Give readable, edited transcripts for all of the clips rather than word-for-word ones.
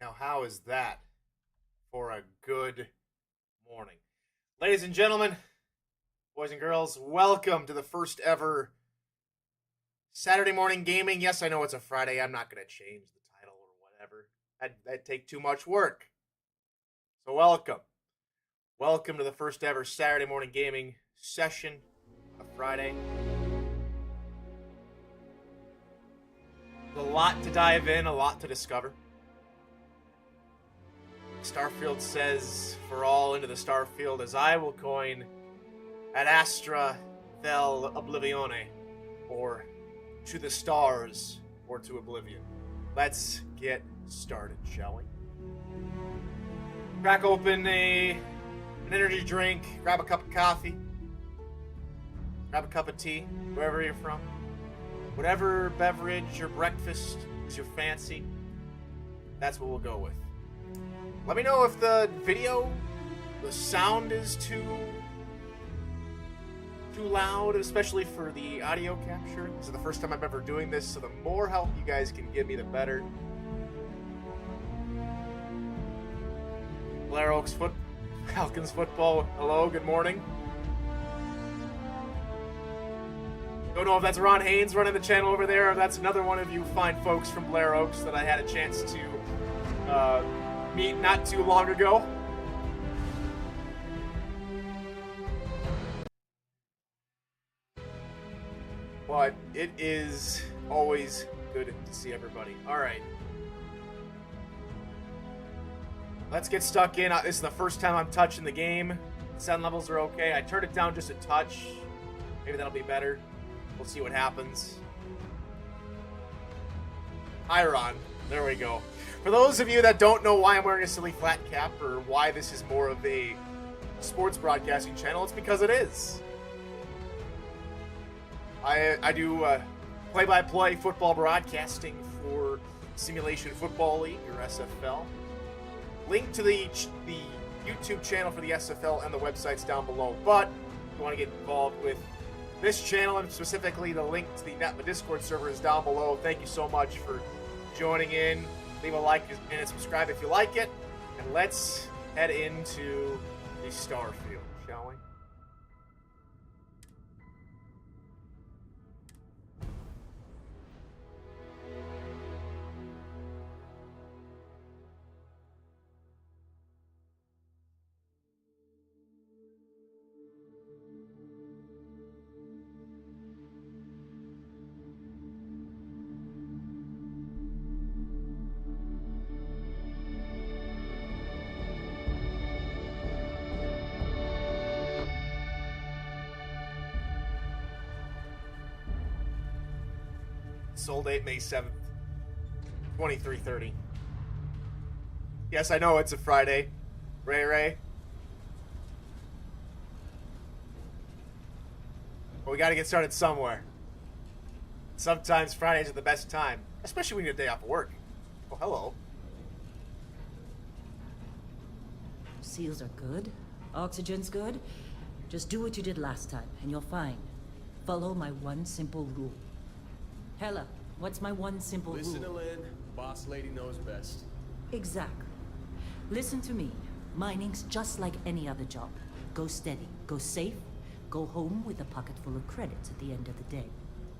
Now, how is that for a good morning? Ladies and gentlemen, boys and girls, welcome to the first ever Saturday morning gaming. Yes, I know it's a Friday. I'm not going to change the title or whatever. That'd take too much work. So welcome. Welcome to the first ever Saturday morning gaming session of Friday. A lot to dive in, a lot to discover. Starfield says, for all into the Starfield, as I will coin ad astra vel oblivione, or to the stars, or to oblivion. Let's get started, shall we? Crack open an energy drink, grab a cup of coffee, grab a cup of tea, wherever you're from. Whatever beverage or breakfast is your fancy, that's what we'll go with. Let me know if the video, the sound is too loud, especially for the audio capture. This is the first time I'm ever doing this, so the more help you guys can give me, the better. Blair Oaks Falcons football. Hello, good morning. Don't know if that's Ron Haynes running the channel over there, or that's another one of you fine folks from Blair Oaks that I had a chance to meet not too long ago. But it is always good to see everybody. All right. Let's get stuck in. This is the first time I'm touching the game. Sound levels are okay. I turned it down just a touch. Maybe that'll be better. We'll see what happens. Iron. There we go. For those of you that don't know why I'm wearing a silly flat cap or why this is more of a sports broadcasting channel, it's because it is. I do play-by-play football broadcasting for Simulation Football League, or SFL. Link to the YouTube channel for the SFL and the website's down below. But if you want to get involved with this channel, and specifically the link to the NETMA Discord server, is down below. Thank you so much for joining in. Leave a like and subscribe if you like it. And let's head into the Starfield, shall we? Sold date May 7th, 23:30. Yes, I know it's a Friday. Ray. But we gotta get started somewhere. Sometimes Fridays are the best time, especially when you're a day off of work. Oh, hello. Seals are good. Oxygen's good. Just do what you did last time, and you're fine. Follow my one simple rule. Hella, what's my one simple rule? Listen to Lynn. Boss lady knows best. Exactly. Listen to me. Mining's just like any other job. Go steady, go safe, go home with a pocket full of credits at the end of the day.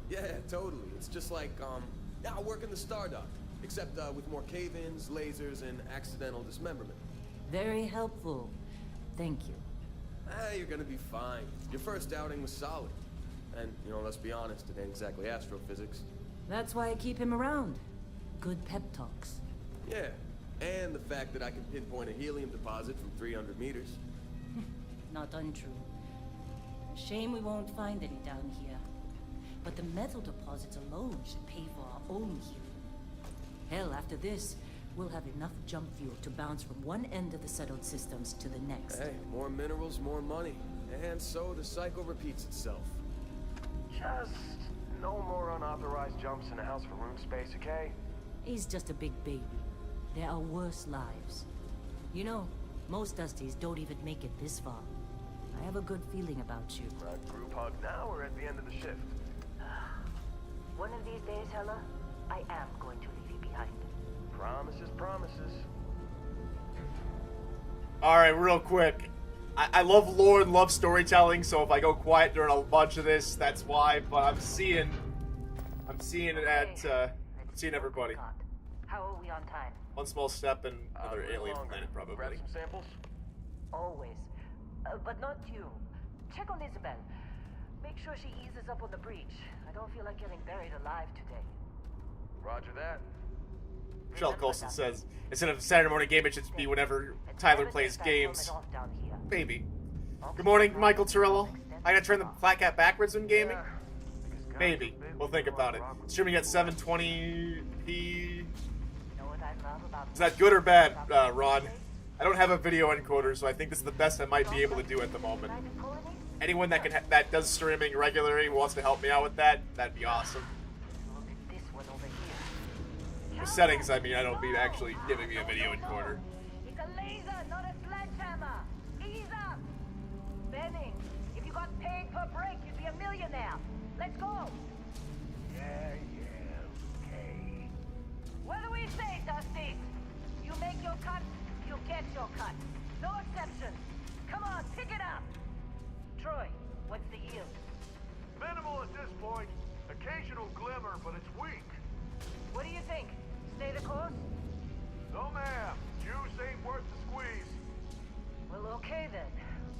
Yeah, totally. It's just like, I work in the Star Dock. Except, with more cave-ins, lasers, and accidental dismemberment. Very helpful. Thank you. You're gonna be fine. Your first outing was solid. And, let's be honest, it ain't exactly astrophysics. That's why I keep him around. Good pep talks. Yeah, and the fact that I can pinpoint a helium deposit from 300 meters. Not untrue. Shame we won't find any down here. But the metal deposits alone should pay for our own helium. Hell, after this, we'll have enough jump fuel to bounce from one end of the settled systems to the next. Hey, more minerals, more money. And so the cycle repeats itself. Just no more unauthorized jumps in a house for room space, okay? He's just a big baby. There are worse lives. You know, most Dusties don't even make it this far. I have a good feeling about you. Group hug now or at the end of the shift? One of these days, Hella, I am going to leave you behind. Promises, promises. Alright, real quick. I love lore and love storytelling, so if I go quiet during a bunch of this, that's why, but I'm seeing everybody. How are we on time? One small step and another alien longer. planet, probably. Grab some samples? Always. But not you. Check on Isabel. Make sure she eases up on the breach. I don't feel like getting buried alive today. Roger that. Michelle Colson says, instead of Saturday morning game, it should be whenever Tyler plays games. Maybe. Good morning, Michael Torello. I gotta turn the flat cap backwards when gaming? Maybe. We'll think about it. Streaming at 720p. Is that good or bad, Ron? I don't have a video encoder, so I think this is the best I might be able to do at the moment. Anyone that that does streaming regularly wants to help me out with that, that'd be awesome. The settings, I mean, I don't mean actually giving me a video encoder. It's a laser, not a sledgehammer. Ease up. Benning, if you got paid per break, you'd be a millionaire. Let's go. Yeah, okay. What do we say, Dusty? You make your cut, you get your cut. No exceptions. Come on, pick it up. Troy, what's the yield? Minimal at this point. Occasional glimmer, but it's weak. What do you think? Stay the course? No, ma'am. Juice ain't worth the squeeze. Well, okay then.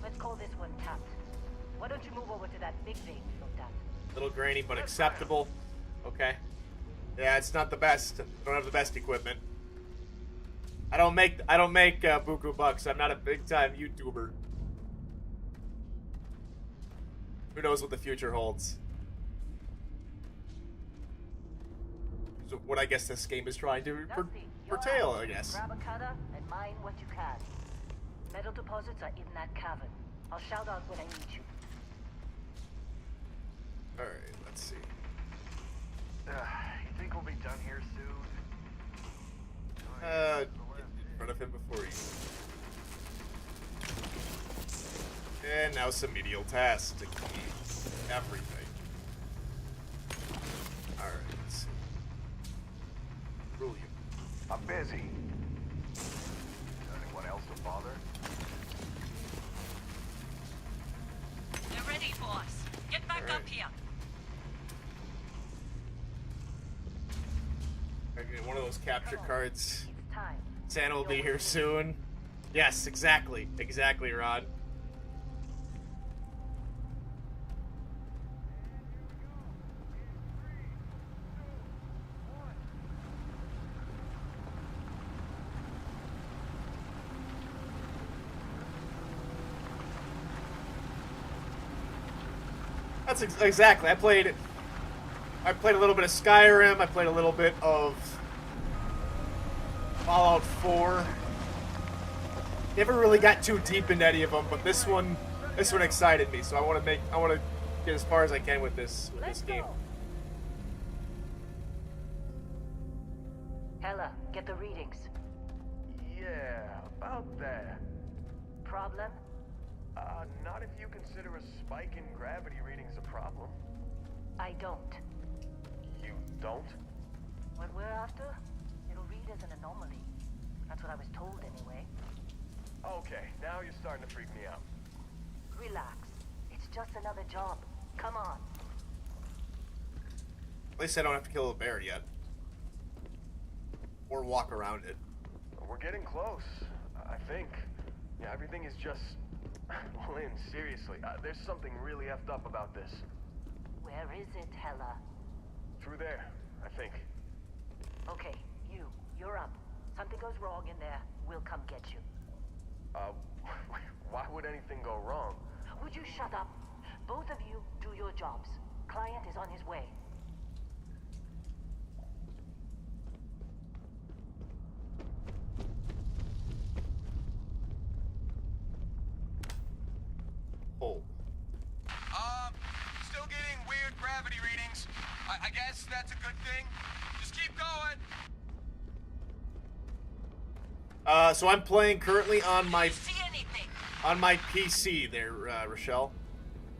Let's call this one tapped. Why don't you move over to that big vein you looked at? Little grainy, but acceptable. Okay. Yeah, it's not the best. I don't have the best equipment. I don't make buku bucks. I'm not a big time YouTuber. Who knows what the future holds? So what I guess this game is trying to portray, I guess. Grab a cutter and mine what you can. Metal deposits are in that cavern. I'll shout out when I need you. Alright, let's see. You think we'll be done here soon? Get in front of him before he... And now some medial tasks to keep everything. Alright, let's see. Brilliant. I'm busy. Anyone else to bother? They're ready for us. Get back up here. I get one of those capture cards. It's time. Santa will be here soon. Yes, exactly. Exactly, Rod. That's exactly. I played a little bit of Skyrim. I played a little bit of Fallout 4. Never really got too deep into any of them, but this one excited me. So I want to get as far as I can with this game. Hella, get the readings. Yeah, about that. Problem? Not if you consider a spike in gravity readings a problem. I don't. You don't? What we're after, it'll read as an anomaly. That's what I was told anyway. Okay, now you're starting to freak me out. Relax. It's just another job. Come on. At least I don't have to kill a bear yet. Or walk around it. We're getting close, I think. Yeah, everything is just... Lynn, seriously, there's something really effed up about this. Where is it, Hella? Through there, I think. Okay, you're up. Something goes wrong in there, we'll come get you. Why would anything go wrong? Would you shut up? Both of you do your jobs. Client is on his way. Oh. Still getting weird gravity readings. I guess that's a good thing. Just keep going. So I'm playing currently on my See anything? PC there, Rochelle.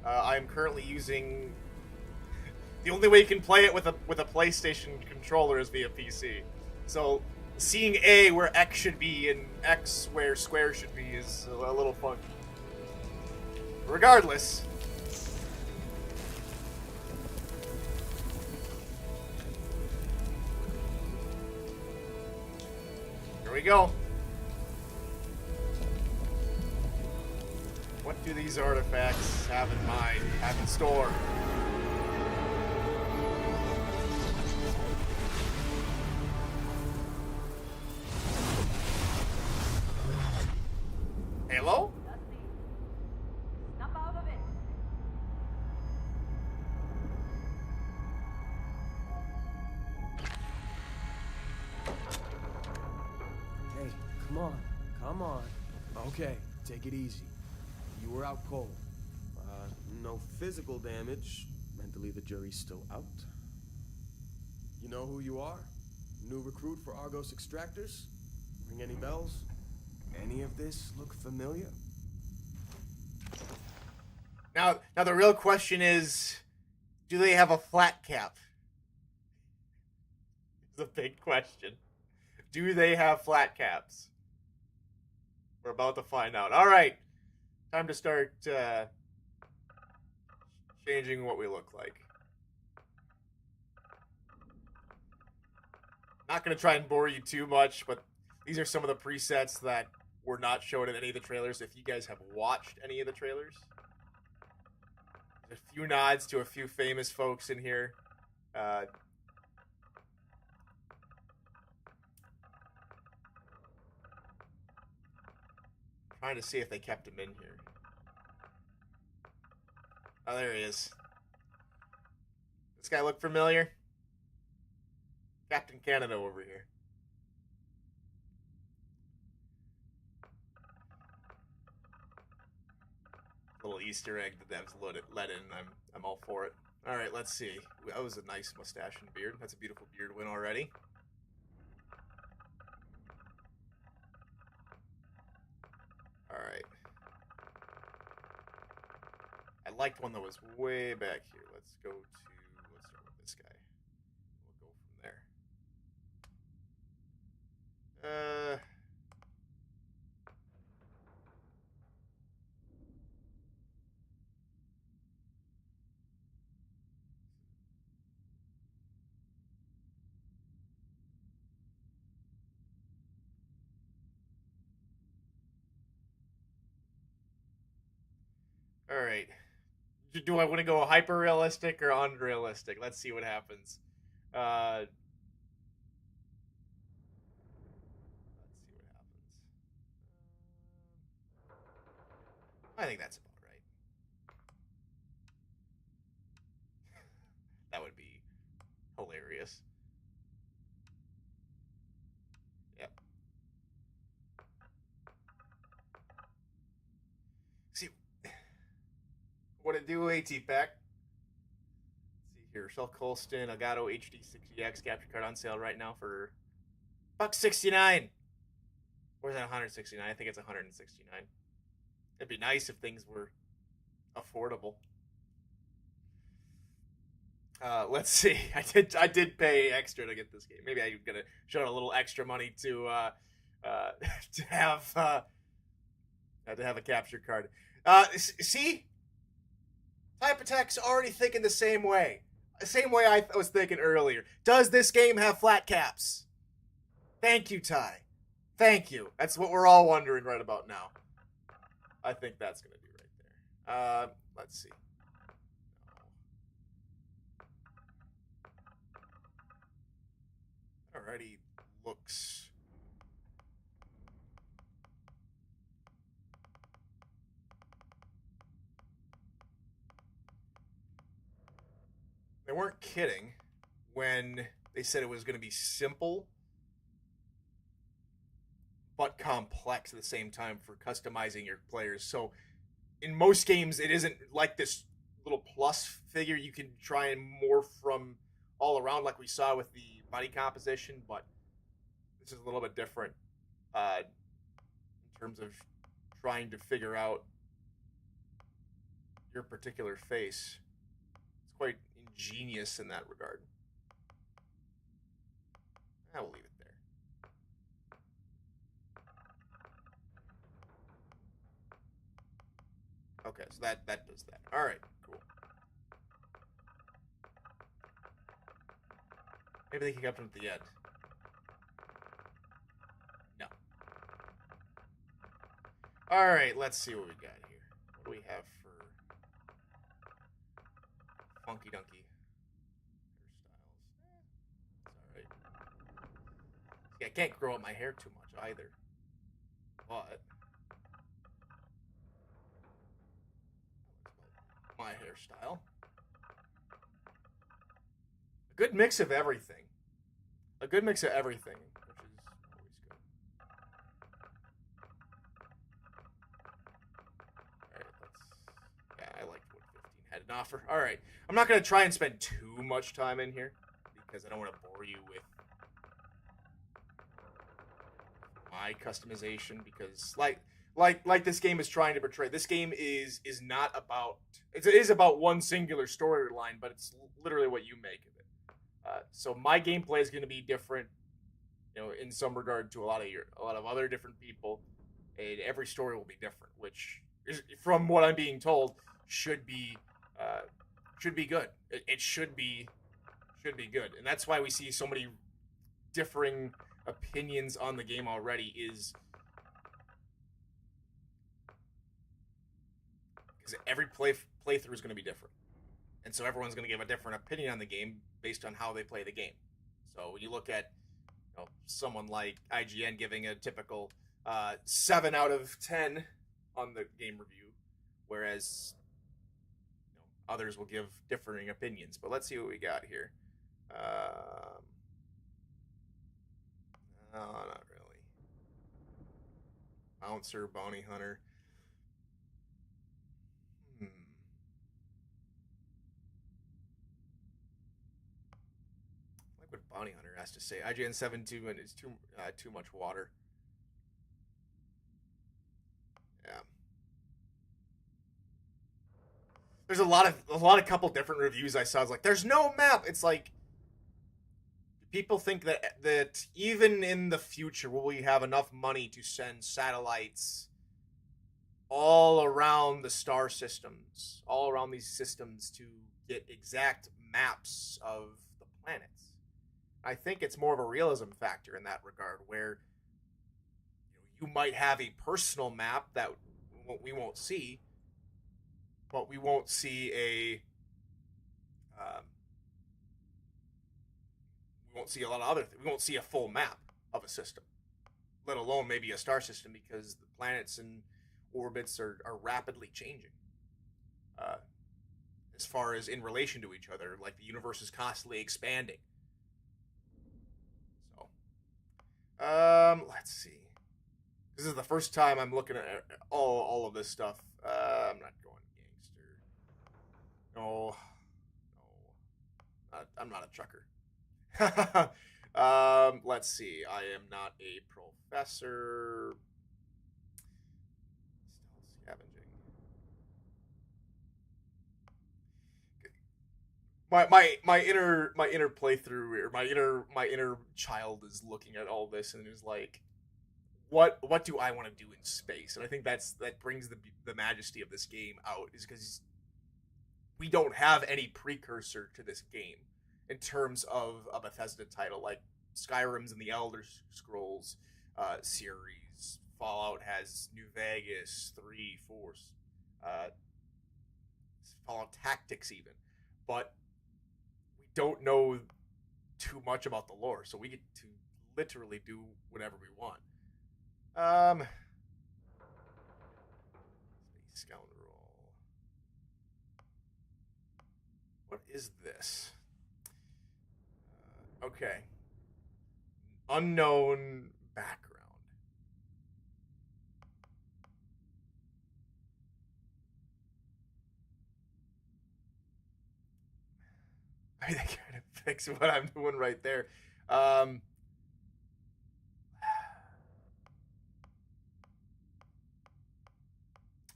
I'm currently using... The only way you can play it with a PlayStation controller is via PC. So seeing A where X should be and X where square should be is a little funky. Regardless. Here we go. What do these artifacts have in mind, have in store? Hello? Dusty, snap out of it. Hey, come on. Come on. Okay, take it easy. You were out cold. No physical damage. Mentally, the jury's still out. You know who you are? New recruit for Argos Extractors? Ring any bells? Any of this look familiar? Now the real question is, do they have a flat cap? It's a big question. Do they have flat caps? We're about to find out. All right, time to start changing what we look like. Not going to try and bore you too much, but these are some of the presets that were not shown in any of the trailers. If you guys have watched any of the trailers, there's a few nods to a few famous folks in here. Trying to see if they kept him in here. Oh, there he is. This guy look familiar? Captain Canada over here. Little Easter egg that was let in. I'm all for it. All right, let's see. That was a nice mustache and beard. That's a beautiful beard win already. All right. I liked one that was way back here. Let's start with this guy. We'll go from there. All right. Do I want to go hyper realistic or unrealistic? Let's see what happens. Let's see what happens. I think that's about right. That would be hilarious. Yep. See what it do, AT-Pack. See here, Shell Colston, Elgato HD60X capture card on sale right now for $169. Or is that $169? I think it's $169. It'd be nice if things were affordable. Let's see. I did pay extra to get this game. Maybe I'm gonna show a little extra money to have a capture card. See, Type Attack's already thinking the same way. The same way I was thinking earlier. Does this game have flat caps? Thank you, Ty. Thank you. That's what we're all wondering right about now. I think that's gonna be right there. Let's see. Already looks. They weren't kidding when they said it was going to be simple but complex at the same time for customizing your players. So in most games, it isn't like this little plus figure you can try and morph from all around like we saw with the body composition, but this is a little bit different in terms of trying to figure out your particular face. It's quite ingenious in that regard. I will leave it there. Okay, so that does that. All right, cool. Maybe they can get up to him at the end. No. All right, let's see what we got here. What do we have for funky dunky hairstyles? It's all right. See, I can't grow up my hair too much either. But my hairstyle. A good mix of everything. A good mix of everything, which is always good. Alright, yeah, I liked what 15 had to offer. Alright, I'm not going to try and spend too much time in here, because I don't want to bore you with my customization, because like this game is trying to portray, this game is not about, it is about one singular storyline, but it's literally what you make of it. So my gameplay is going to be different, you know, in some regard to a lot of other different people, and every story will be different, which is, from what I'm being told, should be good. It should be good, and that's why we see so many differing opinions on the game already, is because every playthrough is going to be different, and so everyone's going to give a different opinion on the game based on how they play the game. So when you look at, you know, someone like IGN giving a typical 7 out of 10 on the game review, whereas, you know, others will give differing opinions. But let's see what we got here. No, not really. Bouncer, bounty hunter. Like what bounty hunter has to say. IGN 7.2 and it's too much water. Yeah. There's a lot of couple different reviews I saw. It's like, there's no map. It's like, people think that even in the future, will we have enough money to send satellites all around the star systems, all around these systems, to get exact maps of the planets? I think it's more of a realism factor in that regard, where, you know, you might have a personal map that we won't see, but we won't see we won't see a lot of other things. We won't see a full map of a system, let alone maybe a star system, because the planets and orbits are rapidly changing. As far as in relation to each other, like the universe is constantly expanding. So, let's see. This is the first time I'm looking at all of this stuff. I'm not going gangster. No, I'm not a trucker. Let's see. I am not a professor. Still scavenging. My inner playthrough, or my inner child is looking at all this and is like, what do I want to do in space? And I think that brings the majesty of this game out, is because we don't have any precursor to this game in terms of a Bethesda title. Like Skyrim's and the Elder Scrolls series. Fallout has New Vegas, 3, 4, Fallout Tactics even. But we don't know too much about the lore, so we get to literally do whatever we want. Scoundrel. What is this? Okay. Unknown background. I think I gotta fix what I'm doing right there.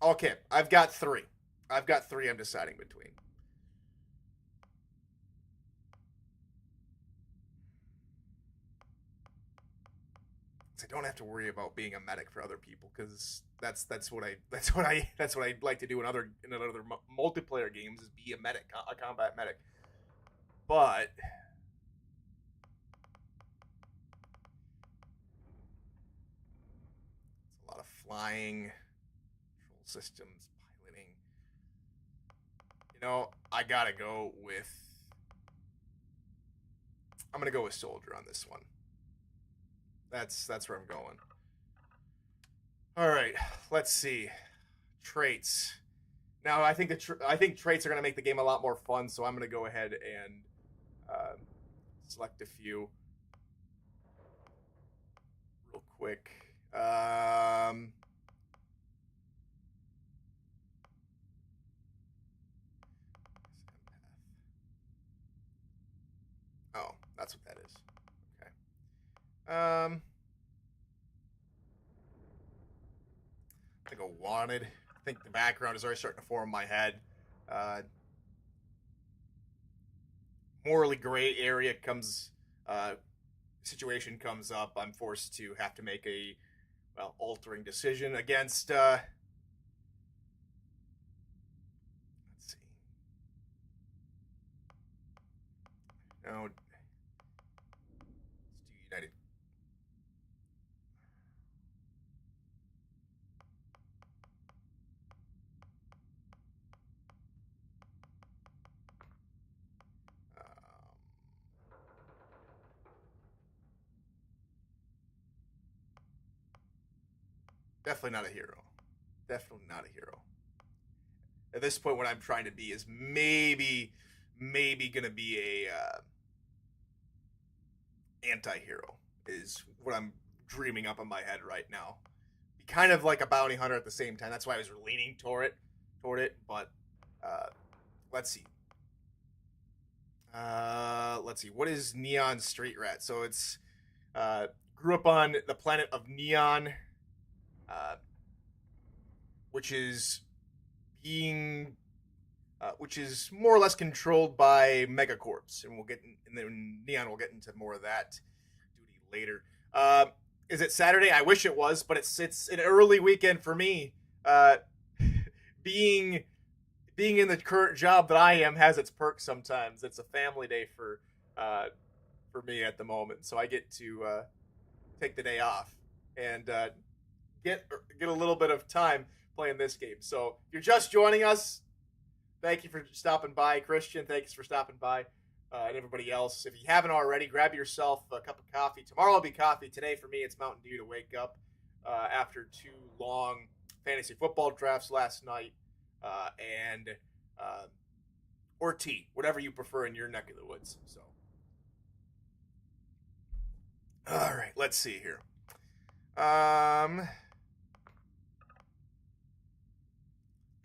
Okay, I've got 3. I'm deciding between. I don't have to worry about being a medic for other people, because that's what I'd like to do in other multiplayer games, is be a medic, a combat medic. But it's a lot of flying, control systems, piloting. You know, I gotta go with. I'm gonna go with soldier on this one. That's where I'm going. All right, let's see. Traits. Now, I think traits are going to make the game a lot more fun, so I'm going to go ahead and select a few real quick. Oh, that's what that is. Okay. I think I wanted. I think the background is already starting to form in my head. Morally gray area situation comes up. I'm forced to have to make a altering decision against. Let's see. No. Let's do United. Definitely not a hero. Definitely not a hero. At this point, what I'm trying to be is maybe gonna be a anti-hero is what I'm dreaming up in my head right now. Be kind of like a bounty hunter at the same time. That's why I was leaning toward it. But let's see. Let's see. What is Neon Street Rat? So it's grew up on the planet of Neon. Which is more or less controlled by Megacorps, and then Neon will get into more of that duty later. Is it Saturday? I wish it was, but it's an early weekend for me. Being in the current job that I am has its perks sometimes. It's a family day for me at the moment, so I get to take the day off and get a little bit of time playing this game. So if you're just joining us, thank you for stopping by. Christian, thanks for stopping by. And everybody else, if you haven't already, grab yourself a cup of coffee. Tomorrow will be coffee. Today for me, it's Mountain Dew to wake up after 2 long fantasy football drafts last night, or tea, whatever you prefer in your neck of the woods. So, all right, let's see here.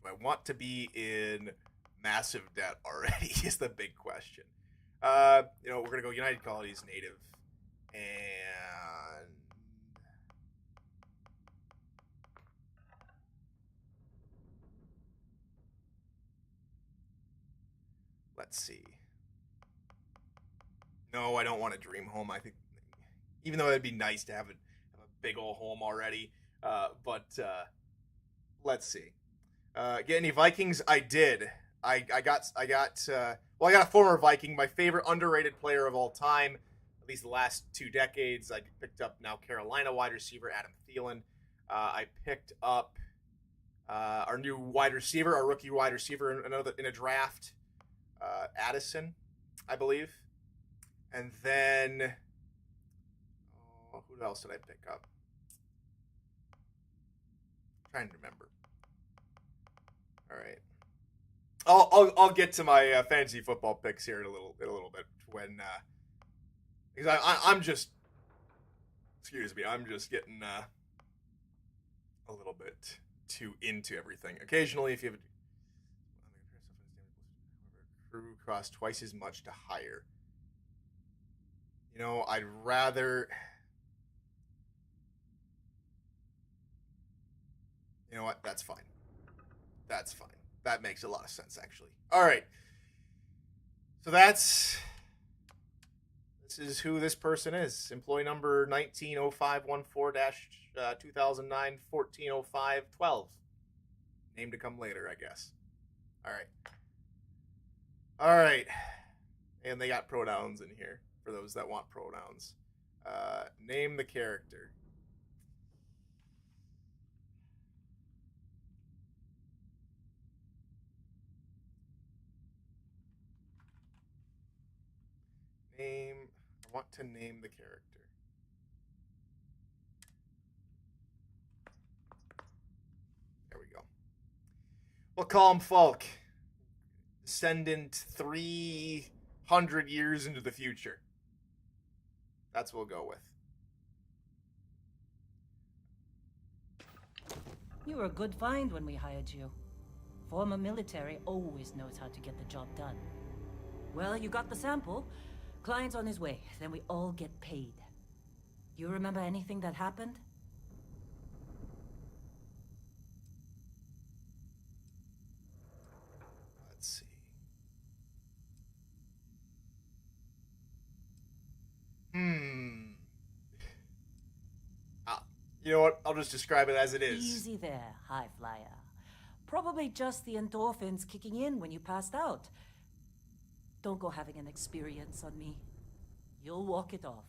Do I want to be in massive debt already is the big question. We're going to go United Colonies native. And let's see. No, I don't want a dream home. I think, even though it'd be nice to have a big old home already, but let's see. Get any Vikings? I did. I got a former Viking, my favorite underrated player of all time, at least the last 2 decades. I picked up now Carolina wide receiver Adam Thielen. I picked up our new wide receiver, our rookie wide receiver in a draft, Addison, I believe. And then who else did I pick up? I'm trying to remember. All right, I'll get to my fantasy football picks here in a little bit when because I'm just getting a little bit too into everything. Occasionally, if you have a crew cost twice as much to hire, I'd rather. You know what? That's fine. That's fine. That makes a lot of sense, actually. All right. So that's This is who this person is. Employee number 190514-2009-1405-12. Name to come later, I guess. All right. All right. And they got pronouns in here for those that want pronouns. Name the character. I want to name the character. There we go. We'll call him Falk. Descendant 300 years into the future. That's what we'll go with. You were a good find when we hired you. Former military always knows how to get the job done. Well, you got the sample. Client's on his way. Then we all get paid. You remember anything that happened? Let's see. You know what? I'll just describe it as it is. Easy there, high flyer. Probably just the endorphins kicking in when you passed out. Don't go having an experience on me. You'll walk it off.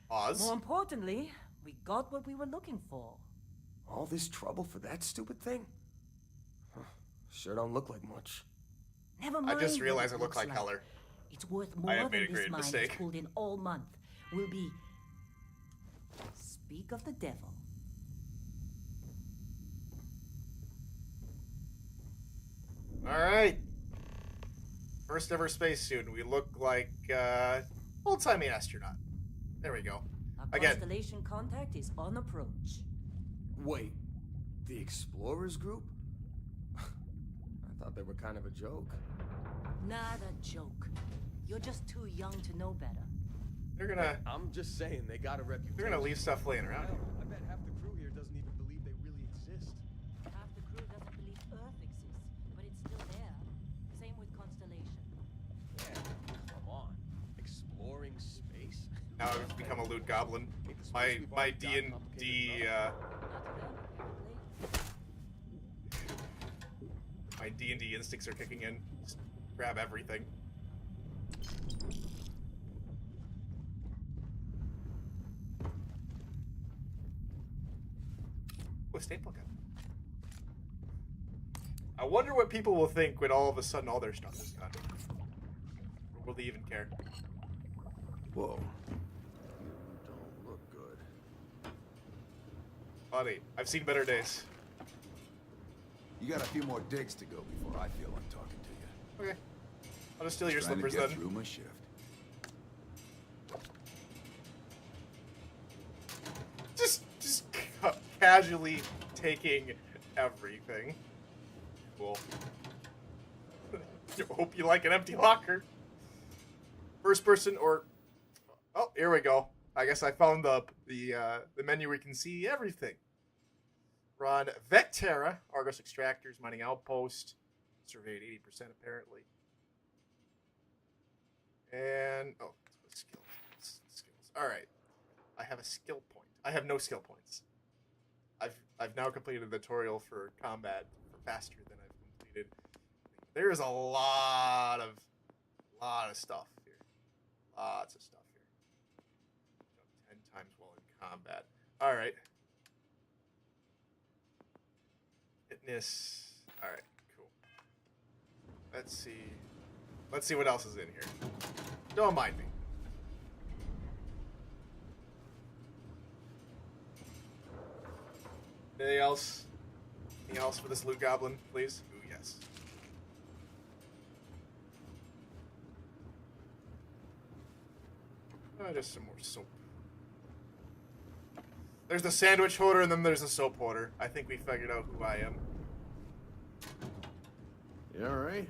Oz? More importantly, we got what we were looking for. All this trouble for that stupid thing? Huh. Sure don't look like much. Never mind. I just realized what it looked like looks color. It's worth I more have made than a this great mine has mistake. pulled in all month. Will be. Speak of the devil. All right. First ever spacesuit. We look like old-timey astronaut. There we go. Our Again. constellation contact is on approach. Wait, the Explorers group? I thought they were kind of a joke. Not a joke. You're just too young to know better. They're gonna I'm just saying, they got a reputation. they're gonna leave stuff laying around here. I bet half the crew here doesn't even believe they really exist. Half the crew doesn't believe Earth exists, but it's still there. Same with Constellation. Yeah, come on. Exploring space? Now I've become a loot goblin. Ain't the space My we've my already got D and complicated D enough? Not to them, apparently. my D&D instincts are kicking in. Just grab everything. Oh, staple gun. I wonder what people will think when all of a sudden all their stuff is gone. Or will they even care? Whoa. Don't look good. Buddy, I've seen better days. You got a few more digs to go before I feel like talking to you. Okay. I'll just steal your Trying slippers to get then. through my shift. Just casually taking everything. Cool. Hope you like an empty locker. First person or... Oh, here we go. I guess I found the menu where you can see everything. We're on Vectera, Argos Extractors, Mining Outpost. Surveyed 80% apparently. And... Oh, skills. Alright. I have a skill point. I have no skill points. I've now completed a tutorial for combat for faster than I've completed. There is a lot of stuff here. Lots of stuff here. Jump 10 times while in combat. All right. Fitness. All right. Cool. Let's see what else is in here. Don't mind me. Anything else? Anything else for this loot goblin, please? Ooh, yes. Just some more soap. There's the sandwich holder, and then there's the soap holder. I think we figured out who I am. You alright?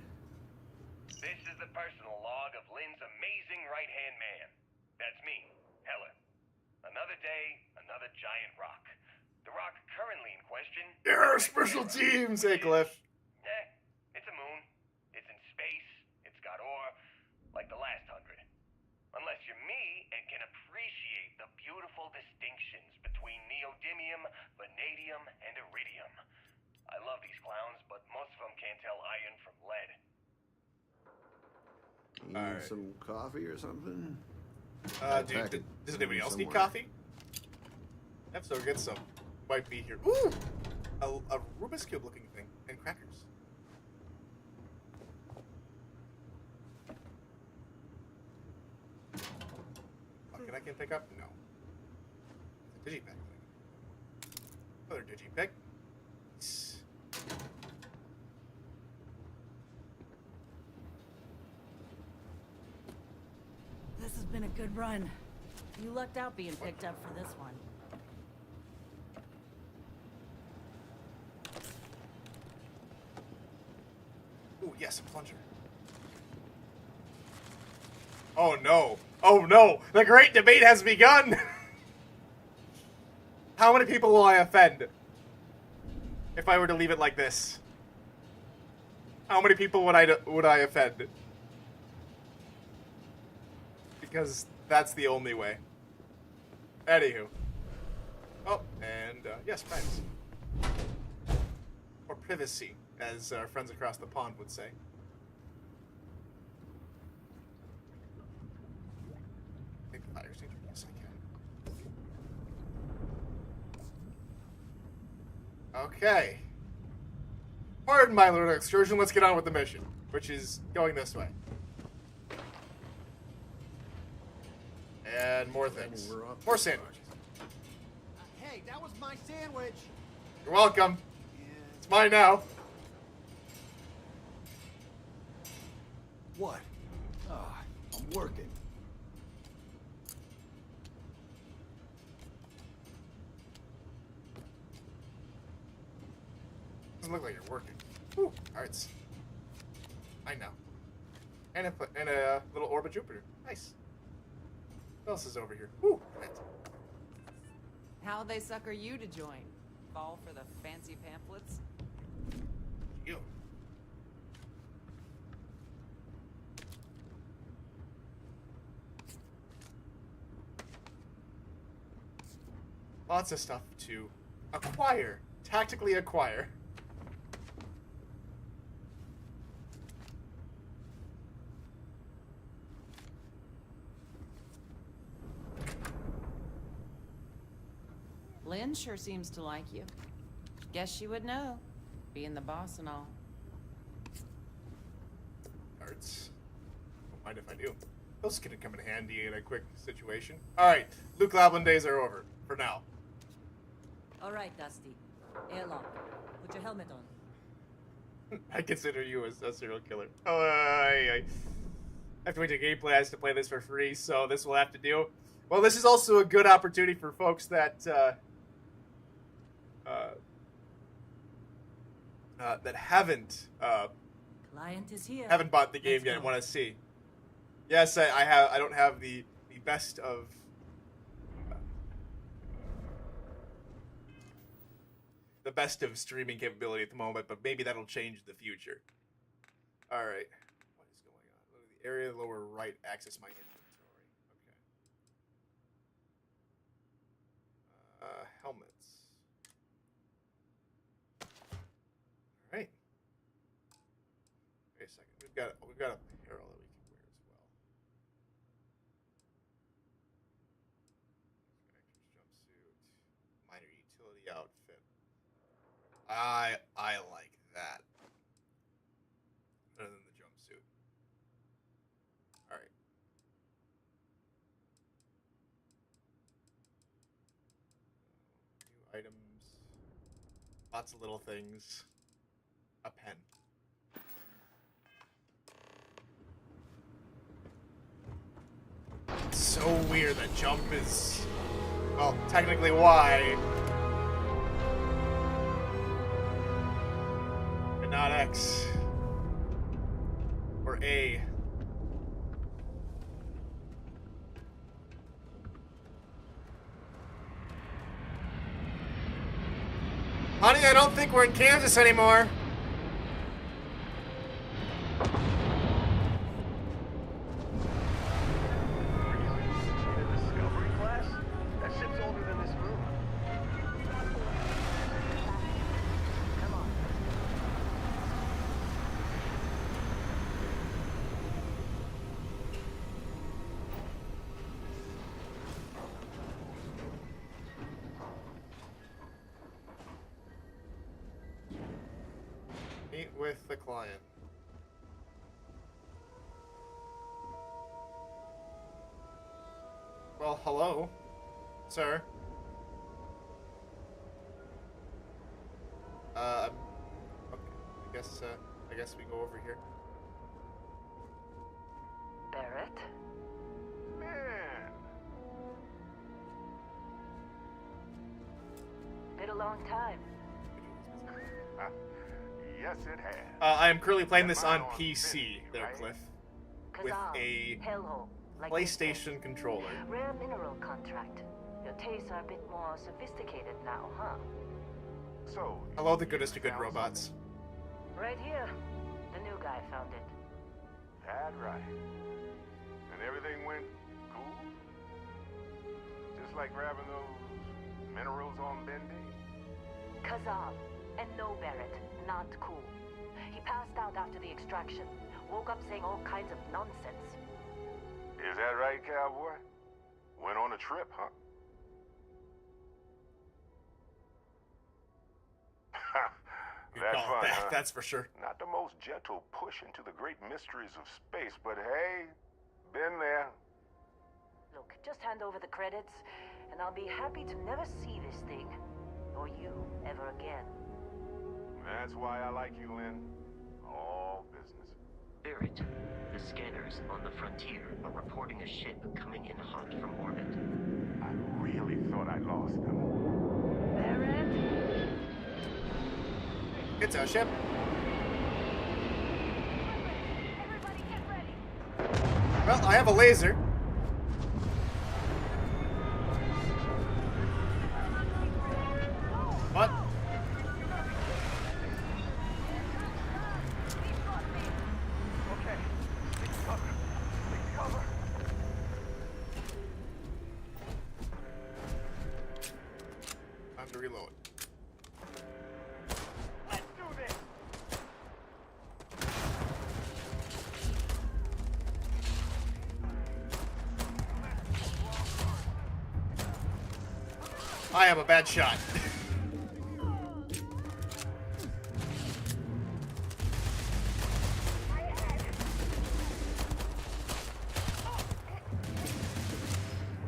This is the personal log of Lynn's amazing right-hand man. That's me, Helen. Another day, another giant rock. The rock currently in question... Yeah, special teams, hey Cliff. It's a moon. It's in space. It's got ore. Like the last 100. Unless you're me You All need right. some coffee or something? Dude, does anybody else need coffee? Yep, so get some. Might be here. Ooh! A Rubik's Cube looking thing. And crackers. Bucket I can pick up? No. It's a digipack. Another digipack. This has been a good run. You lucked out being picked up for this one. Ooh, yes, a plunger. Oh no. Oh no! The great debate has begun! How many people will I offend if I were to leave it like this? How many people would I offend? Because that's the only way. Anywho. Oh, and yes, privacy. Or privacy, as our friends across the pond would say. Take the fire extinguisher. Yes, I can. Okay. Pardon my little excursion. Let's get on with the mission, which is going this way. And more things. More sandwiches. Hey, that was my sandwich. You're welcome. It's mine now. What? Ah, I'm working. Doesn't look like you're working. Whew, hearts. I know. And a little orb of Jupiter. Nice. What else is over here? Whew, right. How'd they sucker you to join? Fall for the fancy pamphlets? You. Lots of stuff to acquire. Tactically acquire. Lynn sure seems to like you. Guess she would know, being the boss and all. Cards. Don't mind if I do. Those could come in handy in a quick situation. Alright, Luke Goblin days are over. For now. Alright, Dusty. Airlock. Put your helmet on. I consider you a serial killer. Oh, I have to wait to Game Pass to play this for free, so this will have to do. Well, this is also a good opportunity for folks that that haven't Client is here. haven't bought the game Let's yet go. and want to see. Yes, I don't have the best of streaming capability at the moment, but maybe that'll change in the future. All right, what is going on? Look at the area lower right. Access my inventory. Okay. Helmets. All right. Wait a second. We've got apparel that we can wear as well. Jumpsuit, minor utility outfit. I like that. Better than the jumpsuit. All right. New items. Lots of little things. A pen. It's so weird that jump is, well, technically Y, but not X or A. Honey, I don't think we're in Kansas anymore. Discovery class? That ship's older than this moon. Come on. with the client. Well, hello, sir. Okay. I guess we go over here. Barrett? Man, Been a long time. yes it has. I am currently playing this on Mine on PC, Vinny, there, right? Cliff, with a Hellhole, like they say. PlayStation controller. Rare mineral contract. Your tastes are a bit more sophisticated now, huh? So, Hello, the goodest you of good found robots. Right here. The new guy found it. something? That right. And everything went cool? Just like grabbing those minerals on Bendy? Kazal. And no, Barrett. Not cool. He passed out after the extraction. Woke up saying all kinds of nonsense. Is that right, cowboy? Went on a trip, huh? Good That's call. fun, huh? That's for sure. Not the most gentle push into the great mysteries of space, but hey, been there. Look, just hand over the credits, and I'll be happy to never see this thing. Or you ever again. That's why I like you, Lynn. All business. Barrett, the scanners on the frontier are reporting a ship coming in hot from orbit. I really thought I lost them. Barrett? It's our ship. Everybody get ready. Well, I have a laser. What? Okay. Take cover. Take cover. Time to reload. Let's do this. I am a bad shot.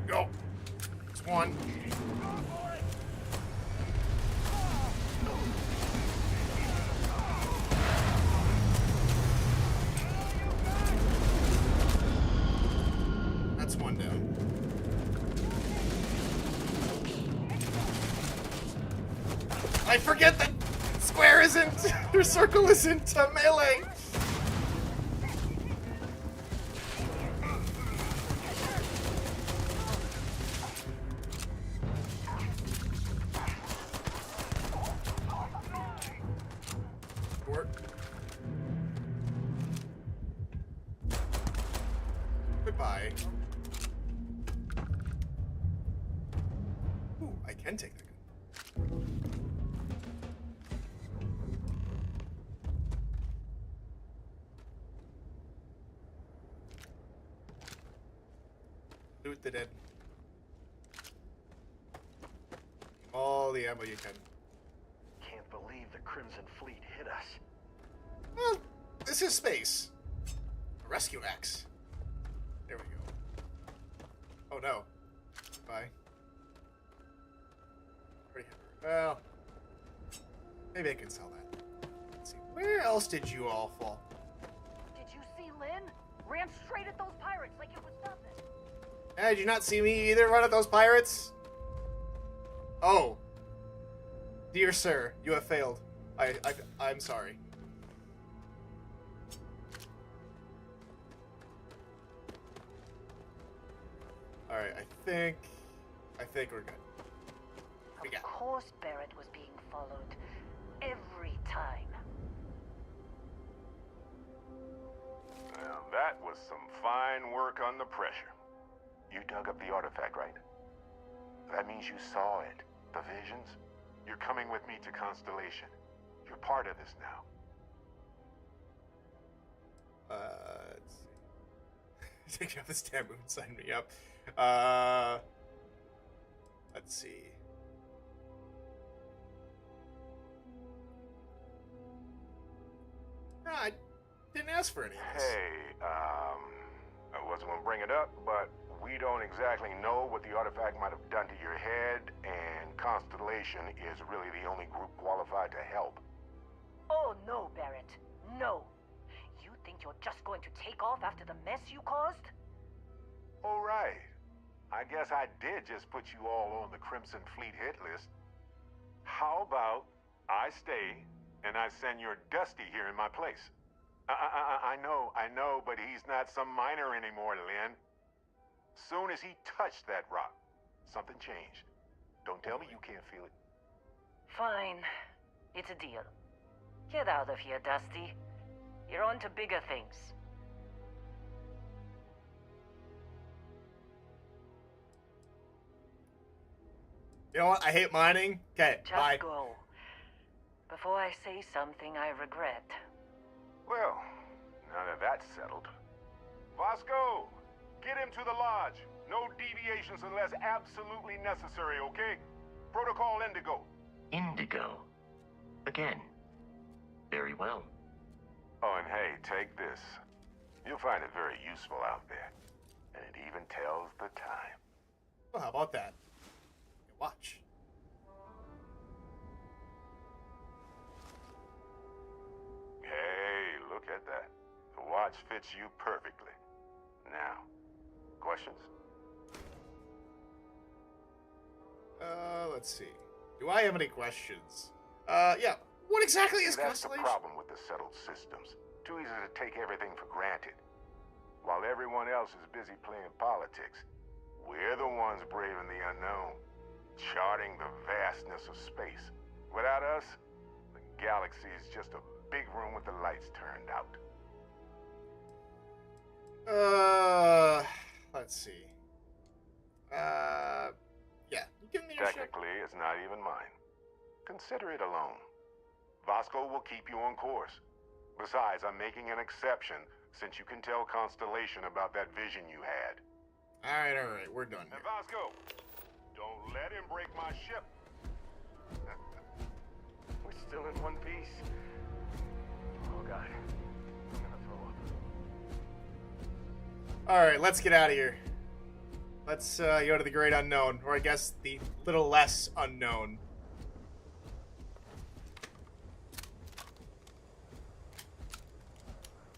Go. It's one. That's one down. I forget that square isn't, or circle isn't melee. Work. Goodbye. Ooh, I can take that gun. Loot the dead. All the ammo you can. Can't believe the Crimson Fleet hit us. Well, this is space. A rescue axe. There we go. Oh no. Bye. Well, maybe I can sell that. Let's see. Where else did you all fall? Did you see Lynn? Ran straight at those pirates like it was nothing. Hey, did you not see me either run at those pirates? Oh. Dear sir, you have failed. I'm sorry. Alright, I think we're good. We got Of course Barrett was being followed. Every time. Well, that was some fine work under pressure. You dug up the artifact, right? That means you saw it. The visions? You're coming with me to Constellation. You're part of this now. Let's see. Take off this damn moon, sign me up. Let's see. Didn't ask for any of this. Hey, I wasn't gonna bring it up, but we don't exactly know what the artifact might have done to your head, and Constellation is really the only group qualified to help. Oh no, Barrett. No. You think you're just going to take off after the mess you caused? All right. I guess I did just put you all on the Crimson Fleet hit list. How about I stay and I send your Dusty here in my place? I know, but he's not some miner anymore, Lynn. Soon as he touched that rock, something changed. Don't tell me you can't feel it. Fine. It's a deal. Get out of here, Dusty. You're on to bigger things. You know what? I hate mining. Okay, Just bye. go. Before I say something I regret. Well, now that that's settled. Vasco, get him to the lodge. No deviations unless absolutely necessary, okay? Protocol Indigo. Indigo. Again. Very well. Oh, and hey, take this. You'll find it very useful out there. And it even tells the time. Well, how about that? Watch. Hey, look at that. The watch fits you perfectly. Now, questions? Let's see. Do I have any questions? Yeah. What exactly is That's the Constellation? problem with the settled systems. Too easy to take everything for granted. While everyone else is busy playing politics, we're the ones braving the unknown, charting the vastness of space. Without us, the galaxy is just a big room with the lights turned out. Let's see. Yeah. You give me your ship. Technically, it's not even mine. Consider it a loan. Vasco will keep you on course. Besides, I'm making an exception since you can tell Constellation about that vision you had. Alright, we're done here. And Vasco, don't let him break my ship. We're still in one piece. Oh God, I'm gonna throw up. Alright, let's get out of here. Let's go to the great unknown, or I guess the little less unknown.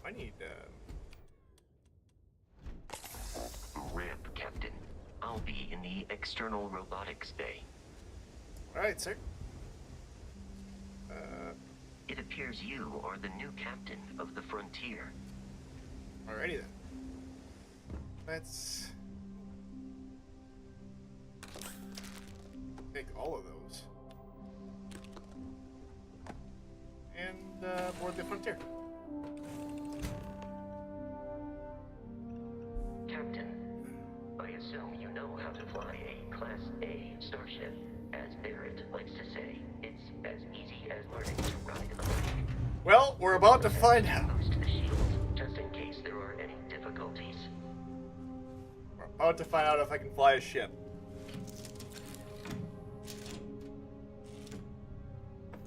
I need, RIP, Captain. I'll be in the external robotics bay. Alright, sir. It appears you are the new captain of the Frontier. Alrighty then. Let's take all of those. And board the Frontier. Captain, I assume you know how to fly a Class A starship. As Barrett likes to say, it's as easy as learning to ride a bike. Well, we're about to find out. Post the shield, just in case there are any difficulties. We're about to find out if I can fly a ship.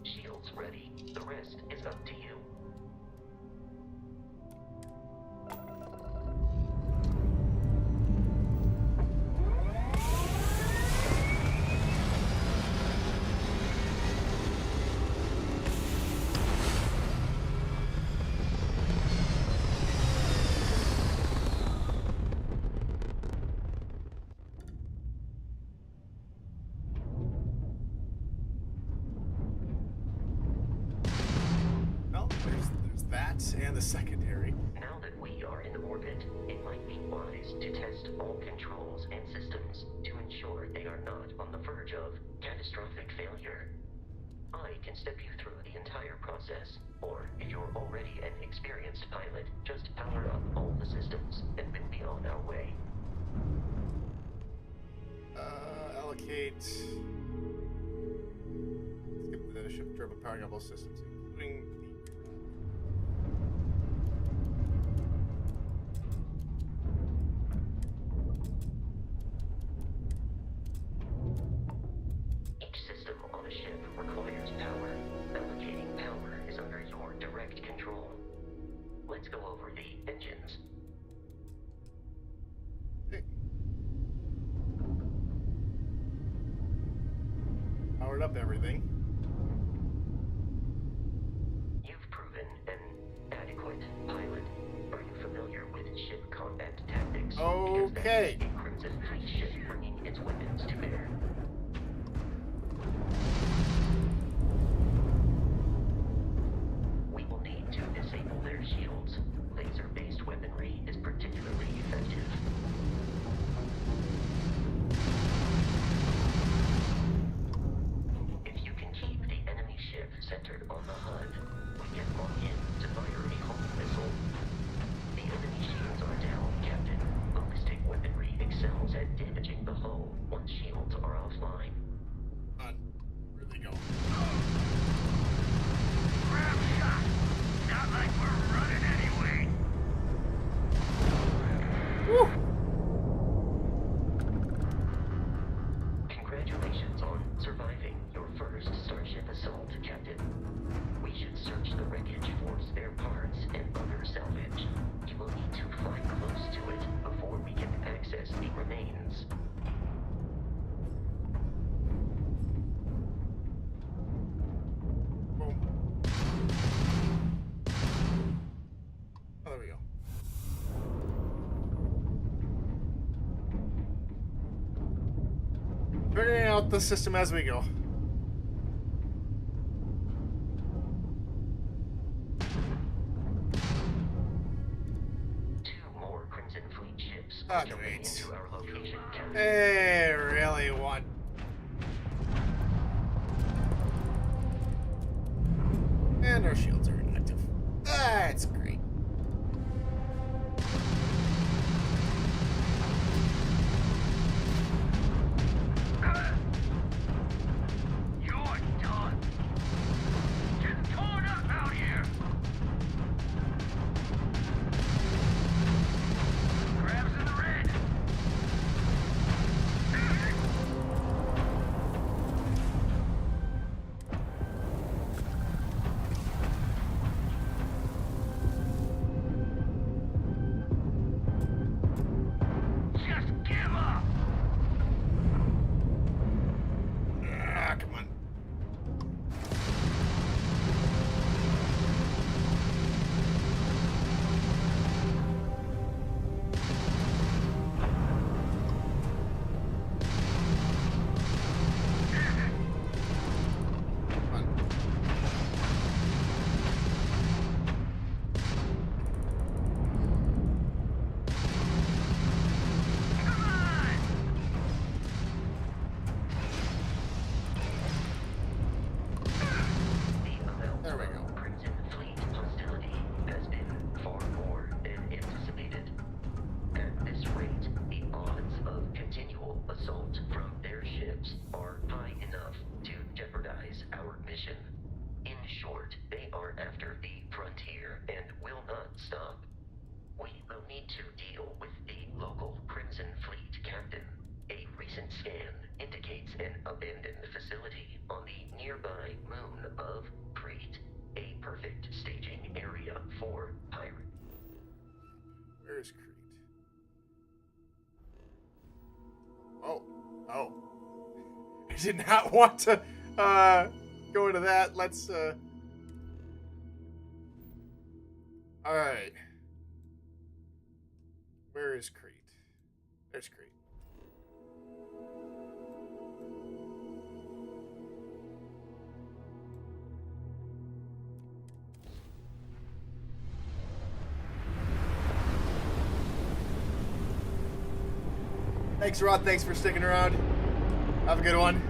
Shield's ready. The rest is up to you. Well, there's that and the secondary. Now that we are in orbit, it might be wise to test all controls and systems to ensure they are not on the verge of catastrophic failure. I can step you through the entire process, or if you're already an experienced pilot, just power up all the systems and we'll be on our way. Allocate. Skip the ship turbo powering up all systems, including Each system on a ship requires power. Allocating power is under your direct control. let's go over the engines. Powered up everything. You've proven an adequate pilot. Are you familiar with ship combat tactics? Okay. Because that's a Crimson Fleet ship bringing its weapons to bear. We will need to disable their shields. Laser-based weaponry is particularly effective. If you can keep the enemy ship centered on the HUD, we can lock in to fire a home missile. The enemy shields are down, Captain. Ballistic weaponry excels at damaging the hull once shields are offline. Where'd they go? Grab shot! Not like we're running anyway! Woo! Congratulations on surviving your first Starship assault, Captain. We should search the wreckage for spare parts and other salvage. You will need to fly close to it before we can access the remains. Boom. Oh, there we go. Figuring out the system as we go. Two more Crimson Fleet ships Ah, are jumping great. into our location, Captain. Hey, really want? And our shields are inactive. That's great. You're done! Getting torn up out here! Grabs in the red! Just give up! Ah, come on. Come on. Come on! There we go. Crimson Fleet hostility has been far more than anticipated. At this rate, the odds of continual assault from their ships are high enough to jeopardize our mission. In short, they are after the frontier and will not stop. We will need to deal with the local Crimson Fleet captain. A recent scan indicates an abandoned facility on the nearby moon of Crete, a perfect staging area for pirates. Where's Crete? Oh. Oh. I did not want to go into that. Let's Alright. Where is Crete? There's Crete. Thanks, Rod. Thanks for sticking around. Have a good one.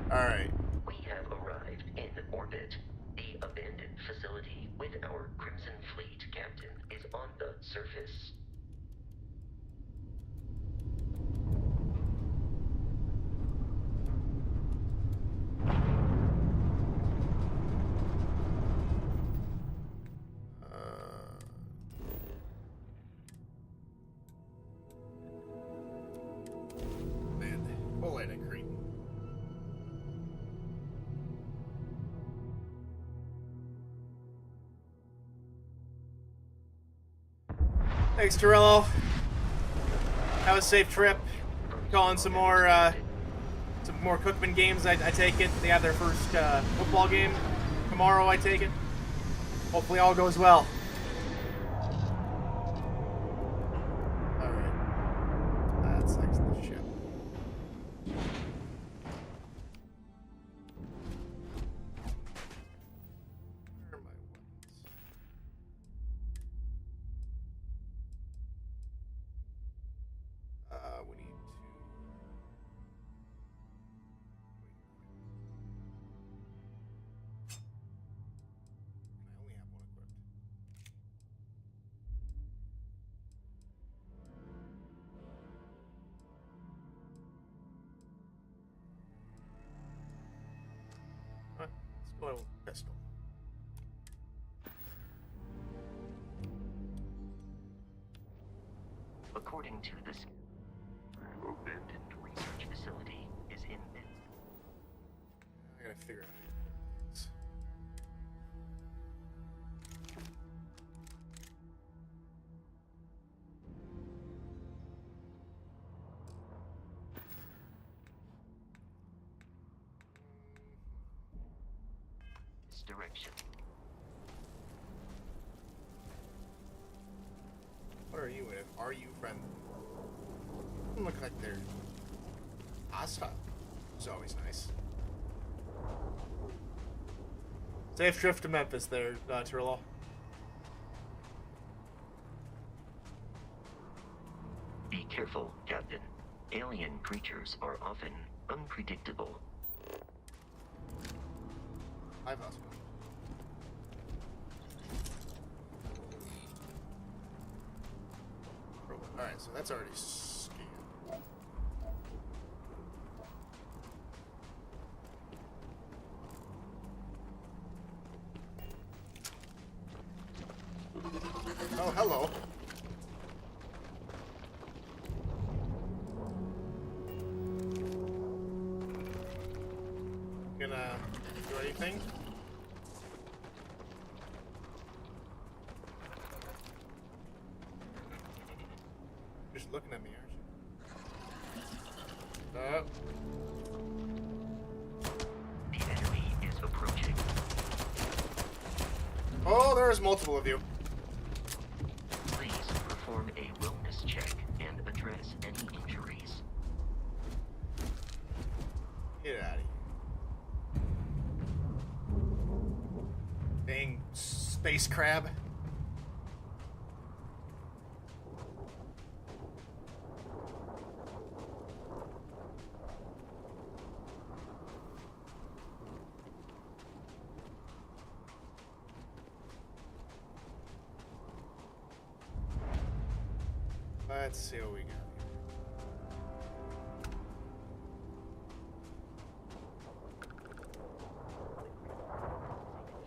Alright. We have arrived in orbit. The abandoned facility with our Crimson Fleet captain is on the surface. Man, we'll land in Crete. Thanks, Torillo. Have a safe trip. Calling some more Cookman games. I take it they have their first football game tomorrow. I take it. Hopefully all goes well. All right. That's next to the ship. Where are my weapons? We need to. I only have one equipped. Alright, let's go with pistol. According to this, abandoned research facility is in mid. I gotta figure out. This direction. What are you in? Are you friendly? Doesn't look like they're hostile. It's always nice. Safe trip to Memphis there, Torillo. Be careful, Captain. Alien creatures are often unpredictable. I've also. Alright, so that's already scanned. Oh, hello. Gonna do anything? Just looking at me, aren't you? The enemy is approaching. Oh, there's multiple of you. Please perform a wellness check and address any injuries. Get out of here. Dang space crab. Let's see what we got here.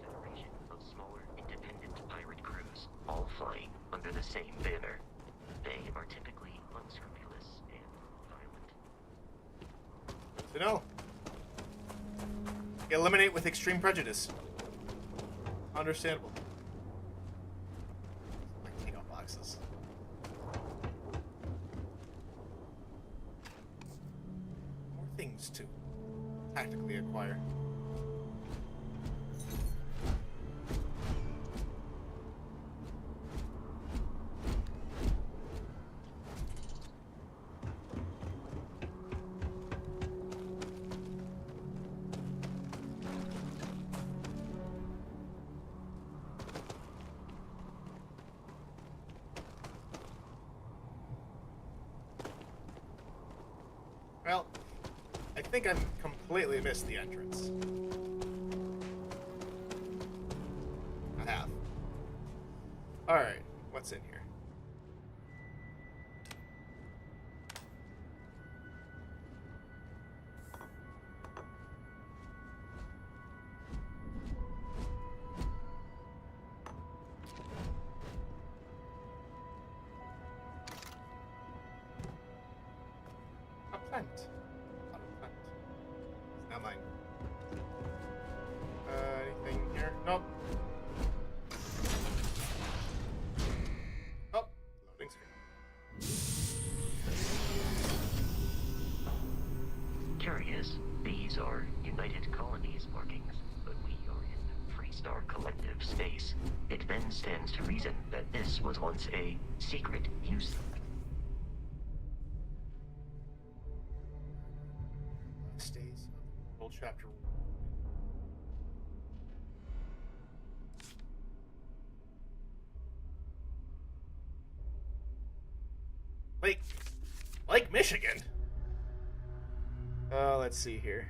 Federation of smaller independent pirate crews, all flying under the same banner. They are typically unscrupulous and violent. So no. Eliminate with extreme prejudice. Understandable. Like take out boxes. More things to tactically acquire. Well, I think I've completely missed the entrance. I have. Alright, what's in here? A plant. Not a plant. It's not mine. Anything here? Nope. Oh, loading curious. These are United Colonies markings, but we are in Freestar Collective space. It then stands to reason that this was once a secret use. Stays of World Chapter 1. Lake Michigan. Let's see here.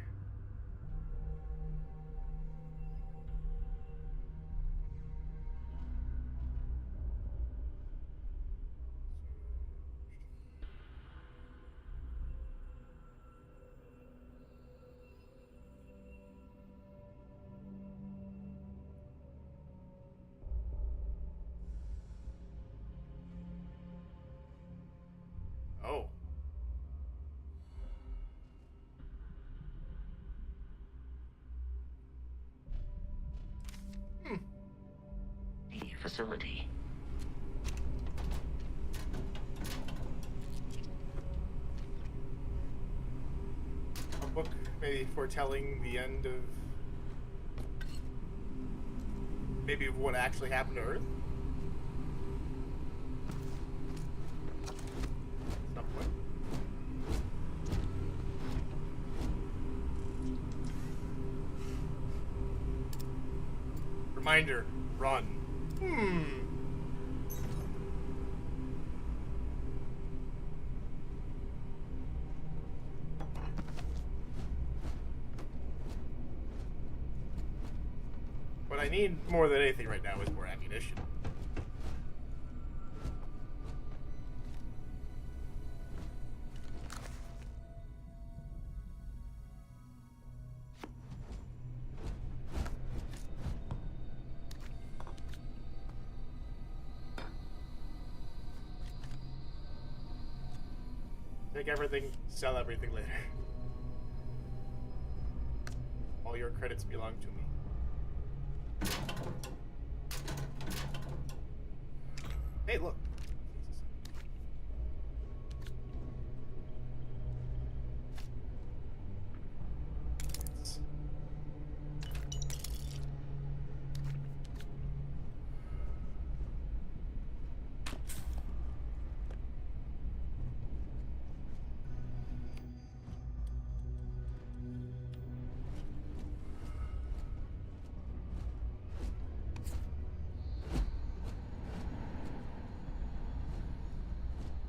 Oh. The facility. A book maybe foretelling the end of maybe of what actually happened to Earth. Some point. Reminder, run. What I need more than anything right now is more ammunition. Take everything, sell everything later. All your credits belong to me. Hey, look.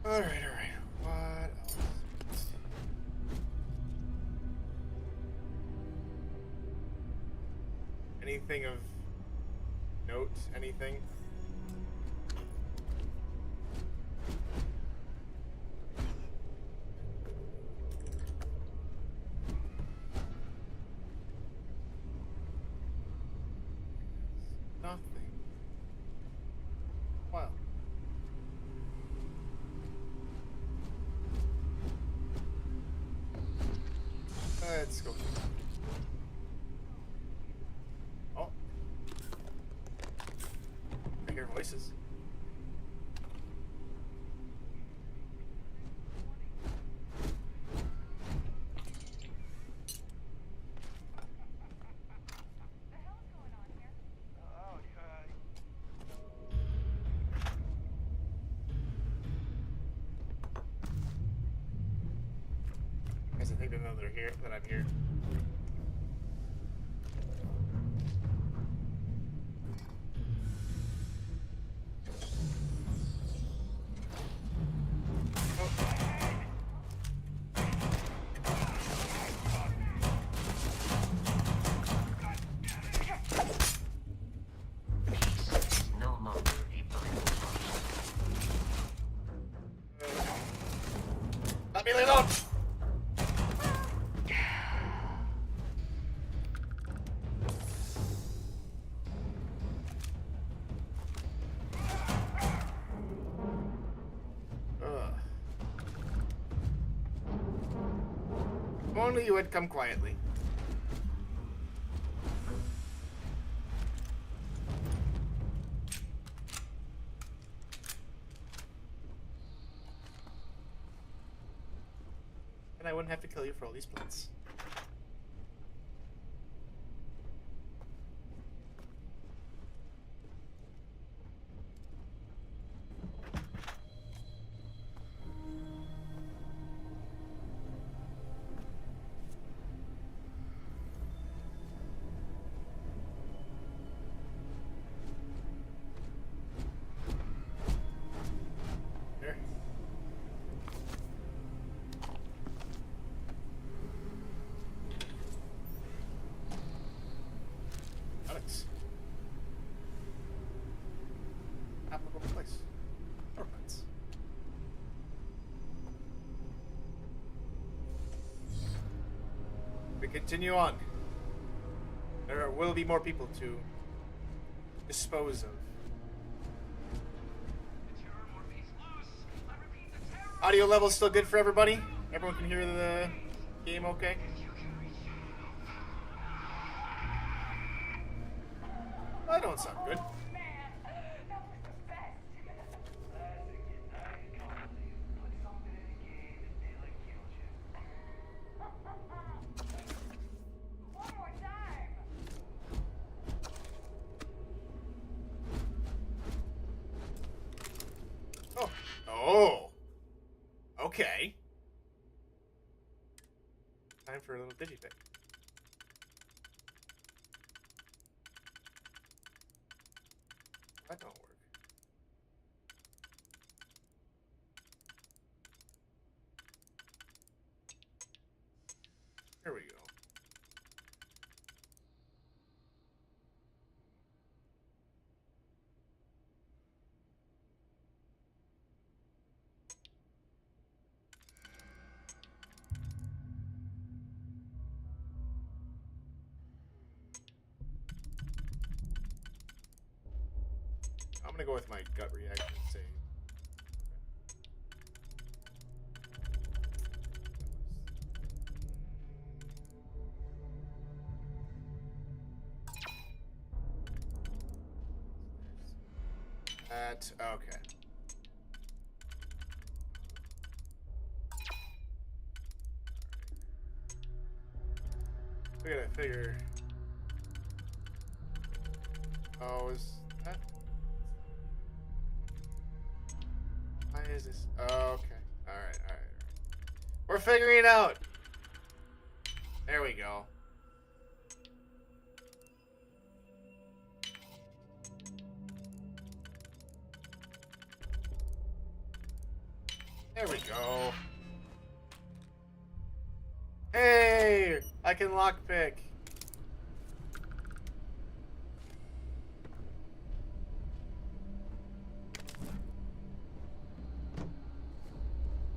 Alright. What else? Anything of note? Anything? Nothing. Well. Let's go. Oh. I hear voices. Guess I think they know they're here, that I'm here. No longer a Bible Let me lay down! If only you had come quietly. And I wouldn't have to kill you for all these plants. Continue on. There will be more people to dispose of. Audio level still good for everybody? Everyone can hear the game okay? That don't sound good. Oh. Okay. Time for a little digipick. That don't work. Here we go. I'm gonna go with my gut reaction and say that. Okay. We gotta figure. Oh, is that? Why is this? Oh, okay. Alright. We're figuring it out. There we go. There we go. Hey! I can lockpick.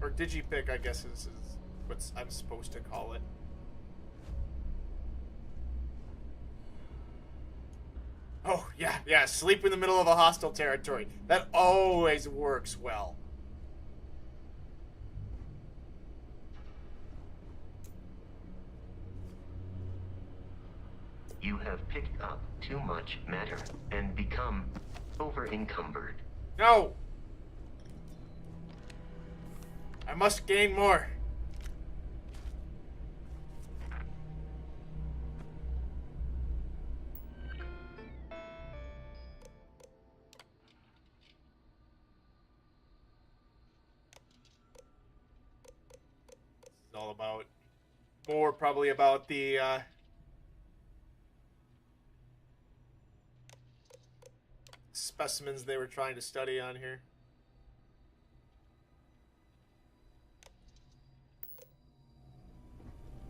Or digipick, I guess is what I'm supposed to call it. Oh, yeah, sleep in the middle of a hostile territory. That always works well. You have picked up too much matter and become over-encumbered. No! I must gain more. It's all about more probably about the specimens they were trying to study on here.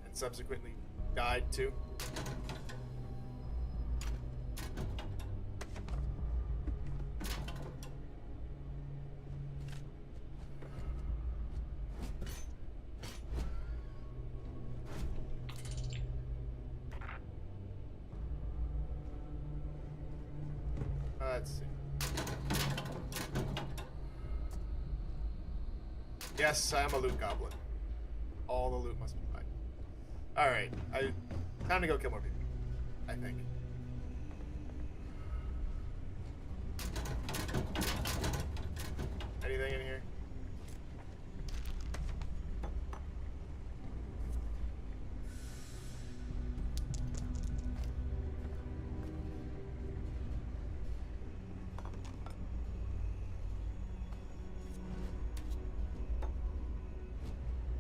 And subsequently died too. Let's see. Yes, I am a loot goblin. All the loot must be mine. Alright, time to go kill more people, I think. Anything in here?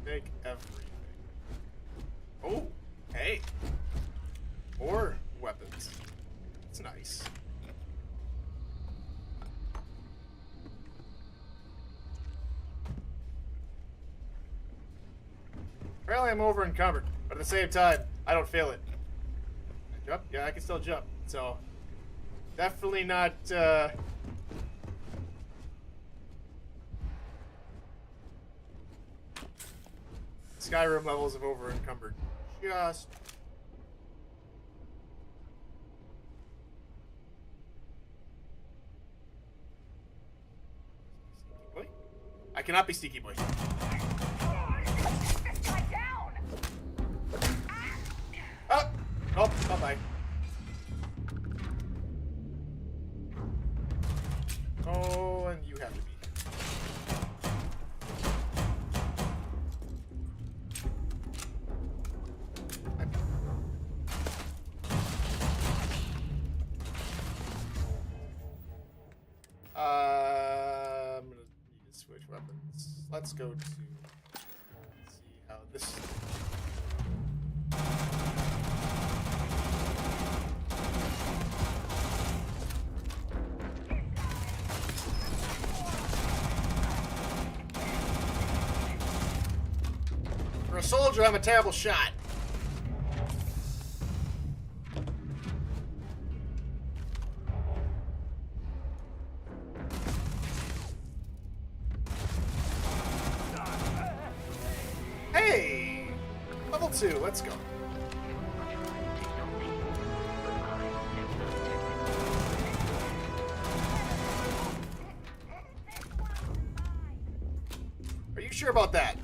Take everything. Oh, hey. More weapons. That's nice. Apparently I'm over encumbered, but at the same time, I don't feel it. Can I jump? Yeah, I can still jump. So, definitely not, Skyrim levels of over encumbered. Just... Boy? I cannot be Sneaky Boy. Oh! Oh, bye-bye. Oh, and you have to be. I'm gonna need to switch weapons. Let's go to see how this. For a soldier, I'm a terrible shot. Hey! Level 2, let's go. Are you sure about that?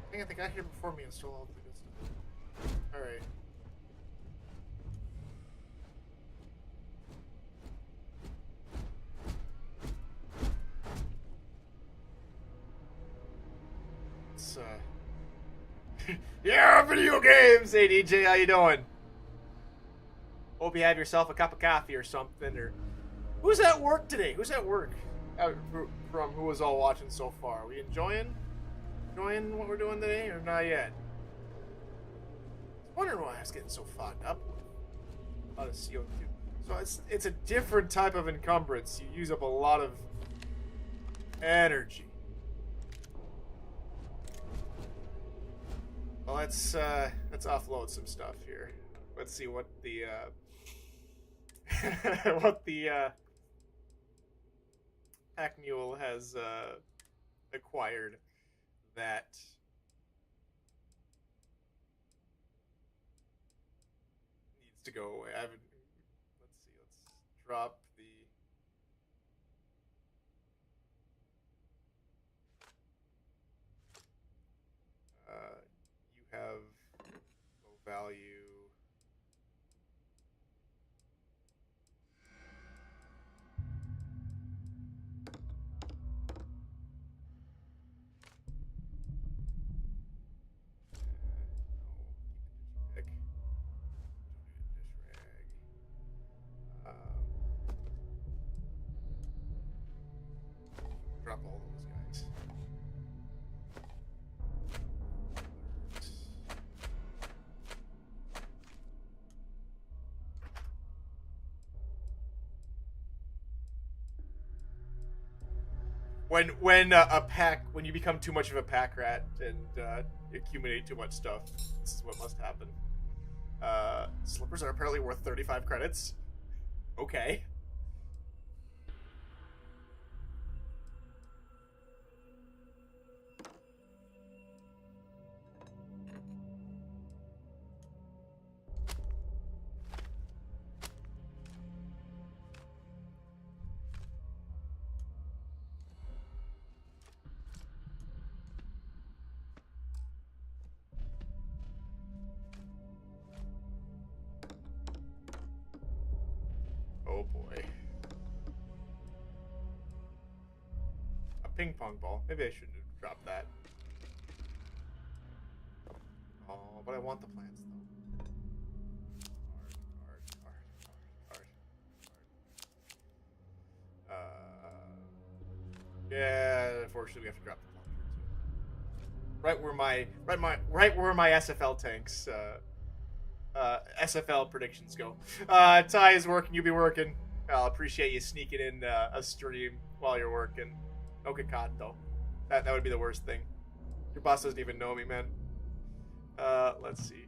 I think they got here before me and stole all the good stuff. Alright. It's, yeah, video games! Hey DJ, how you doing? Hope you have yourself a cup of coffee or something, or... Who's at work today? Who's at work? From who was all watching so far? Are we enjoying what we're doing today, or not yet? I was wondering why I was getting so fogged up with a lot of CO2. So it's a different type of encumbrance. You use up a lot of energy. Well, let's offload some stuff here. Let's see what the what the Hack Mule has acquired that needs to go away. I haven't. Let's see. Let's drop the. You have low value. Drop all those guys. When you become too much of a pack rat and accumulate too much stuff, this is what must happen. Slippers are apparently worth 35 credits. Okay. Oh boy. A ping pong ball. Maybe I shouldn't have dropped that. Oh, but I want the plants though. Hard. Yeah, unfortunately we have to drop the plunger too. Right where my SFL tanks SFL predictions go. Ty is working, you be working. I'll appreciate you sneaking in a stream while you're working. No get caught though. That would be the worst thing. Your boss doesn't even know me, man. Let's see.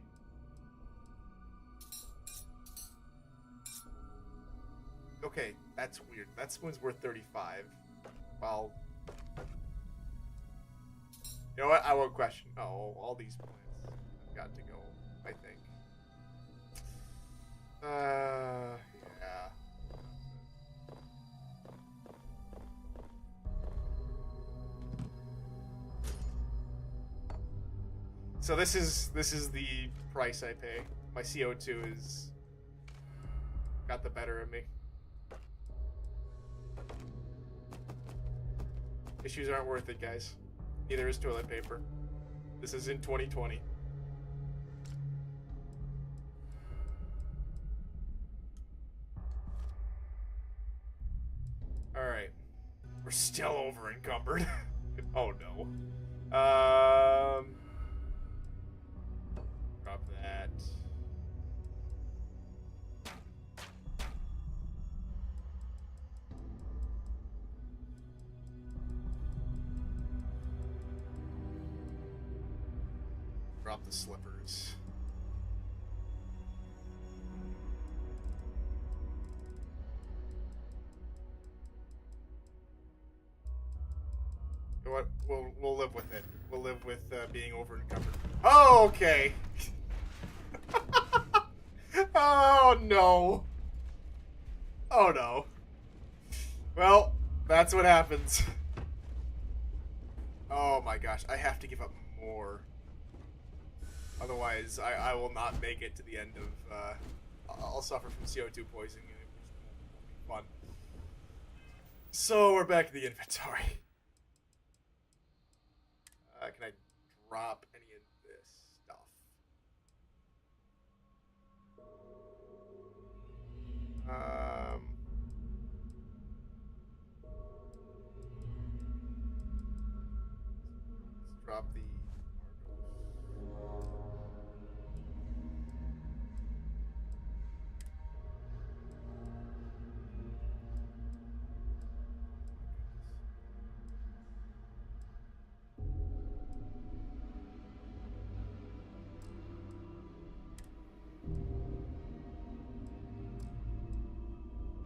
Okay, that's weird. That spoon's worth 35. Well, you know what? I won't question. Oh, all these plants have got to go, I think. Yeah. So this is the price I pay. My CO2 is got the better of me. Issues aren't worth it, guys. Neither is toilet paper. This is in 2020. Alright. We're still over encumbered. Oh no. Drop that. Drop the slippers. You know what? We'll live with it. We'll live with being over encumbered. Oh, okay. Oh no. Oh no. Well, that's what happens. Oh my gosh, I have to give up more. Otherwise, I will not make it to the end of, I'll suffer from CO2 poisoning, and it won't be fun. So, we're back to the inventory. Can I drop any of this stuff? Let's drop the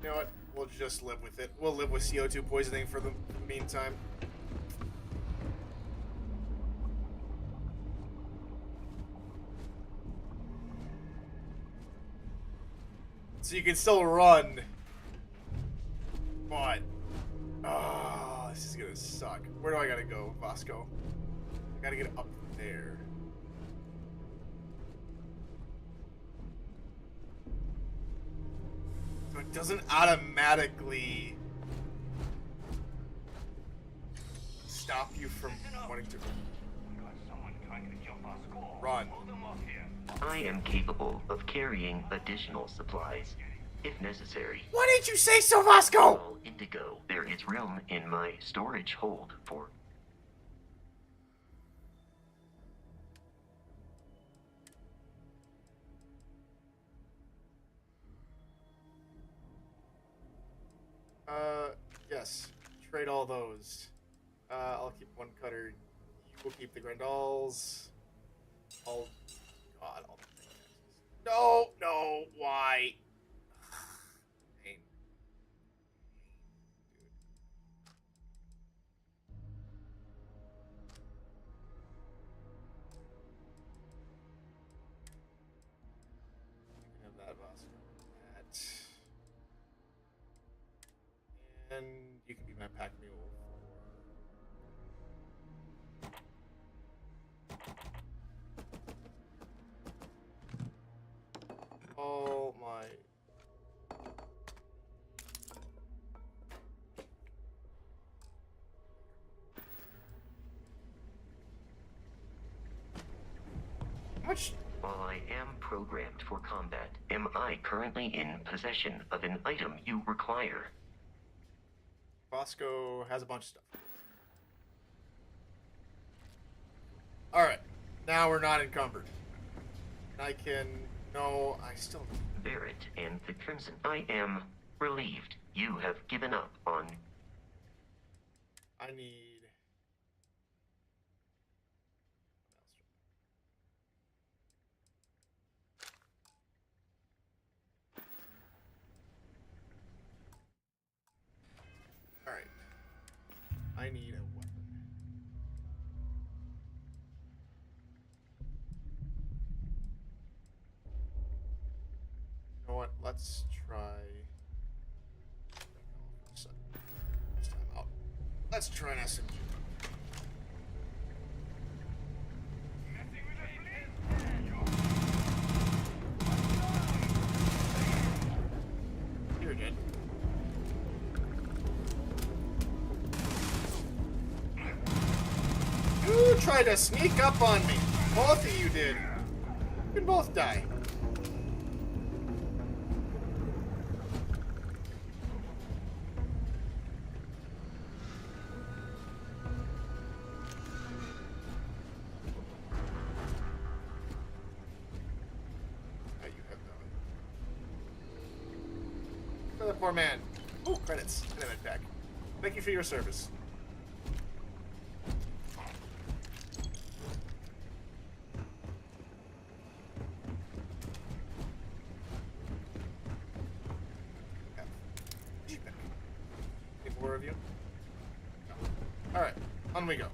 You know what? We'll just live with it. We'll live with CO2 poisoning for the meantime. So you can still run. But... oh, this is gonna suck. Where do I gotta go, Vasco? I gotta get up there. So it doesn't automatically stop you from wanting to run. I am capable of carrying additional supplies, if necessary. Why didn't you say so, Vasco? All indigo. There is room in my storage hold for... Yes. Trade all those. I'll keep one cutter. You will keep the Grandals. God, all the things. No, why? Pain. You can have that, boss. That. And you can be my pack mule. All my I am programmed for combat. Am I currently in possession of an item you require? Bosco has a bunch of stuff. Alright. Now we're not encumbered. I can... No, I still... Barrett and the Crimson. I am relieved you have given up on... I need... Alright. I need a weapon. You know what? Let's try... This time out. Let's try an SMG. You're dead. You tried to sneak up on me. Both of you did. You can both die. You have no. For the poor man. Ooh, credits. And I'm back. Thank you for your service. More of you? No. Alright, on we go.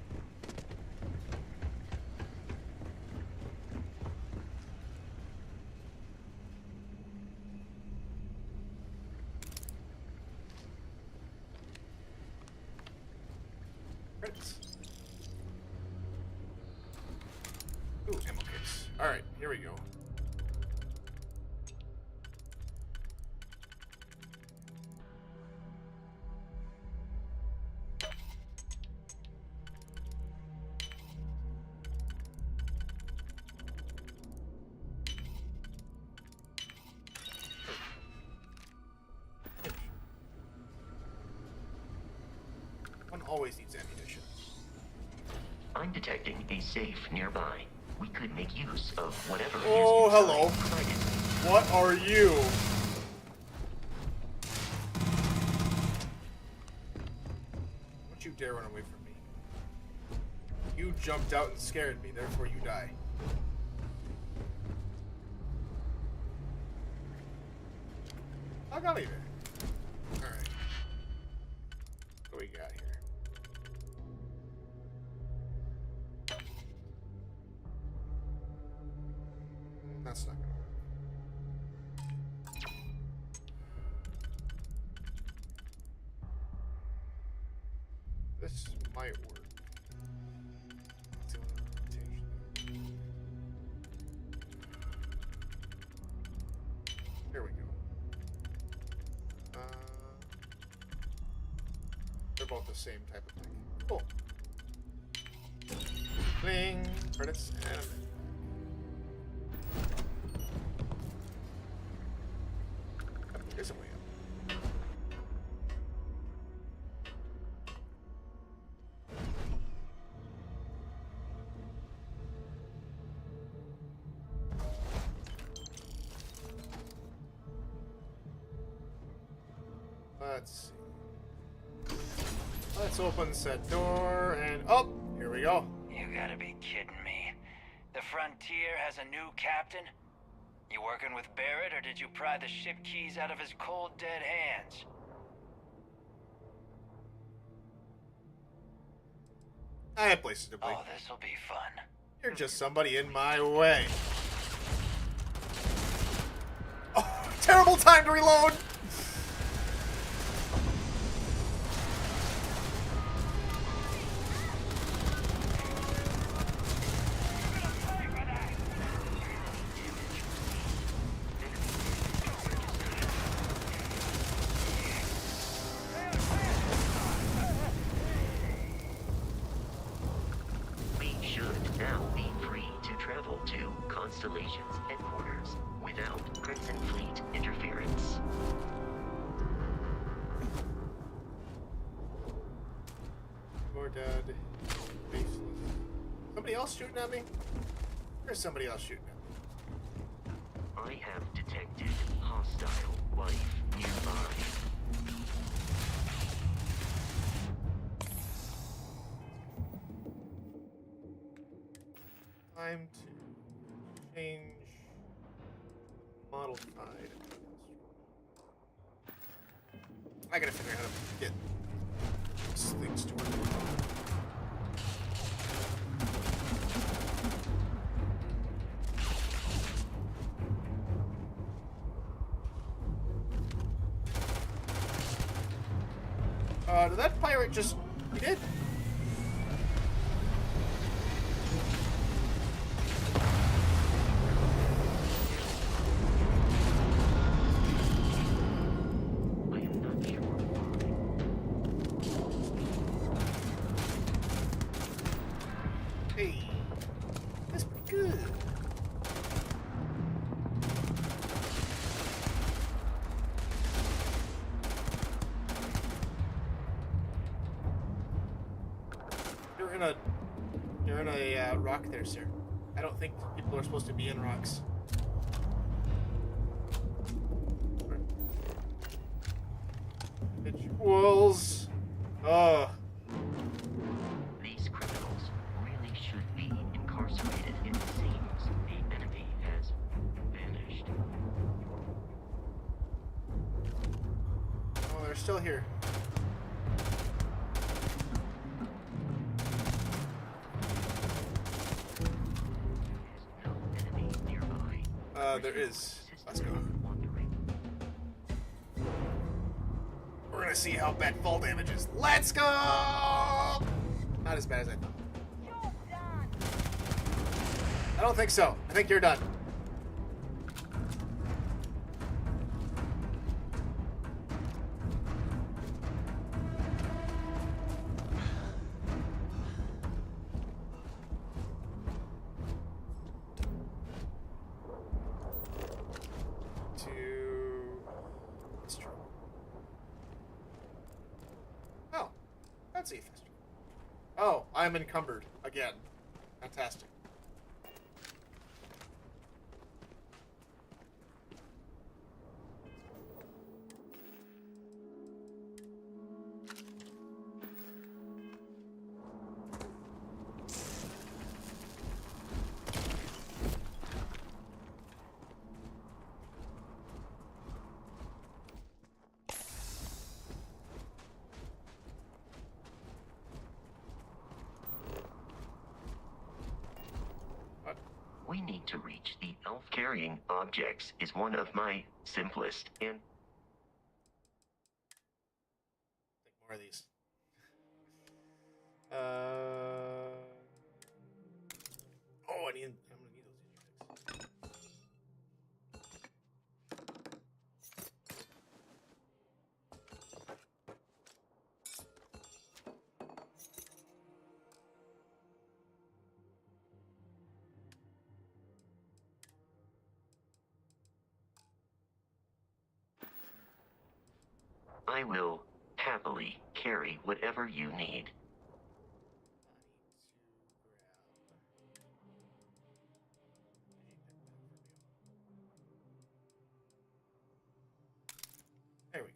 Credits. Ooh, ammo case. Alright, here we go. One always needs ammunition. I'm detecting a safe nearby. We could make use of whatever Oh, is hello. inside it. What are you? Don't you dare run away from me. You jumped out and scared me, therefore you die. I got me there. Alright. What do we got here? That's not gonna work. This might work. There we go. They're both the same type of thing. Cool. Bling, credits, and a minute. There's a way up. Let's see. Let's open said door and oh, here we go. You gotta be kidding me. The Frontier has a new captain? You working with Barrett, or did you pry the ship keys out of his cold, dead hands? I have places to be. Oh, this'll be fun. You're just somebody in my way. Oh, terrible time to reload! We should now be free to travel to constellations and More dead. Faceless. Somebody else shooting at me? There's somebody else shooting at me. I have detected hostile life nearby. Time to change modified. I gotta figure out how to get these things to work. Did that pirate just... He did? Hey, that's pretty good. You're in a rock there, sir. I don't think people are supposed to be in rocks. Visuals. Oh. These criminals really should be incarcerated. It seems the enemy has vanished. Oh, they're still here. There is. Let's go. We're gonna see how bad fall damage is. Let's go! Not as bad as I thought. I don't think so. I think you're done. Oh, I'm encumbered again. Fantastic. We need to reach the elf carrying objects is one of my simplest and More of these. Oh, I'm gonna need those injects. I will happily carry whatever you need. There we go.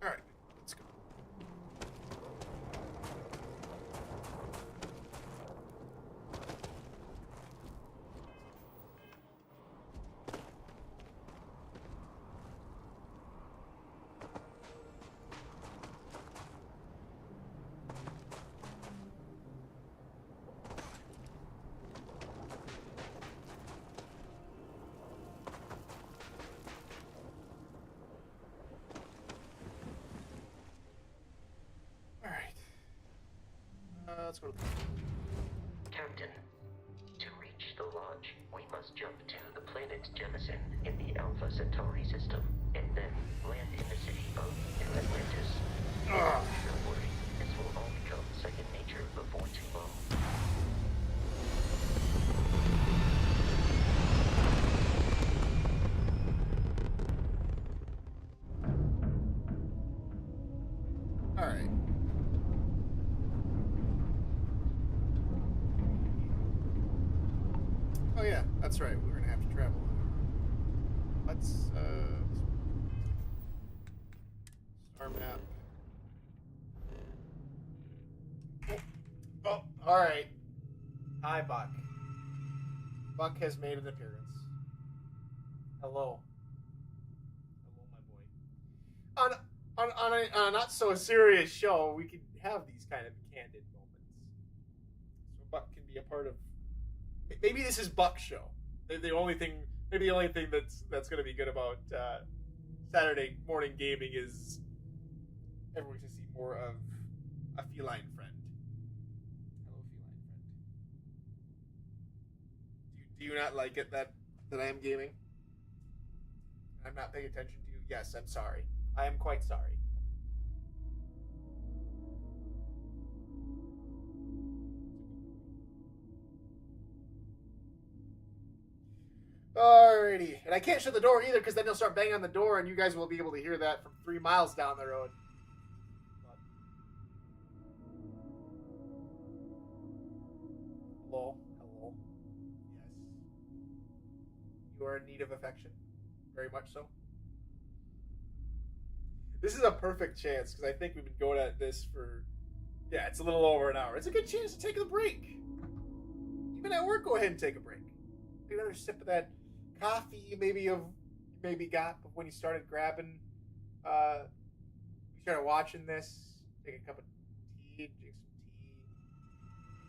All right, let's go. Let's go to the... Captain, to reach the lodge, We must jump to the planet Jemison in the Alpha Centauri system, and then land in the city of New Atlantis. Don't worry, this will all become second nature before too long. Alright. Oh yeah, that's right. We're gonna have to travel. Let's star map. Oh, alright. Hi, Buck. Buck has made an appearance. Hello. Hello, my boy. On a not so serious show, we can have these kind of candid moments. So Buck can be a part of. Maybe this is Buck's show. The only thing that's going to be good about Saturday morning gaming is everyone can see more of a feline friend. Hello, feline friend. Do you not like it that I am gaming? I'm not paying attention to you? Yes, I'm sorry. I am quite sorry. Alrighty. And I can't shut the door either because then they'll start banging on the door and you guys will be able to hear that from 3 miles down the road. Hello? Hello? Yes. You are in need of affection. Very much so. This is a perfect chance because I think we've been going at this for... Yeah, it's a little over an hour. It's a good chance to take a break. Even at work, go ahead and take a break. Take another sip of that coffee you maybe got when you started grabbing, you started watching this. Take a cup of tea,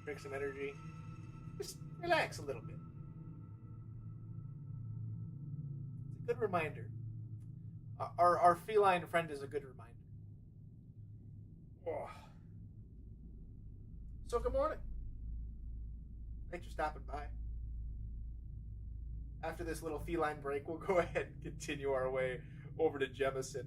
drink some energy. Just relax a little bit. It's a good reminder. Our feline friend is a good reminder. Oh. So good morning. Thanks for stopping by. After this little feline break, we'll go ahead and continue our way over to Jemison.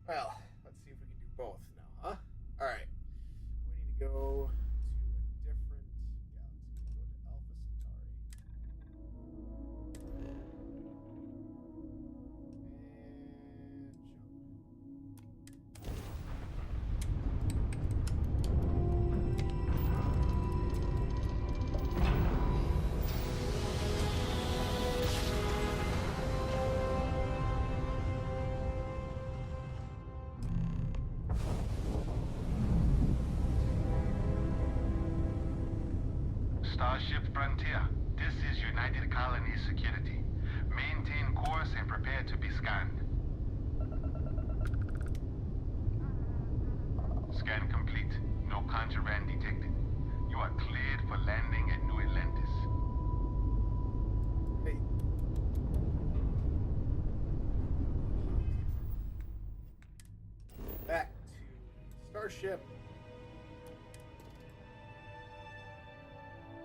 Well, let's see if we can do both now, huh? Alright. We need to go to a different galaxy. We go to Alpha Centauri. Starship Frontier, this is United Colony Security. Maintain course and prepare to be scanned. Scan complete. No contraband detected. You are cleared for landing at New Atlantis. Hey. Back to Starship.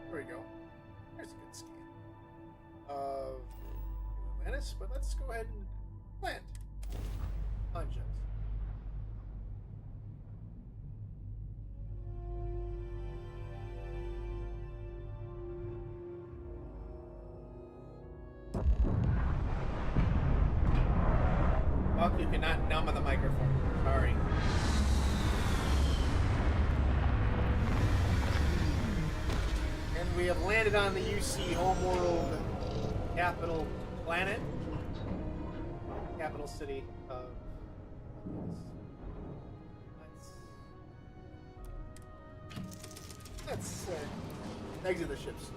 There we go. There's a good scan of Atlantis, but let's go ahead and land on Jemison. Buck, you cannot numb on the microphone. Sorry. And we have landed on the UC homeworld capital planet. Capital city of... Let's exit the ships.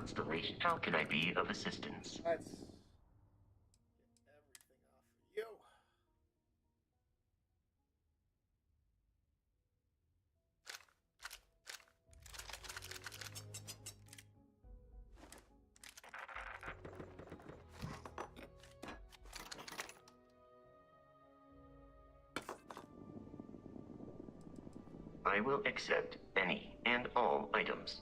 Constellation. How can I be of assistance? Let's get everything off of you. I will accept any and all items.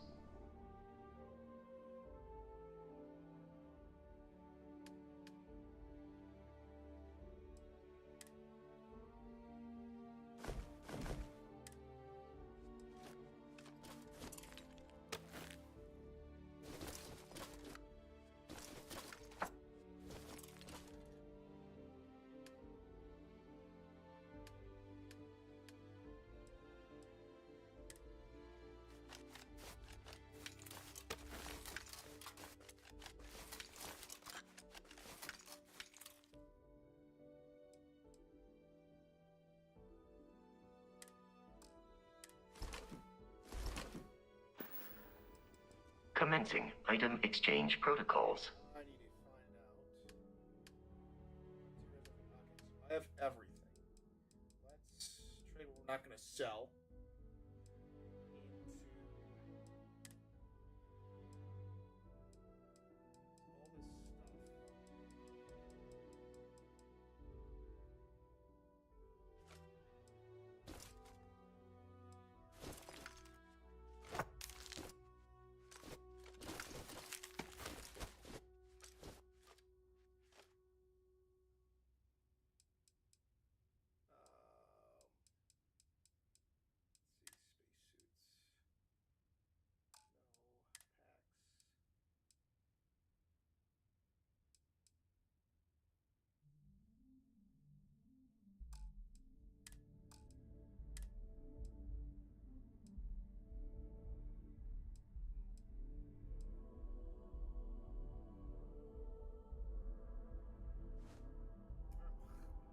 Commencing item exchange protocols. I need to find out. I have everything. Let's trade what we're not going to sell.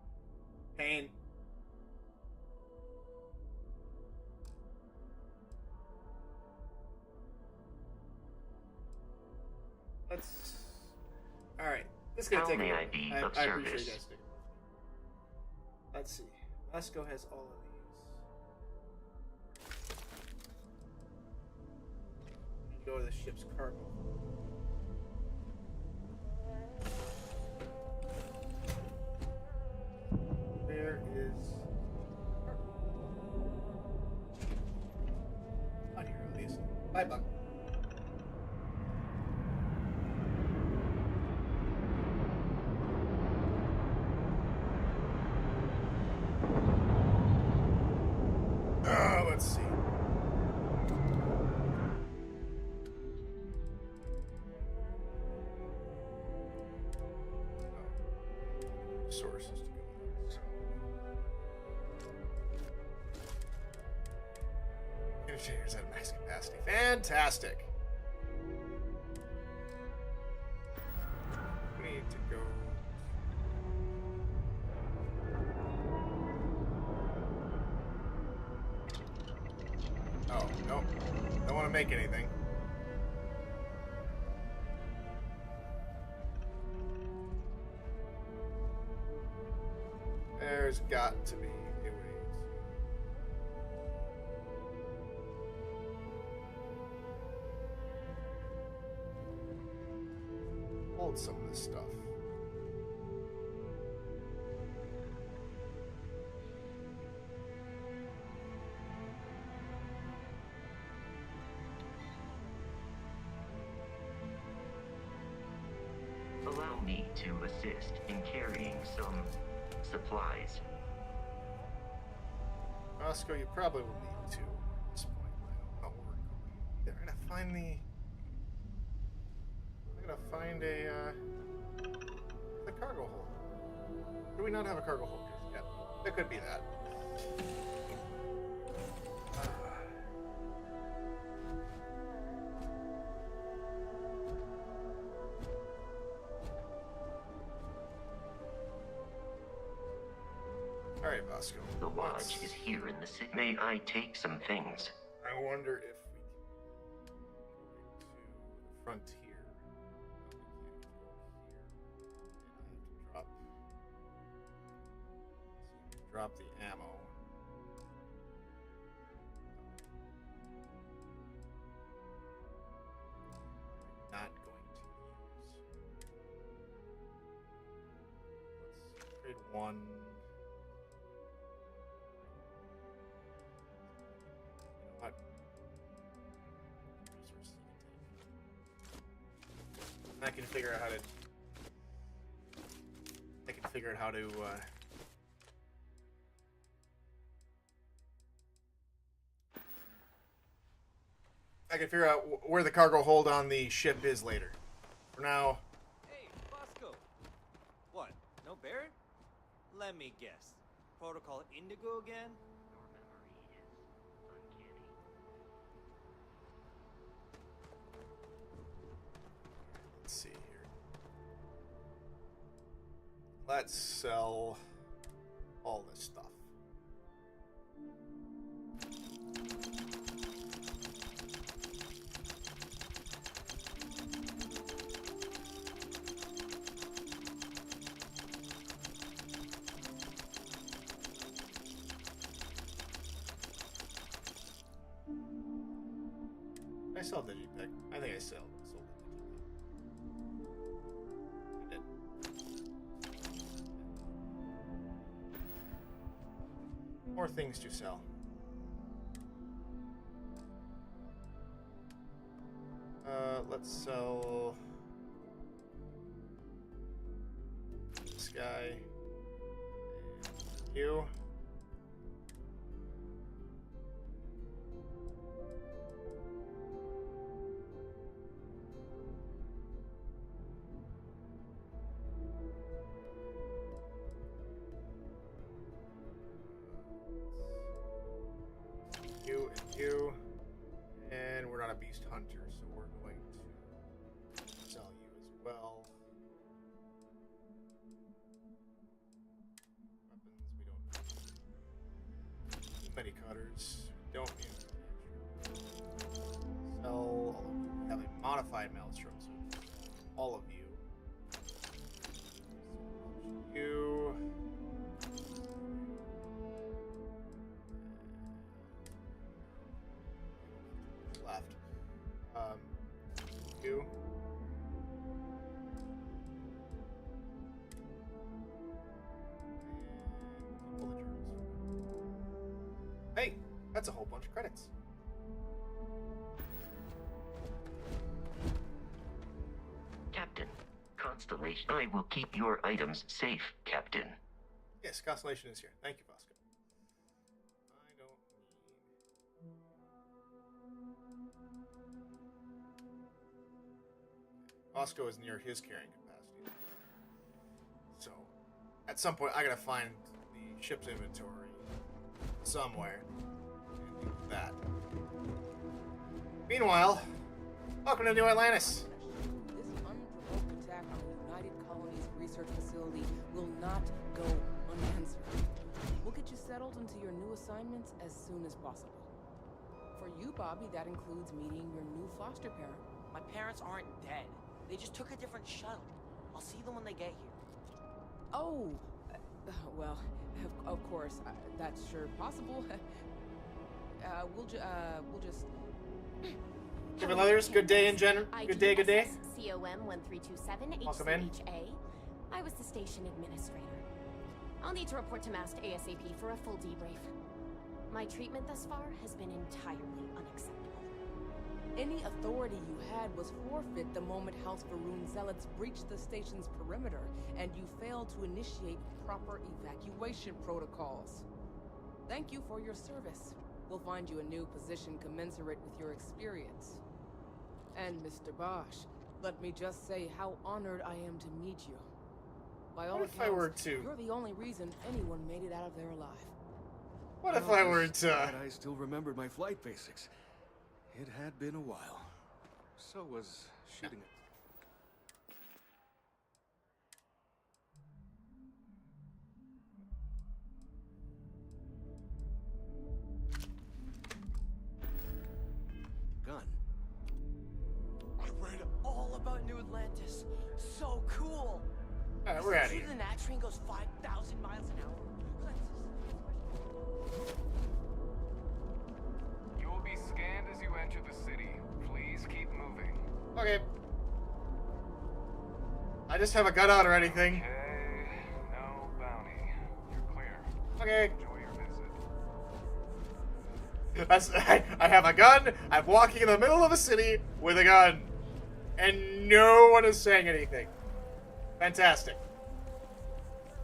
Into all this pain. Let's. All right. This is gonna How take. may I be of I appreciate service? you guys sticking with me. Let's see. Vasco has all of these. Go to the ship's cargo. Where is? Not here, at least. Bye, Buck. Let's see. Sources to go there. So. Interchanger's at max capacity. Fantastic. We need to go. Oh, no. Don't want to make anything. There's got to be a way to hold some of this stuff. Allow me to assist in carrying some supplies. Roscoe, you probably will need to at this point. I don't know where we're going. They're gonna find the. I'm gonna find the cargo hold. Do we not have a cargo hold yet? That could be that. All right, Vasco. The lodge is here in the city. May I take some things? I wonder if we can frontier. Drop the ammo. Not going to use. Let's trade one. You know what? Resources I can figure out how to. I can figure out how to. I can figure out where the cargo hold on the ship is later. For now. Hey, Bosco. What? No Barrett? Let me guess. Protocol Indigo again? Let's see here. Let's sell all this stuff. I sell Digitech. I think I sold the Digitech. I did. More things to sell. Let's sell this guy and you. You, and we're not a beast hunter, so we're going to sell you as well. Weapons, we don't need too many cutters. We don't need sell all of you. We have a modified maelstrom, so all of you. You. Left. You. And pull the journals. Hey, that's a whole bunch of credits. Captain, Constellation. I will keep your items safe, Captain. Yes, Constellation is here. Thank you, Vasco. Bosco is near his carrying capacity. So, at some point, I gotta find the ship's inventory somewhere and do that. Meanwhile, welcome to New Atlantis. This unprovoked attack on the United Colonies Research Facility will not go unanswered. We'll get you settled into your new assignments as soon as possible. For you, Bobby, that includes meeting your new foster parent. My parents aren't dead. They just took a different shuttle. I'll see them when they get here. Oh, well, of course, that's sure possible. We'll just. Different leathers. Good day in general. Good day. Good day. COM 1327 Welcome in. HCHA. I was the station administrator. I'll need to report to Mast ASAP for a full debrief. My treatment thus far has been entirely unacceptable. Any authority you had was forfeit the moment House Varun zealots breached the station's perimeter, and you failed to initiate proper evacuation protocols. Thank you for your service. We'll find you a new position commensurate with your experience. And Mr. Bosch, let me just say how honored I am to meet you. By all accounts, you're the only reason anyone made it out of there alive. What if I were to... I still remembered my flight basics. It had been a while. So was shooting it. Gun. I'm ready to all about New Atlantis. So cool. Alright, we're out of here. The Nat train goes 5,000 miles an hour. You will be scanned as you enter the city. Please keep moving. Okay. I just have a gun out or anything. Okay, no bounty. You're clear. Okay. Enjoy your visit. I have a gun. I'm walking in the middle of a city with a gun. And no one is saying anything. Fantastic.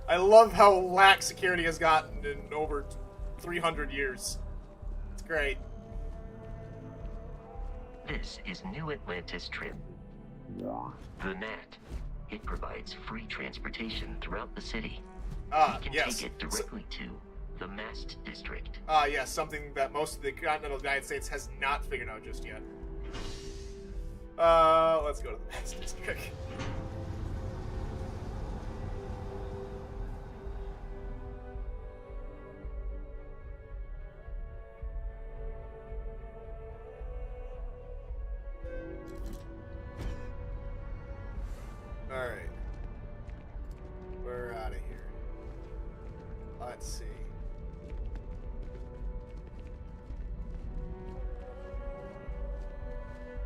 I love how lax security has gotten in over 300 years. It's great. This is New Atlantis Trim. The NAT. It provides free transportation throughout the city. You can yes. take it directly to the Mast District. Yes, something that most of the continental United States has not figured out just yet. Let's go to the Mast District. Alright. We're out of here. Let's see.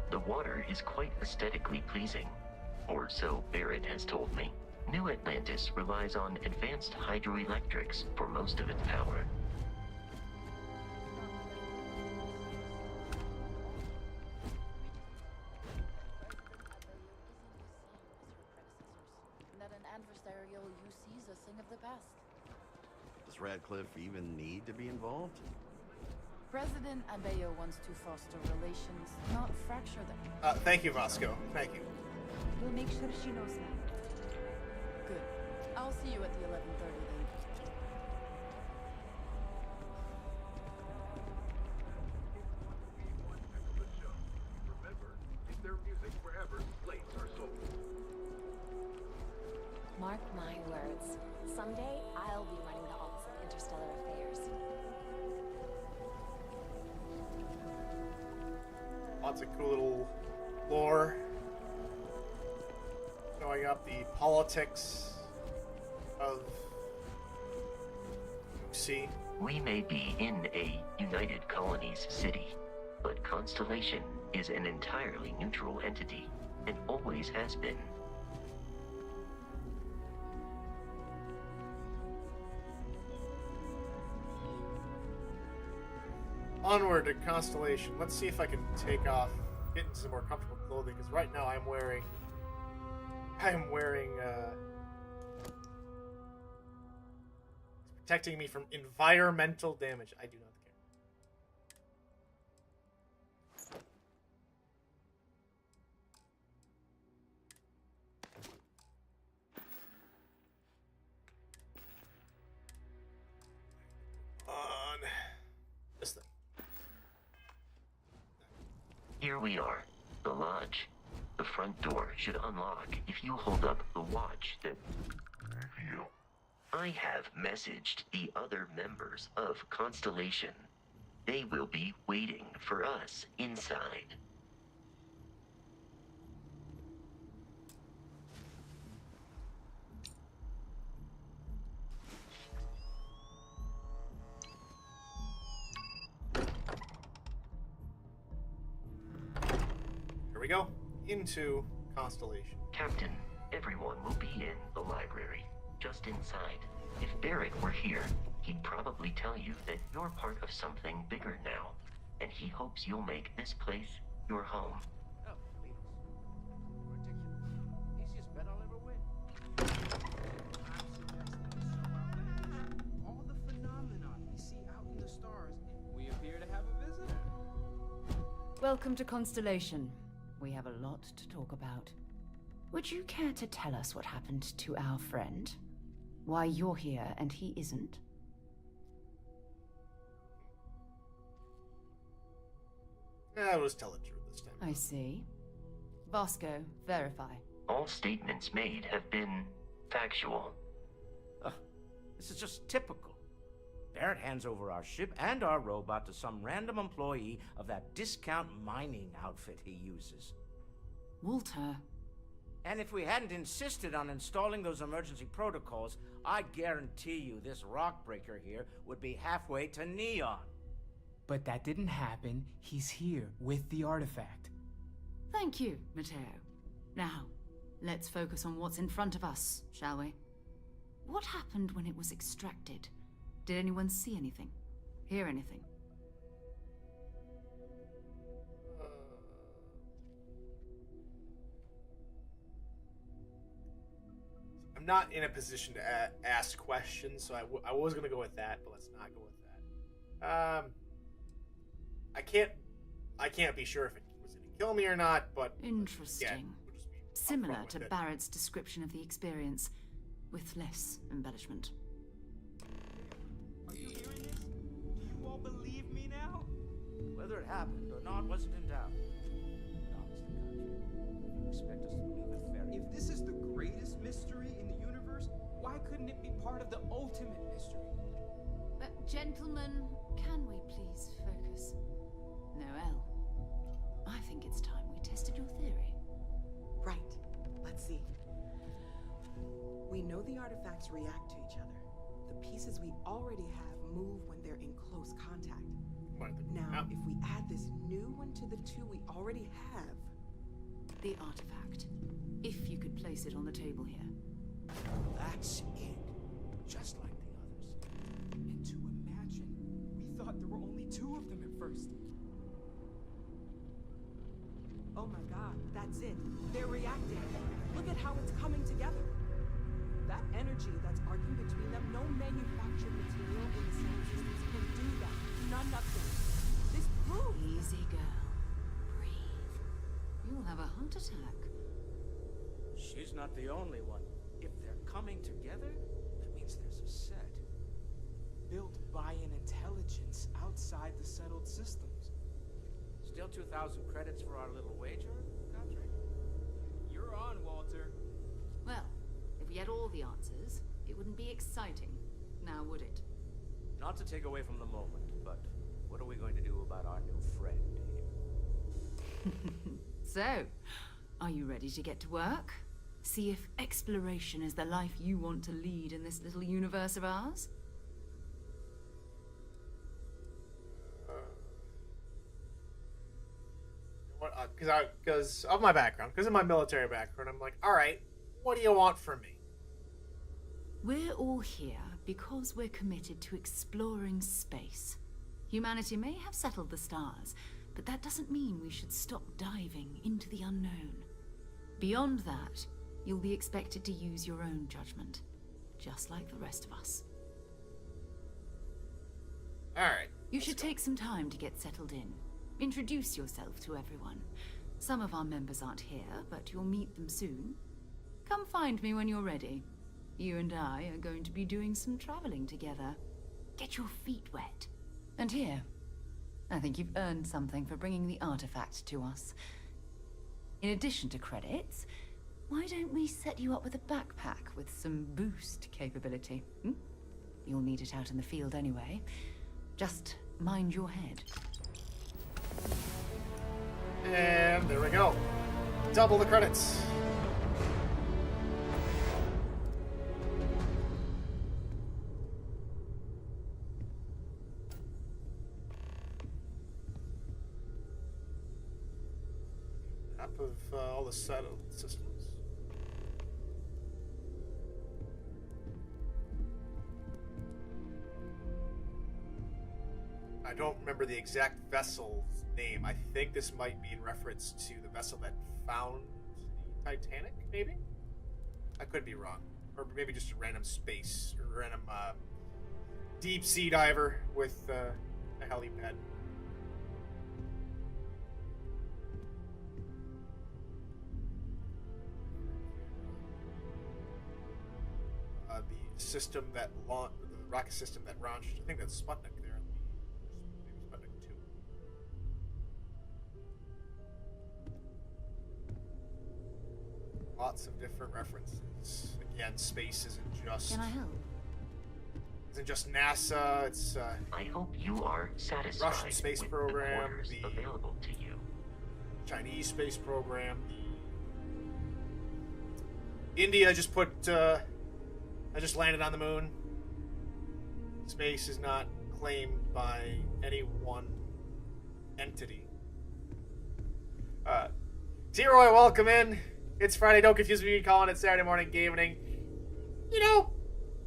The water is quite aesthetically pleasing, or so Barrett has told me. New Atlantis relies on advanced hydroelectrics for most of its power. That an adversarial UC is a thing of the past. Does Radcliffe even need to be involved? President Abeyo wants to foster relations, not fracture them. Thank you, Vasco. Thank you. We'll make sure she knows that. Good. I'll see you at the 11:30 then. Mark my words. Someday, I'll be running the Office of Interstellar Affairs. Lots of cool little lore. Showing up the politics of UC. We may be in a United Colonies city, but Constellation is an entirely neutral entity, and always has been. Onward to Constellation. Let's see if I can take off, get into some more comfortable clothing, because right now I'm wearing it's protecting me from environmental damage. I do not care. On this thing. Here we are, the lodge. The front door should unlock if you hold up the watch that... I have messaged the other members of Constellation. They will be waiting for us inside. Here we go. Into Constellation. Captain, everyone will be in the library, just inside. If Barrett were here, he'd probably tell you that you're part of something bigger now, and he hopes you'll make this place your home. Oh, ridiculous. Easiest bet I'll ever win. All the phenomenon we see out in the stars. We appear to have a visitor. Welcome to Constellation. We have a lot to talk about. Would you care to tell us what happened to our friend? Why you're here and he isn't? I'll just tell the truth this time. I see. Vasco, verify. All statements made have been factual. This is just typical. Barrett hands over our ship and our robot to some random employee of that discount mining outfit he uses. Walter. And if we hadn't insisted on installing those emergency protocols, I guarantee you this rock breaker here would be halfway to Neon. But that didn't happen. He's here with the artifact. Thank you, Matteo. Now, let's focus on what's in front of us, shall we? What happened when it was extracted? Did anyone see anything? Hear anything? I'm not in a position to ask questions, so I was going to go with that, but let's not go with that. I can't be sure if it was going to kill me or not, but interesting. Again, Similar to Barrett's description of the experience, with less embellishment. Are you hearing this? Do you all believe me now? Whether it happened or not wasn't in doubt. Honestly, Country, you expect us to believe it fair? If this is the greatest mystery in the universe, why couldn't it be part of the ultimate mystery? Gentlemen, can we please focus? Noel, I think it's time we tested your theory. Right. Let's see. We know the artifacts react to each other. The pieces we already have move when they're in close contact. Now, if we add this new one to the two we already have... The artifact. If you could place it on the table here. That's it. Just like the others. And to imagine, we thought there were only two of them at first. Oh my god, that's it. They're reacting. Look at how it's coming together. That energy that's arcing between them, no manufactured material in the solar systems can do that. None of them. This proves... Easy, girl. Breathe. You'll have a heart attack. She's not the only one. If they're coming together, that means there's a set. Built by an intelligence outside the settled systems. Still 2,000 credits for our little wager, Country? You're on, Walter. Well, if we had all the answers, it wouldn't be exciting, now would it? Not to take away from the moment, but what are we going to do about our new friend here? So, are you ready to get to work? See if exploration is the life you want to lead in this little universe of ours? Because of my background, because of my military background, I'm like, all right, what do you want from me? We're all here because we're committed to exploring space. Humanity may have settled the stars, but that doesn't mean we should stop diving into the unknown. Beyond that, you'll be expected to use your own judgment, just like the rest of us. All right. You should take some time to get settled in. Introduce yourself to everyone. Some of our members aren't here, but you'll meet them soon. Come find me when you're ready. You and I are going to be doing some traveling together. Get your feet wet. And here, I think you've earned something for bringing the artifact to us. In addition to credits, why don't we set you up with a backpack with some boost capability? You'll need it out in the field anyway. Just mind your head. And there we go. Double the credits. Map of all the settled systems. I don't remember the exact vessel's name. I think this might be in reference to the vessel that found the Titanic, maybe? I could be wrong. Or maybe just a random space, or random deep sea diver with a helipad. The system that launched, the rocket system that launched, I think that's Sputnik there. Maybe Sputnik 2. Lots of different references. Again, space isn't just... Can I help? Isn't just NASA, it's I hope you are satisfied Russian space with program, the quarters available to you. Chinese space program, the India just put, I just landed on the moon. Space is not claimed by any one entity. T-Roy, welcome in. It's Friday. Don't confuse me calling it Saturday morning gaming. You know,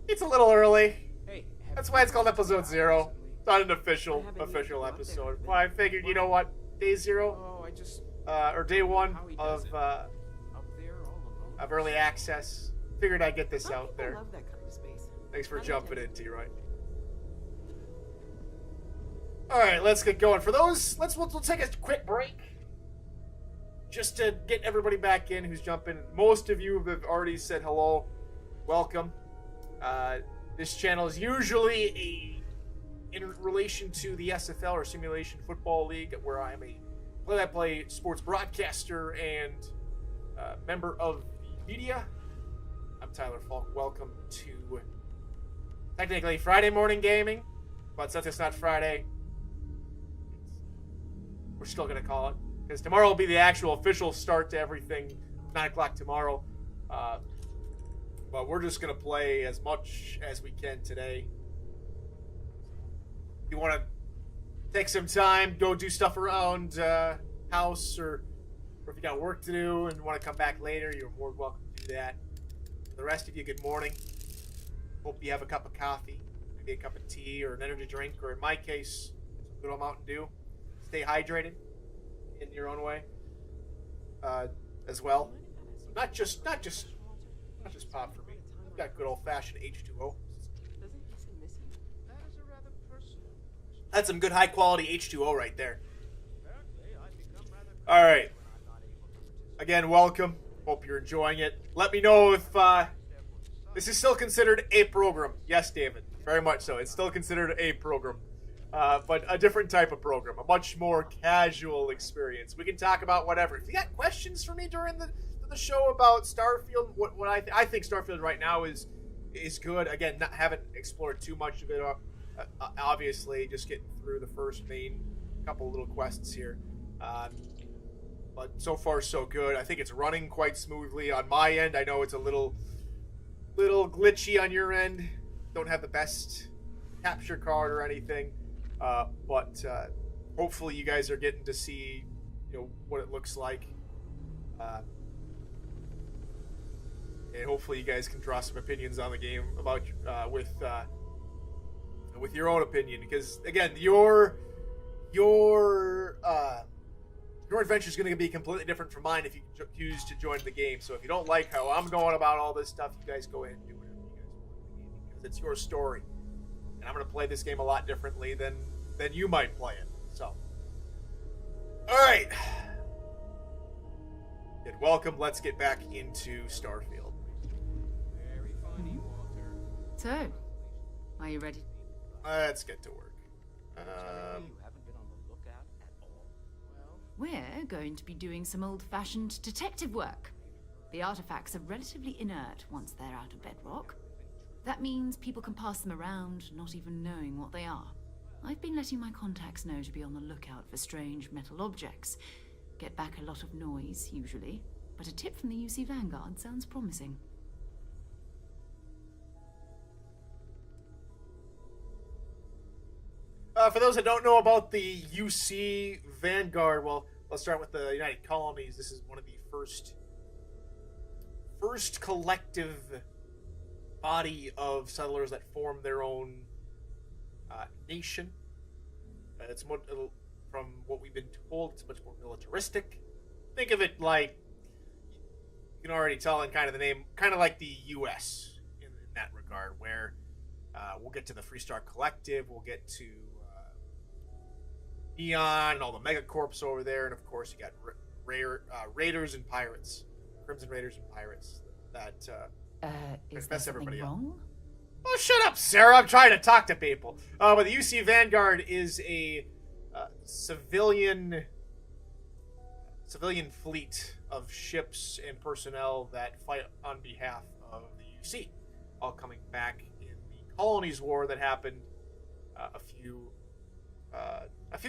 it's a little early. Hey, that's why it's called episode 0. It's not an official episode. Well, I figured, you know what? Day 0, or day 1 of early access. Figured I'd get this out there. Love that kind of space. Thanks for jumping in, T-Roy. All right, let's get going. For those, we'll take a quick break just to get everybody back in who's jumping. Most of you have already said hello. Welcome. This channel is usually in relation to the SFL, or Simulation Football League, where I am a play-by-play sports broadcaster and member of the media. I'm Tyler Falk. Welcome to technically Friday morning gaming, but since it's not Friday, we're still going to call it, because tomorrow will be the actual official start to everything, 9 o'clock tomorrow. But we're just going to play as much as we can today. If you want to take some time, go do stuff around house, or if you got work to do and want to come back later, you're more welcome to do that. For the rest of you, good morning. Hope you have a cup of coffee, maybe a cup of tea, or an energy drink, or in my case, a good old Mountain Dew. Stay hydrated in your own way, as well. Not just pop for me. I've got good old-fashioned H2O. That's some good high-quality H2O right there. All right. Again, welcome. Hope you're enjoying it. Let me know if this is still considered a program. Yes, David. Very much so. It's still considered a program. But a different type of program, a much more casual experience. We can talk about whatever. If you got questions for me during the show about Starfield, what I think Starfield right now is good. Again, haven't explored too much of it. Obviously, just getting through the first main couple little quests here. But so far, so good. I think it's running quite smoothly on my end. I know it's a little glitchy on your end. Don't have the best capture card or anything. But hopefully you guys are getting to see, what it looks like, and hopefully you guys can draw some opinions on the game about with your own opinion, because again, your adventure is going to be completely different from mine if you choose to join the game. So if you don't like how I'm going about all this stuff, you guys go ahead and do whatever you guys want, because it's your story. And I'm going to play this game a lot differently than you might play it. So, all right. Good. Welcome. Let's get back into Starfield. Very funny, Walter. So, are you ready? Let's get to work. You haven't been on the lookout at all. We're going to be doing some old-fashioned detective work. The artifacts are relatively inert once they're out of bedrock. That means people can pass them around, not even knowing what they are. I've been letting my contacts know to be on the lookout for strange metal objects. Get back a lot of noise, usually, but a tip from the UC Vanguard sounds promising. For those that don't know about the UC Vanguard, well, let's start with the United Colonies. This is one of the first collective body of settlers that form their own nation. It's more, from what we've been told, it's much more militaristic. Think of it like, you can already tell in kind of the name, kind of like the U.S. in that regard, where we'll get to the Freestar Collective, we'll get to Neon and all the megacorps over there, and of course you got Raiders and Pirates, Crimson Raiders and Pirates that is there something wrong? Oh, shut up, Sarah. I'm trying to talk to people. But the UC Vanguard is a civilian fleet of ships and personnel that fight on behalf of the UC, all coming back in the Colonies War that happened a few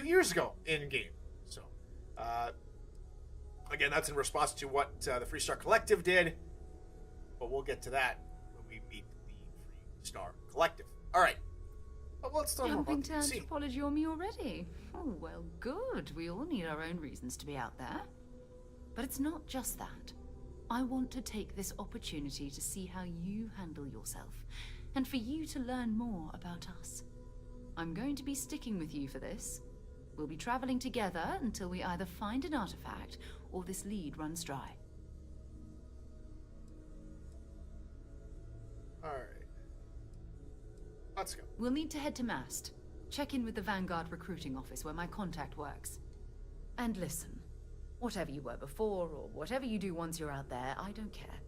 years ago in game. So, again, that's in response to what the Freestar Collective did. but we'll get to that when we meet the Free Star Collective. All right. Well, let's talk more Jumping about to the DC. anthropology on me already? Oh, well, good. We all need our own reasons to be out there. But it's not just that. I want to take this opportunity to see how you handle yourself, and for you to learn more about us. I'm going to be sticking with you for this. We'll be traveling together until we either find an artifact or this lead runs dry. All right. Let's go. We'll need to head to Mast. Check in with the Vanguard recruiting office where my contact works. And listen, whatever you were before or whatever you do once you're out there, I don't care.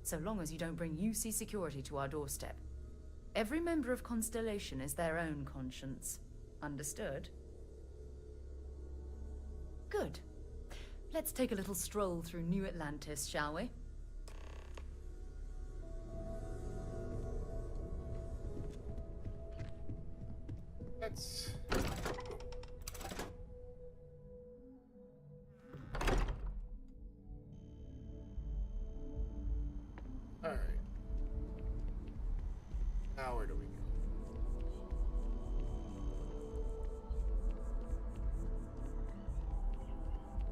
So long as you don't bring UC security to our doorstep. Every member of Constellation is their own conscience. Understood? Good. Let's take a little stroll through New Atlantis, shall we? Let's... All right. Now where do we go?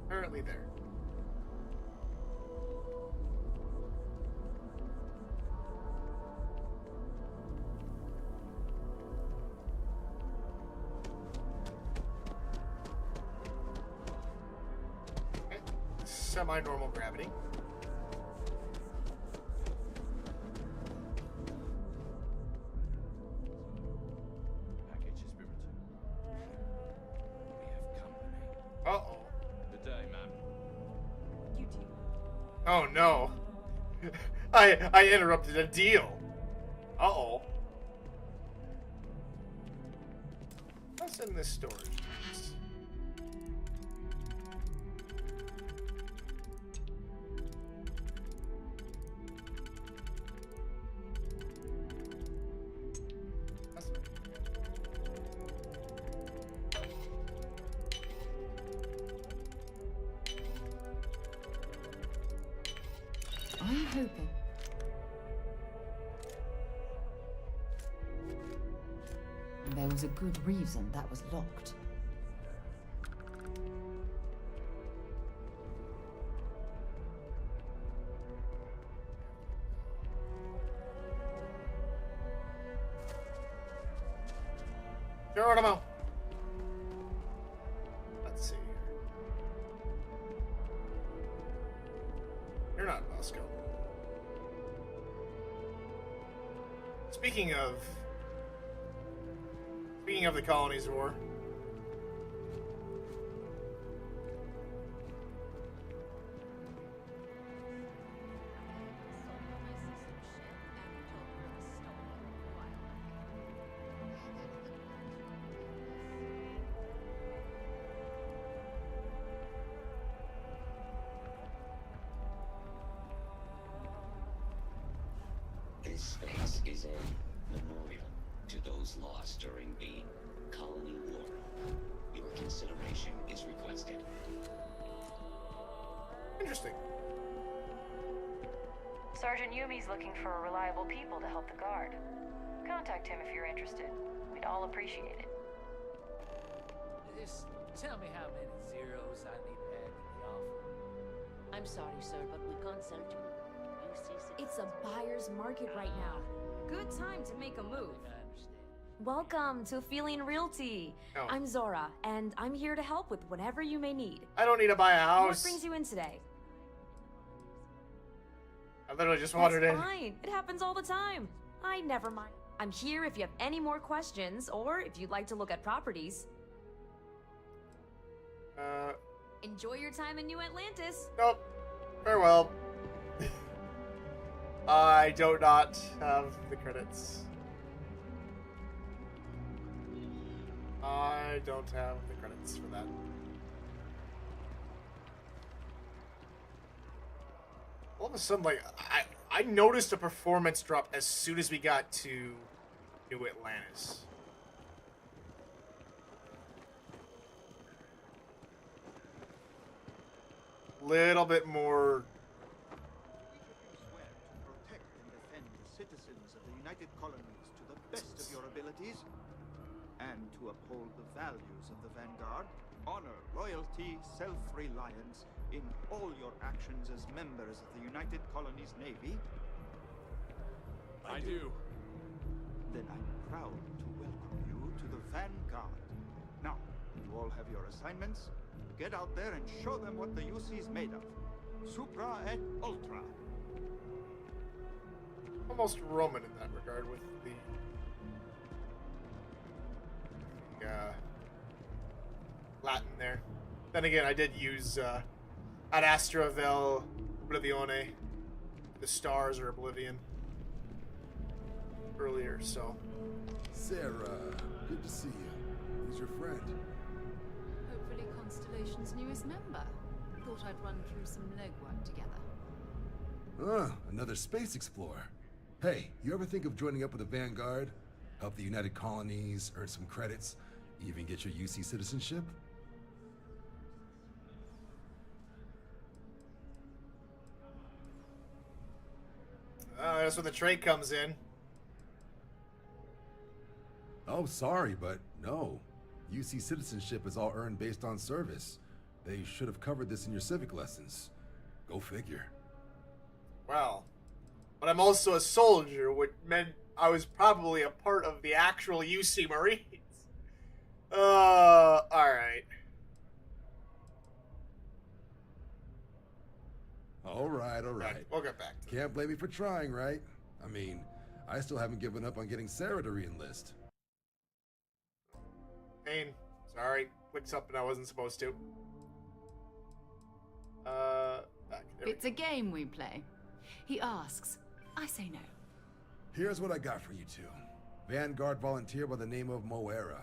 Apparently there. Okay. Semi-normal gravity. Package has been returned. We have company. Uh-oh. Good day, ma'am. You too. Oh no. I interrupted a deal. Uh-oh. What's in this story? I'm hoping. There was a good reason that was locked. Geronimo. Let's see here. You're not Moscow. Speaking of the colonies war. This space is a memorial to those lost during the Colony War. Your consideration is requested. Interesting. Sergeant Yumi's looking for reliable people to help the guard. Contact him if you're interested. We'd all appreciate it. Just tell me how many zeros I need to add to the offer. I'm sorry, sir, but we can't sell to It's a buyer's market right now. Good time to make a move. Welcome to Feeling Realty. Oh. I'm Zora, and I'm here to help with whatever you may need. I don't need to buy a house. What brings you in today? I literally just wandered in. That's fine. It happens all the time. I never mind. I'm here if you have any more questions, or if you'd like to look at properties. Enjoy your time in New Atlantis. Nope. Farewell. I do not have the credits. I don't have the credits for that. All of a sudden, like, I noticed a performance drop as soon as we got to New Atlantis. Little bit more United Colonies to the best of your abilities, and to uphold the values of the Vanguard, honor loyalty, self-reliance in all your actions as members of the United Colonies Navy? I do. Then I'm proud to welcome you to the Vanguard. Now, you all have your assignments. Get out there and show them what the UC's made of. Supra et Ultra. Almost Roman in that regard with the Latin there. Then again, I did use Ad Astra Vel Oblivione, the stars or Oblivion, earlier, so. Sarah, good to see you. Who's your friend? Hopefully Constellation's newest member. Thought I'd run through some legwork together. Another space explorer. Hey, you ever think of joining up with the Vanguard? Help the United Colonies, earn some credits, even get your UC citizenship? That's where the trait comes in. Oh, sorry, but no. UC citizenship is all earned based on service. They should have covered this in your civic lessons. Go figure. Well, but I'm also a soldier, which meant I was probably a part of the actual UC Marines. Alright. All right. We'll get back to Can't blame me for trying, right? I mean, I still haven't given up on getting Sarah to re-enlist. Pain. Sorry. Clicked something I wasn't supposed to. It's a game we play. He asks, I say no. Here's what I got for you two. Vanguard volunteer by the name of Moera.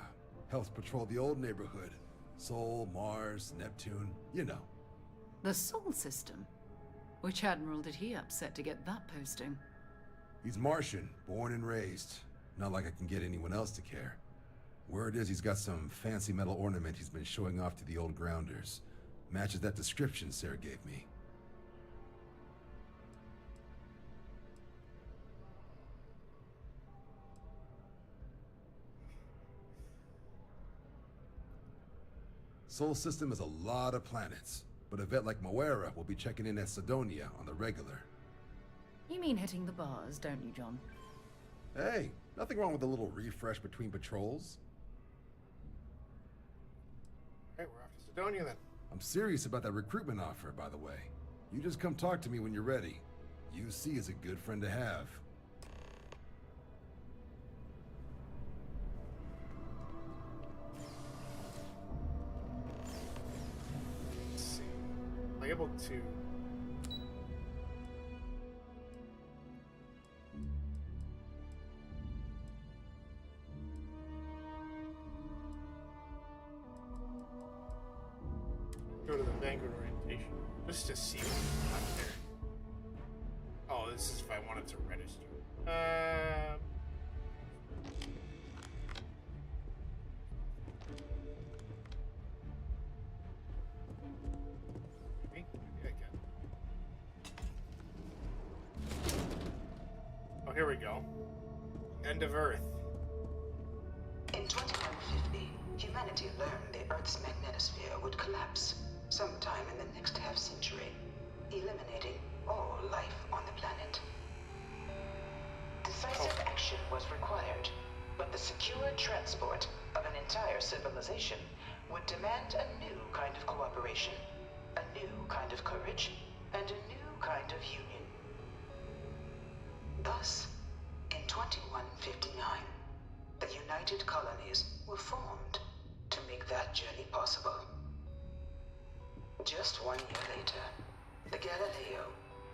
Helps patrol the old neighborhood. Sol, Mars, Neptune, you know. The Sol system? Which admiral did he upset to get that posting? He's Martian, born and raised. Not like I can get anyone else to care. Word is he's got some fancy metal ornament he's been showing off to the old grounders. Matches that description Sarah gave me. Sol system is a lot of planets, but a vet like Moera will be checking in at Sidonia on the regular. You mean hitting the bars, don't you, John? Hey, nothing wrong with a little refresh between patrols. Okay, we're off to Sidonia then. I'm serious about that recruitment offer, by the way. You just come talk to me when you're ready. UC is a good friend to have. Let's see. Am I able to... go to the Vanguard orientation just to see what's out there. Oh, this is if I wanted to register. Maybe I can. Oh, here we go. End of Earth. In 2150, humanity learned the Earth's magnetosphere would collapse sometime in the next half-century, eliminating all life on the planet. Decisive action was required, but the secure transport of an entire civilization would demand a new kind of cooperation, a new kind of courage, and a new kind of union. Thus, in 2159, the United Colonies were formed to make that journey possible. Just 1 year later, the Galileo,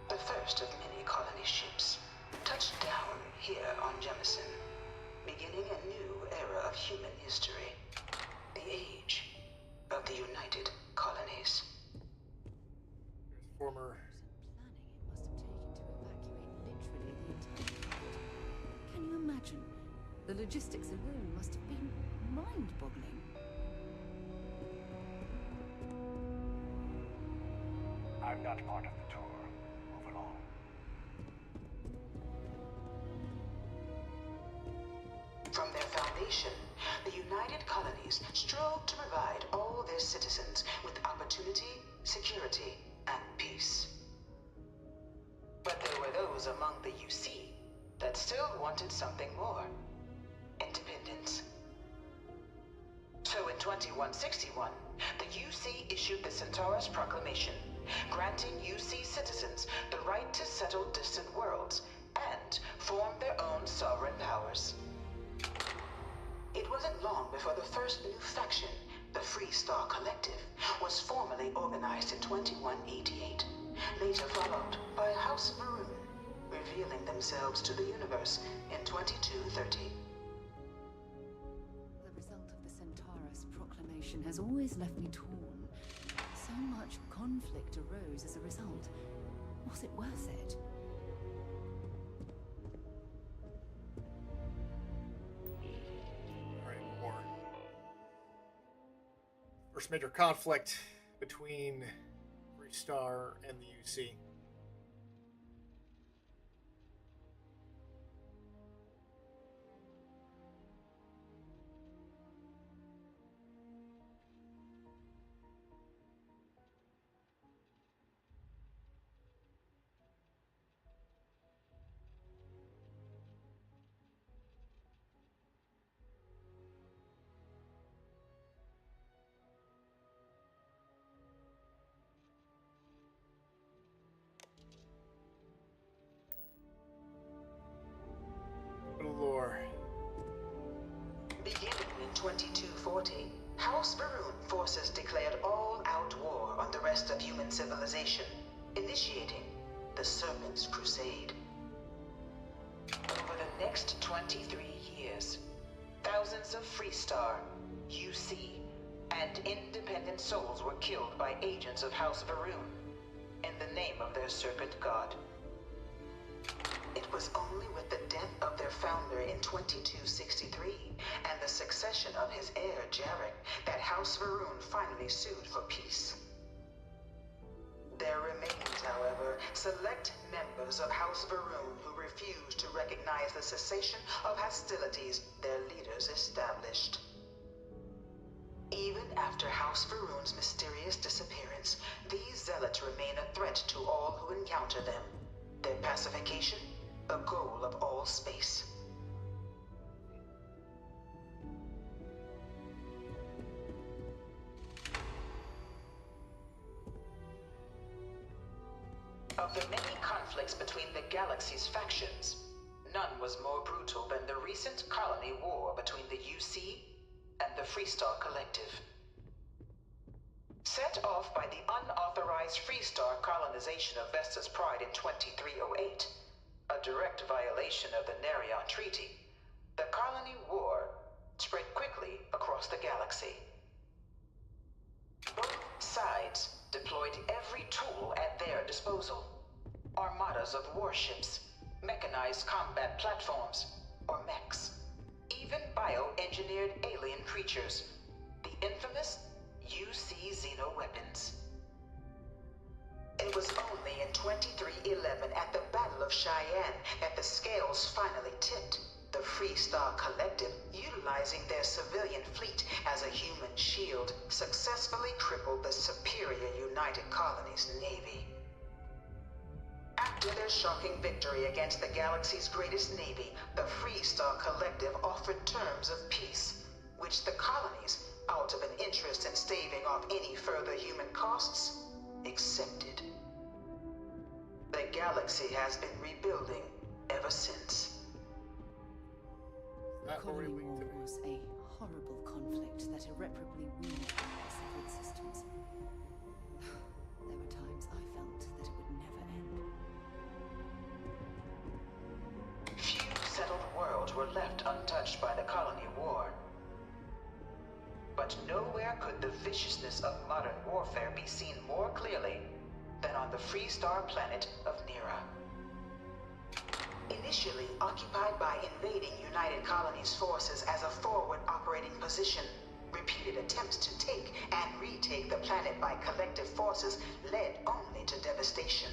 the first of many colony ships, touched down here on Jemison, beginning a new era of human history, the age of the United Colonies. Former... Can you imagine? The logistics alone must have been mind-boggling. I'm not part of the tour. Move along. foundation, the United Colonies strove to provide all their citizens with opportunity, security, and peace. But there were those among the UC that still wanted something more. Independence. So in 2161, the UC issued the Centaurus Proclamation, granting UC citizens the right to settle distant worlds and form their own sovereign powers. It wasn't long before the first new faction, the Free Star Collective, was formally organized in 2188, later followed by House Maroon, revealing themselves to the universe in 2230. The result of the Centaurus Proclamation has always left me torn. So much conflict arose as a result. Was it worth it? Alright, more. First major conflict between Free Star and the UC. Lore. Beginning in 2240, House Maroon forces declared all-out war on the rest of human civilization, initiating the Serpent's Crusade. Over the next 23 years, thousands of Free Star, UC, and independent souls were killed by agents of House Maroon in the name of their serpent god. It was only with the death of their founder in 2263 and the succession of his heir, Jarek, that House Maroon finally sued for peace. There remains, however, select members of House Maroon who refuse to recognize the cessation of hostilities their leaders established. Even after House Maroon's mysterious disappearance, these zealots remain a threat to all who encounter them. Their pacification, a goal of all space. Of the many conflicts between the galaxy's factions, none was more brutal than the recent colony war between the UC and the Free Star Collective. Set off by the unauthorized Free Star colonization of Vesta's Pride in 2308, a direct violation of the Nerion Treaty, the colony war spread quickly across the galaxy. Both sides deployed every tool at their disposal. Armadas of warships, mechanized combat platforms, or mechs, even bioengineered alien creatures, the infamous UC Xeno-weapons. It was only in 2311 at the Battle of Cheyenne that the scales finally tipped. The Free Star Collective, utilizing their civilian fleet as a human shield, successfully crippled the superior United Colonies Navy. After their shocking victory against the galaxy's greatest navy, the Free Star Collective offered terms of peace, which the colonies, out of an interest in staving off any further human costs, accepted. The galaxy has been rebuilding ever since. The colony war was a horrible conflict that irreparably wounded our separate systems. There were times I felt that it would never end. Few settled worlds were left untouched by the colony war. But nowhere could the viciousness of modern warfare be seen more clearly than on the Free Star planet of Nera. Initially occupied by invading United Colonies forces as a forward operating position, repeated attempts to take and retake the planet by collective forces led only to devastation.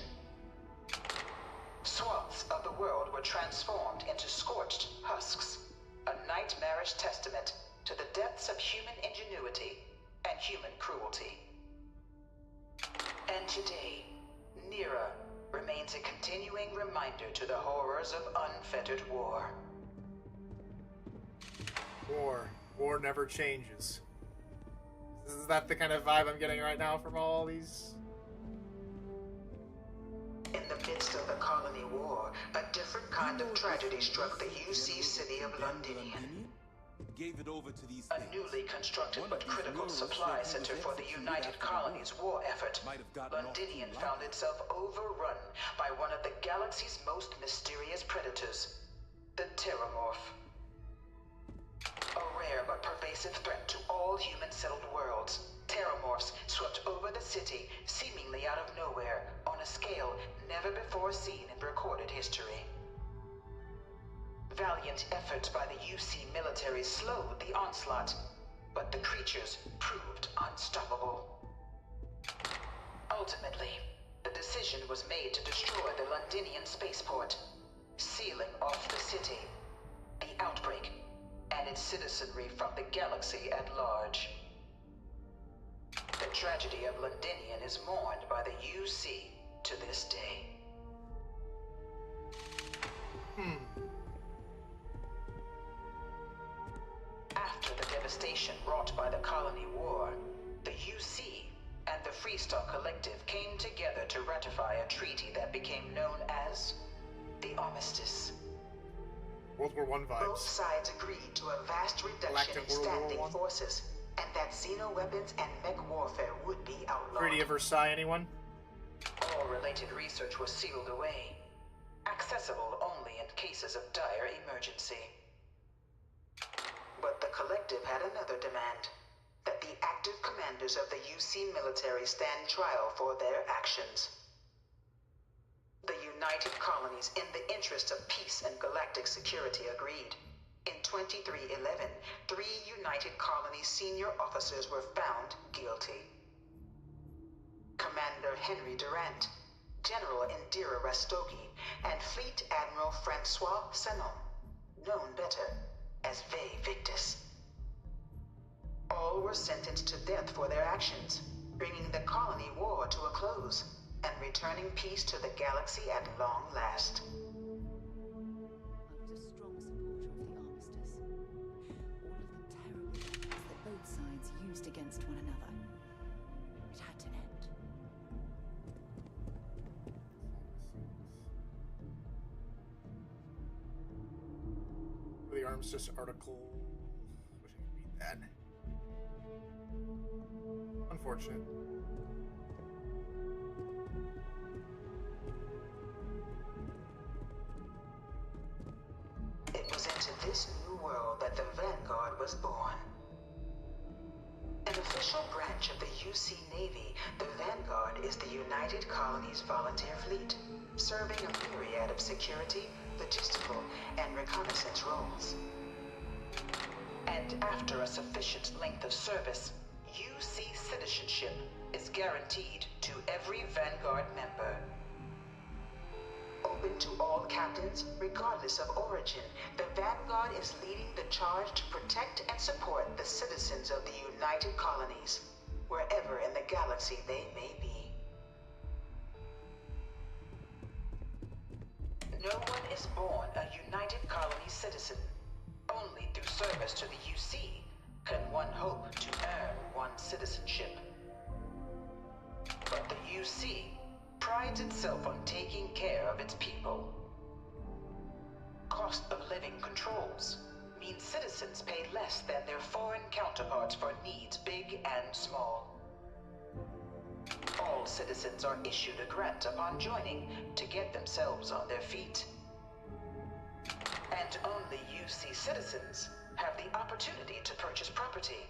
Swaths of the world were transformed into scorched husks. a nightmarish testament to the depths of human ingenuity and human cruelty. And today, Nira remains a continuing reminder to the horrors of unfettered war. War never changes. Is that the kind of vibe I'm getting right now from all these? In the midst of the colony war, a different kind of tragedy struck the UC city of Londinian. Gave it over to these a newly constructed but critical supply center for the United Colonies' war effort. Londinian found itself overrun by one of the galaxy's most mysterious predators, the Terramorph. A rare but pervasive threat to all human-settled worlds, Terramorphs swept over the city, seemingly out of nowhere, on a scale never before seen in recorded history. Valiant efforts by the UC military slowed the onslaught, but the creatures proved unstoppable. Ultimately, the decision was made to destroy the Londinian spaceport, sealing off the city, the outbreak, and its citizenry from the galaxy at large. The tragedy of Londinian is mourned by the UC to this day. After the devastation wrought by the colony war, the UC and the Freestar Collective came together to ratify a treaty that became known as the Armistice. World War I vibes. Both sides agreed to a vast reduction in standing forces, and that xeno-weapons and mech warfare would be outlawed. Treaty of Versailles, anyone? All related research was sealed away, accessible only in cases of dire emergency. But the Collective had another demand, that the active commanders of the UC military stand trial for their actions. The United Colonies, in the interest of peace and galactic security, agreed. In 2311, 3 United Colonies senior officers were found guilty. Commander Henry Durant, General Indira Rastogi, and Fleet Admiral Francois Sanon, known better as Ve Victus. All were sentenced to death for their actions, bringing the colony war to a close and returning peace to the galaxy at long last. I was a strong supporter of the armistice. All of the terrible weapons that both sides used against one another. It had to end. The armistice article. Wish I could read that. Unfortunate. It was into this new world that the Vanguard was born. An official branch of the UC Navy, the Vanguard is the United Colonies Volunteer Fleet, serving a myriad of security, logistical, and reconnaissance roles. And after a sufficient length of service, UC citizenship is guaranteed to every Vanguard member. Open to all captains, regardless of origin, the Vanguard is leading the charge to protect and support the citizens of the United Colonies, wherever in the galaxy they may be. No one is born a United Colony citizen. Only through service to the UC can one hope to earn one's citizenship. But the UC prides itself on taking care of its people. Cost of living controls mean citizens pay less than their foreign counterparts for needs big and small. All citizens are issued a grant upon joining to get themselves on their feet. And only UC citizens have the opportunity to purchase property,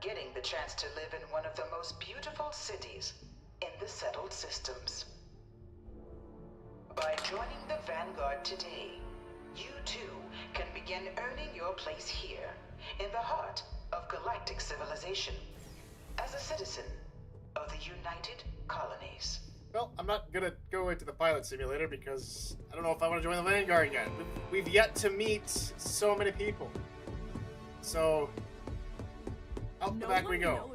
getting the chance to live in one of the most beautiful cities in the settled systems. By joining the Vanguard today, you too can begin earning your place here, in the heart of galactic civilization, as a citizen of the United Colonies. Well, I'm not gonna go into the pilot simulator because I don't know if I want to join the Vanguard yet. We've yet to meet so many people. So, out the back we go.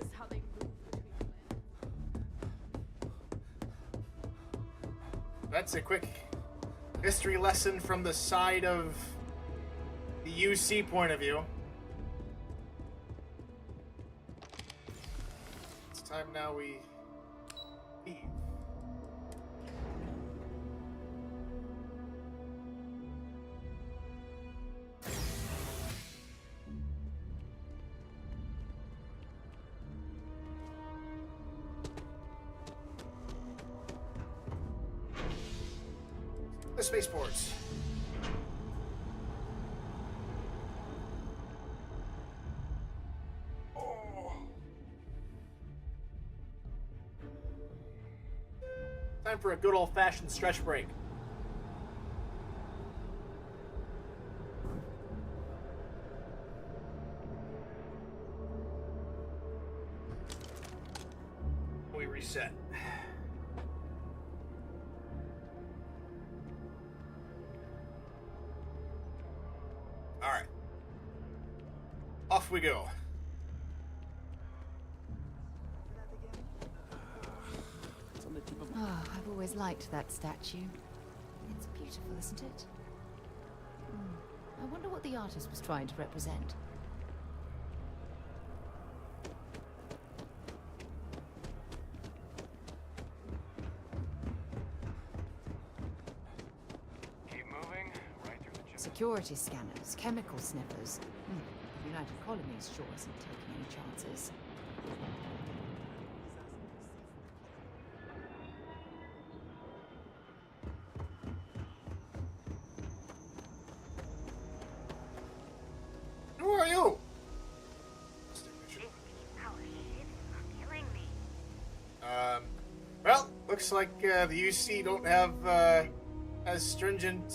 That's a quick history lesson from the side of the UC point of view. It's time now we leave. The spaceports. Time for a good old-fashioned stretch break. We reset. All right. Off we go. Oh, I've always liked that statue. It's beautiful, isn't it? I wonder what the artist was trying to represent. Keep moving, right through the Security scanners, chemical sniffers. The United Colonies sure isn't taking any chances. Who are you? Well, looks like the UC don't have as stringent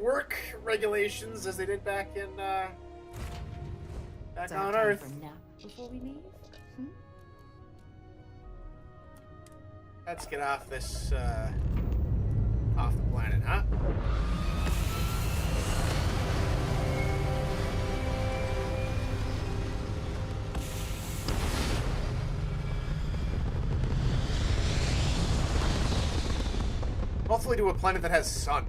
work regulations as they did back in back on Earth. For a nap before we leave? Let's get off this off the planet, huh? Hopefully to a planet that has sun.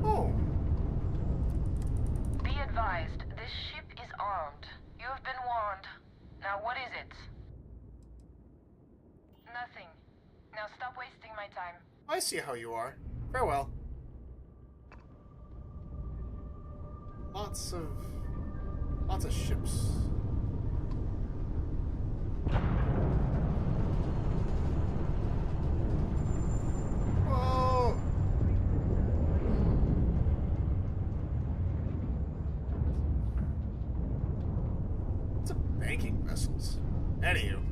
Oh. Be advised, this ship is armed. You have been warned. Now what is it? Nothing. Now stop wasting my time. I see how you are. Farewell. Lots of ships. Whoa! It's a banking vessels. Anywho.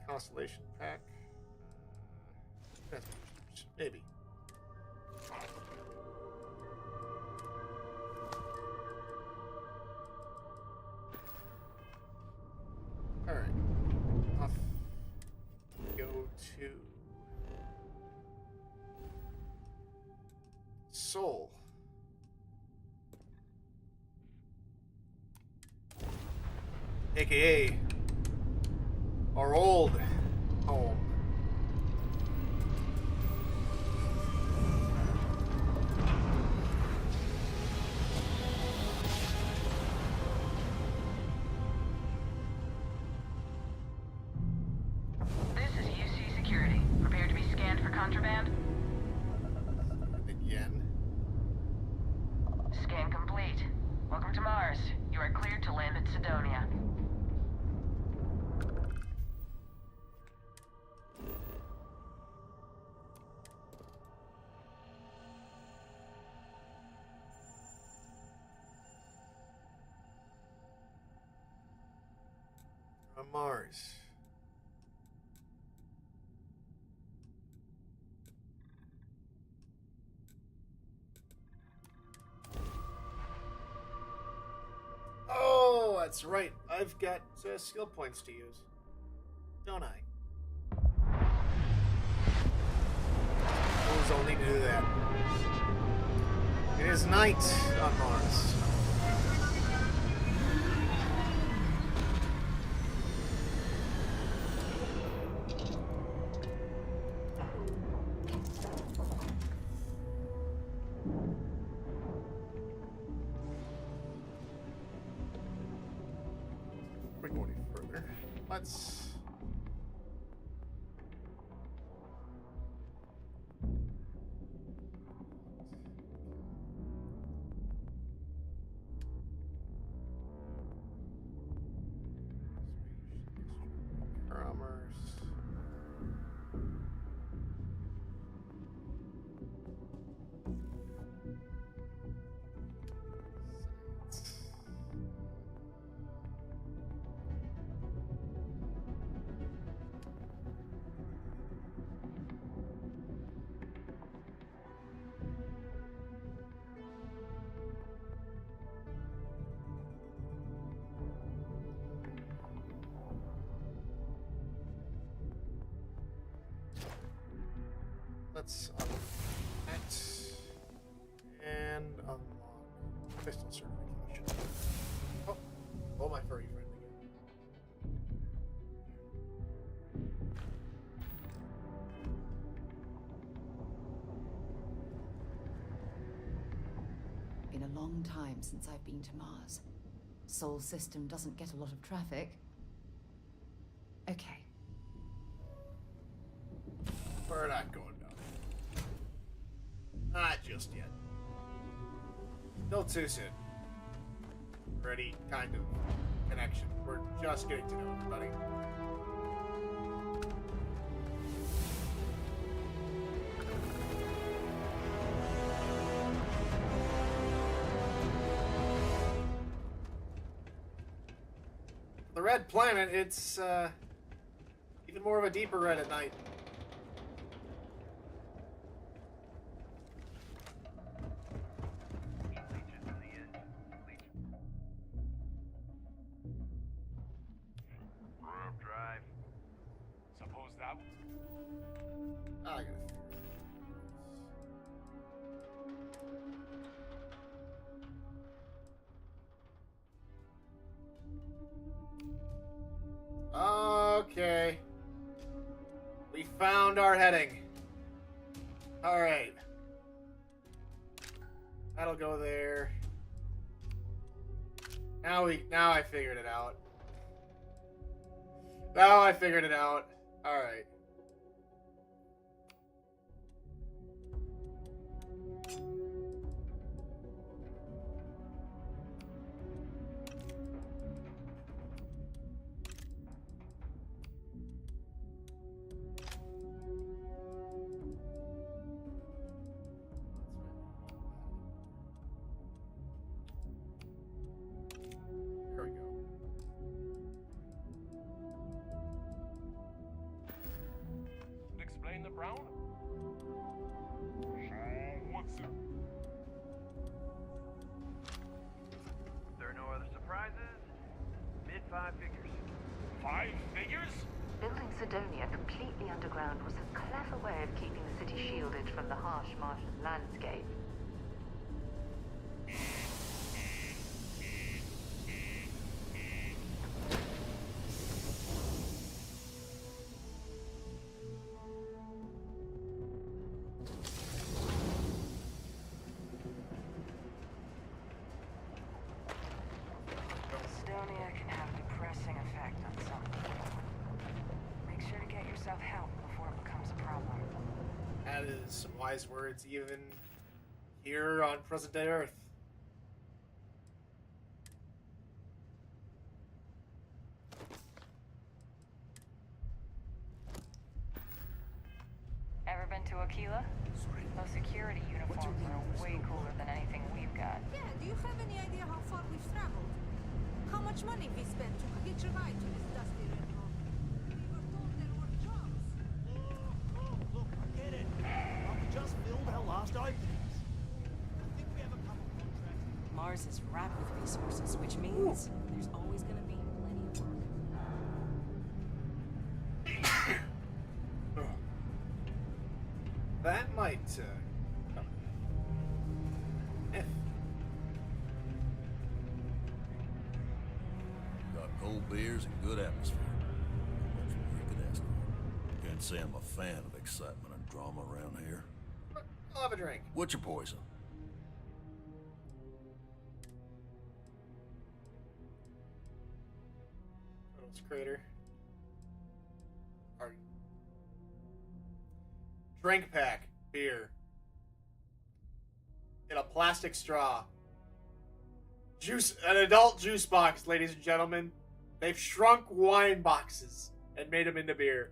Constellation pack. Maybe. All right. Off. Go to Seoul. AKA our old home. This is UC Security. Prepare to be scanned for contraband. Again. Scan complete. Welcome to Mars. You are cleared to land at Sidonia. On Mars. Oh, that's right. I've got skill points to use. Don't I? I'll need to do that. It is night on Mars. We're going any further. Let's. Let's unlock and unlock pistol certification. Oh, my furry friend again. Been a long time since I've been to Mars. Sol system doesn't get a lot of traffic. Okay. We're not going down. Not just yet. Still too soon. Already kind of connection. We're just getting to know everybody. The red planet, it's even more of a deeper red at night. Okay. We found our heading. Alright. That'll go there. Now I figured it out. Now I figured it out. Alright. Brown? What's it? There are no other surprises? Mid-5 figures. 5 figures? Building Sidonia completely underground was a clever way of keeping the city shielded from the harsh Martian landscape. That is some wise words, even here on present-day Earth. Ever been to Aquila? Those security uniforms are way cooler than anything we've got. Yeah, do you have any idea how far we've traveled? How much money we spent to hitch a ride to this dusty Mars is wrapped with resources, which means there's always gonna be plenty of work. That might, if. Got cold beers and good atmosphere. Much more you could ask for. Can't say I'm a fan of excitement and drama around here. I'll have a drink. What's your poison? Reynolds Crater. Our drink pack beer in a plastic straw. Juice, an adult juice box, ladies and gentlemen. They've shrunk wine boxes and made them into beer.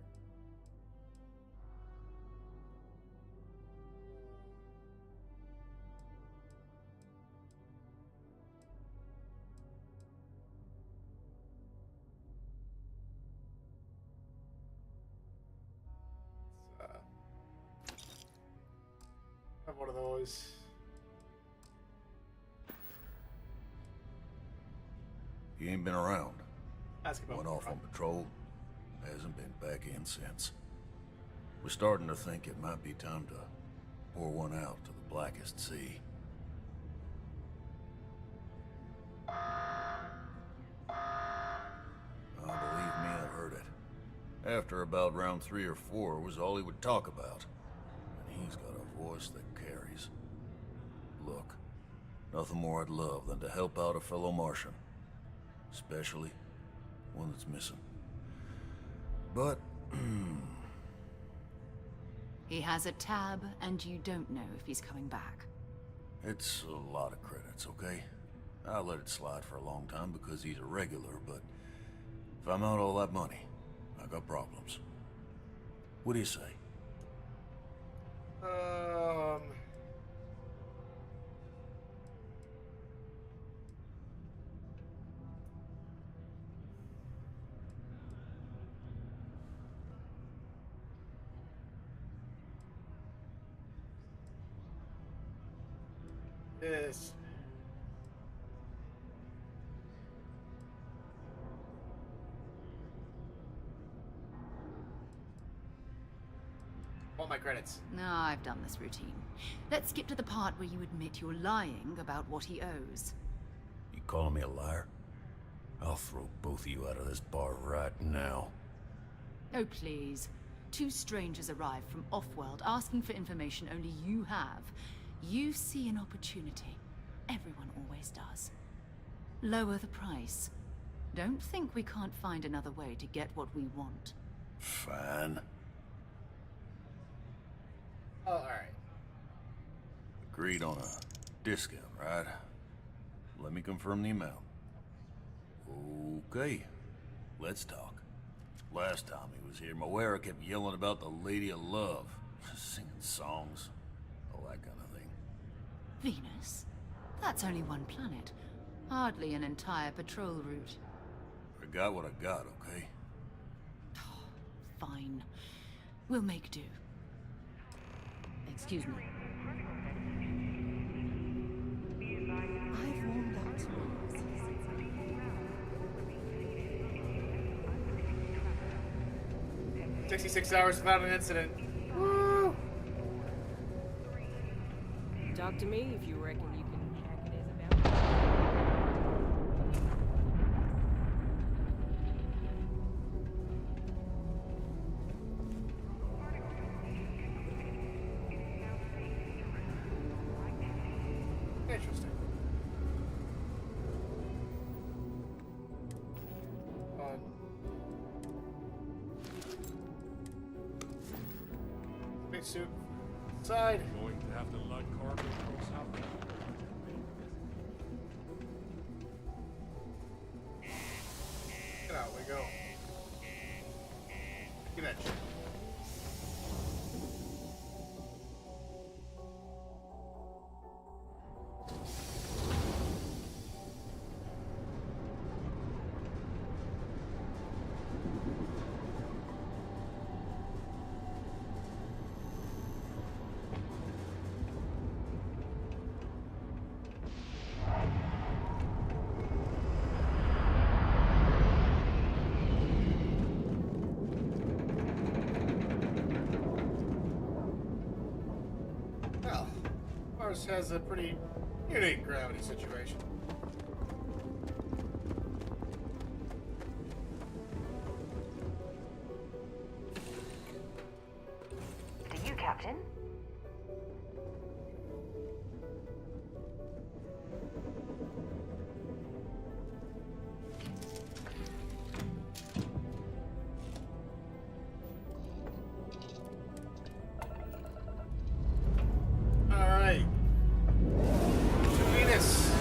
Have one of those. He ain't been around. Ask about Went off on patrol. Hasn't been back in since. We're starting to think it might be time to pour one out to the blackest sea. Oh, believe me, I heard it. After about round 3 or 4 was all he would talk about. And he's got a voice that carries. Look, nothing more I'd love than to help out a fellow Martian. Especially one that's missing. But, He has a tab, and you don't know if he's coming back. it's a lot of credits, okay? I let it slide for a long time because he's a regular, but if I'm out all that money, I got problems. What do you say? Yes. Want my credits. No, I've done this routine. Let's skip to the part where you admit you're lying about what he owes. You calling me a liar? I'll throw both of you out of this bar right now. Oh, please. 2 strangers arrive from off-world asking for information only you have. You see an opportunity. Everyone always does. Lower the price. Don't think we can't find another way to get what we want. Fine. Oh, alright. Agreed on a discount, right? Let me confirm the amount. Okay, let's talk. Last time he was here, Moera kept yelling about the Lady of Love, singing songs, all that kind of thing. Venus? That's only one planet. Hardly an entire patrol route. I got what I got, okay? Fine. We'll make do. Excuse me. I've warmed up to it. 66 hours without an incident. Woo! Talk to me if you reckon you can hack it as a bounty. Interesting. Spacesuit. Side. Going to have to lug cargo across out there. Get out, we go. Give that shit. Mars has a pretty unique gravity situation. To you, Captain. Alright. Venus.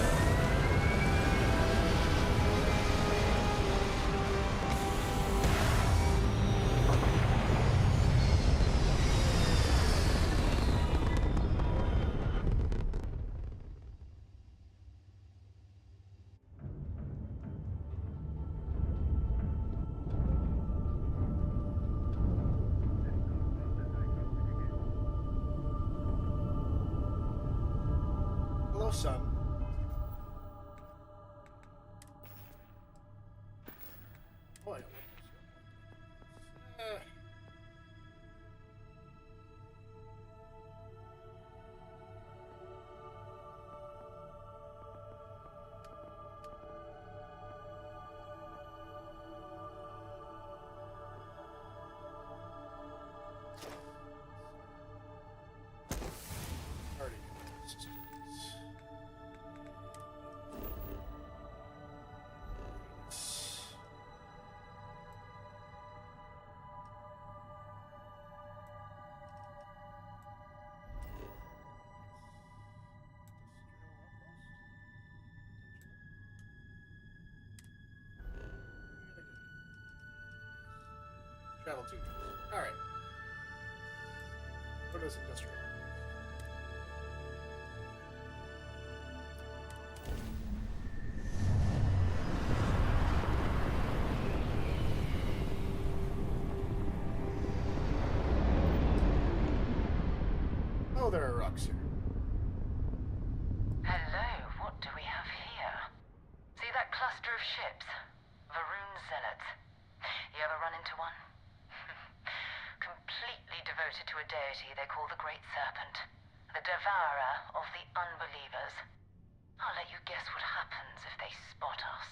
Hello, son. Boy. Already. Travel to. Alright. What is industrial? Oh, there are rocks here. Hello, what do we have here? See that cluster of ships? Varun Zealots. You ever run into one? Completely devoted to a deity they call the Great Serpent, the devourer of the unbelievers. I'll let you guess what happens if they spot us.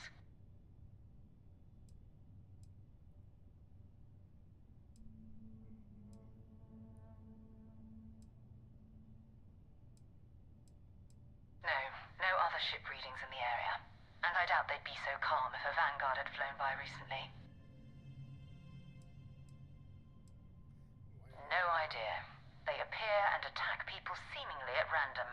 No other ship readings in the area. And I doubt they'd be so calm if a vanguard had flown by recently. No idea. They appear and attack people seemingly at random.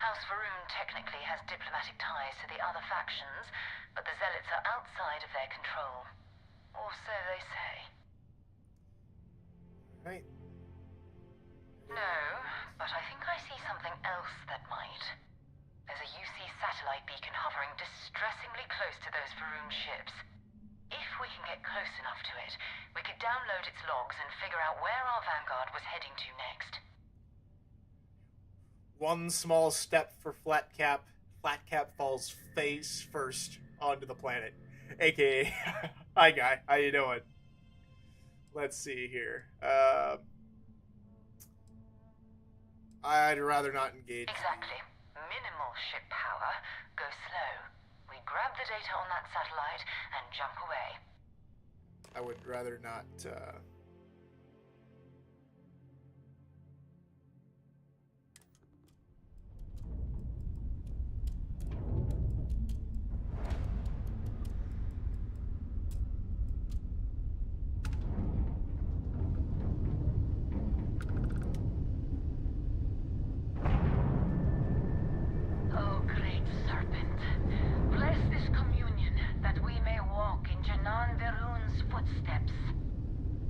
House Varun technically has diplomatic ties to the other factions, but the Zealots are outside of their control. Or so they say. Right. No, but I think I see something else that might. There's a UC satellite beacon hovering distressingly close to those Varun ships. If we can get close enough to it, we could download its logs and figure out where our vanguard was heading to next. One small step for Flatcap. Flatcap falls face first onto the planet. AKA, hi guy, how you doing? Let's see here. I'd rather not engage. Exactly. Minimal ship power. Go slow. We grab the data on that satellite and jump away. I would rather not, Oh, great serpent, bless this communion that we may walk in Janan Varun's footsteps.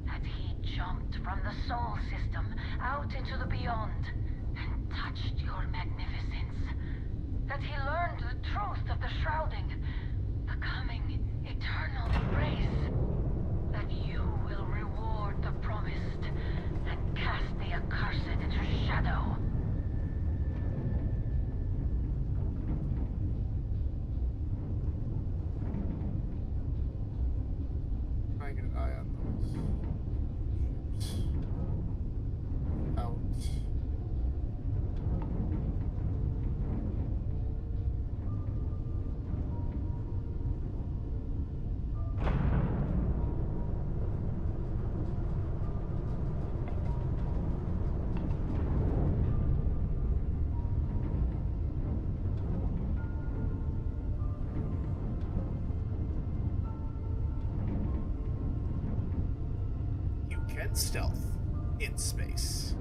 That he jumped from the Sol system out into the beyond and touched your magnificence. That he learned the truth of the shrouding, the coming eternal embrace. That you will reward the promised and cast the accursed into shadow. try and get an eye on those ships. Out. and stealth in space.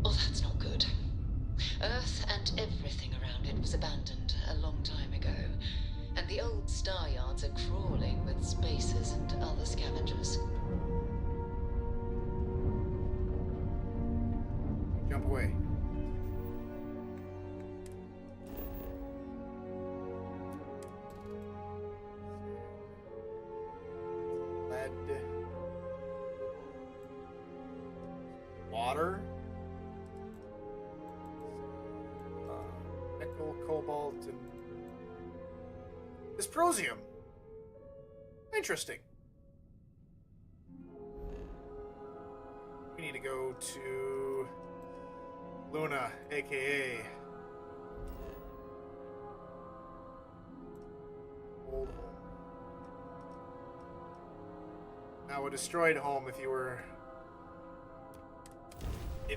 Well, that's not good. Earth and everything around it was abandoned a long time ago, and the old star yards are crawling with spacers and other scavengers. Jump away. Lead. Water. Nickel, cobalt, and dysprosium. Interesting. We need to go to Luna, aka Old Home. Now a destroyed home. If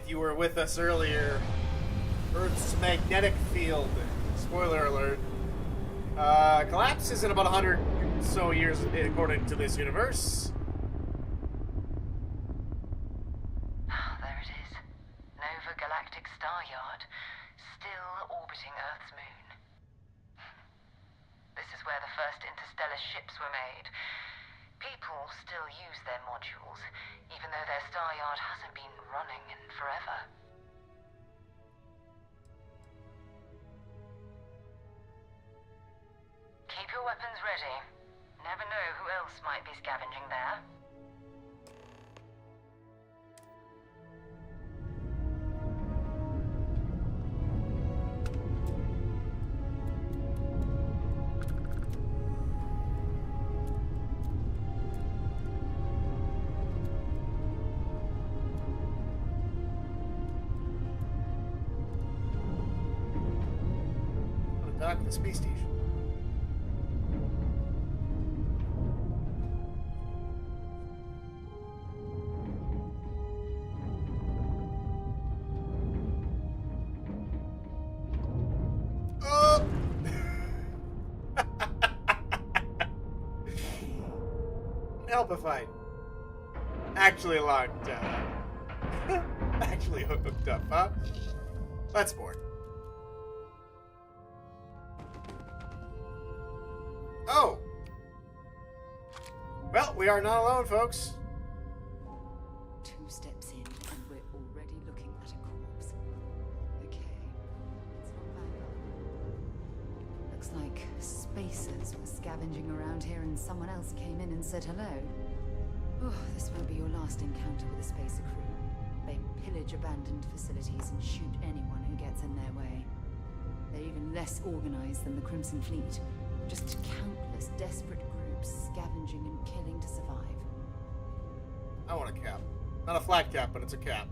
you were with us earlier, Earth's magnetic field, spoiler alert, collapses in about 100 or so years according to this universe. There it is. Nova Galactic Star Yard, still orbiting Earth's moon. This is where the first interstellar ships were made. People still use their modules, even though their star yard hasn't been running in forever. Keep your weapons ready. Never know who else might be scavenging there. Dock at the space station. Oh! Help if I actually locked actually hooked up, huh? Let's board. Oh! Well, we are not alone, folks. 2 steps in, and we're already looking at a corpse. Okay, it's not bad. Looks like spacers were scavenging around here and someone else came in and said hello. Oh, this won't be your last encounter with a spacer crew. They pillage abandoned facilities and shoot anyone who gets in their way. They're even less organized than the Crimson Fleet. Just countless desperate groups scavenging and killing to survive. I want a cap. Not a flat cap, but it's a cap.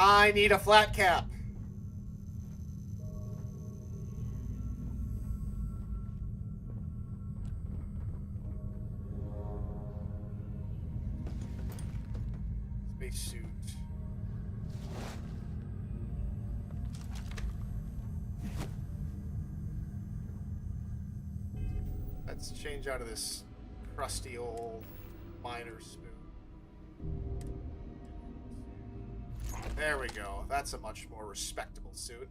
I need a flat cap. Spacesuit. Let's change out of this crusty old miner spoon. There we go. That's a much more respectable suit.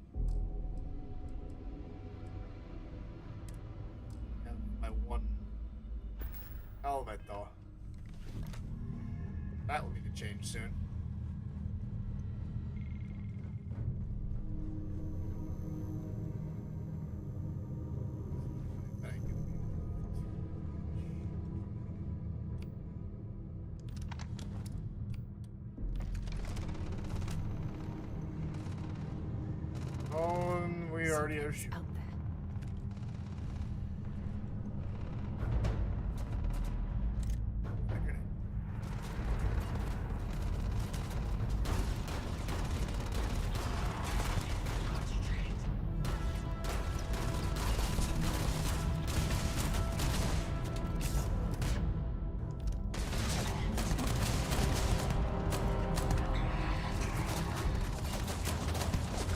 Have my one helmet, though. That will need to change soon. already are shooting. Out there.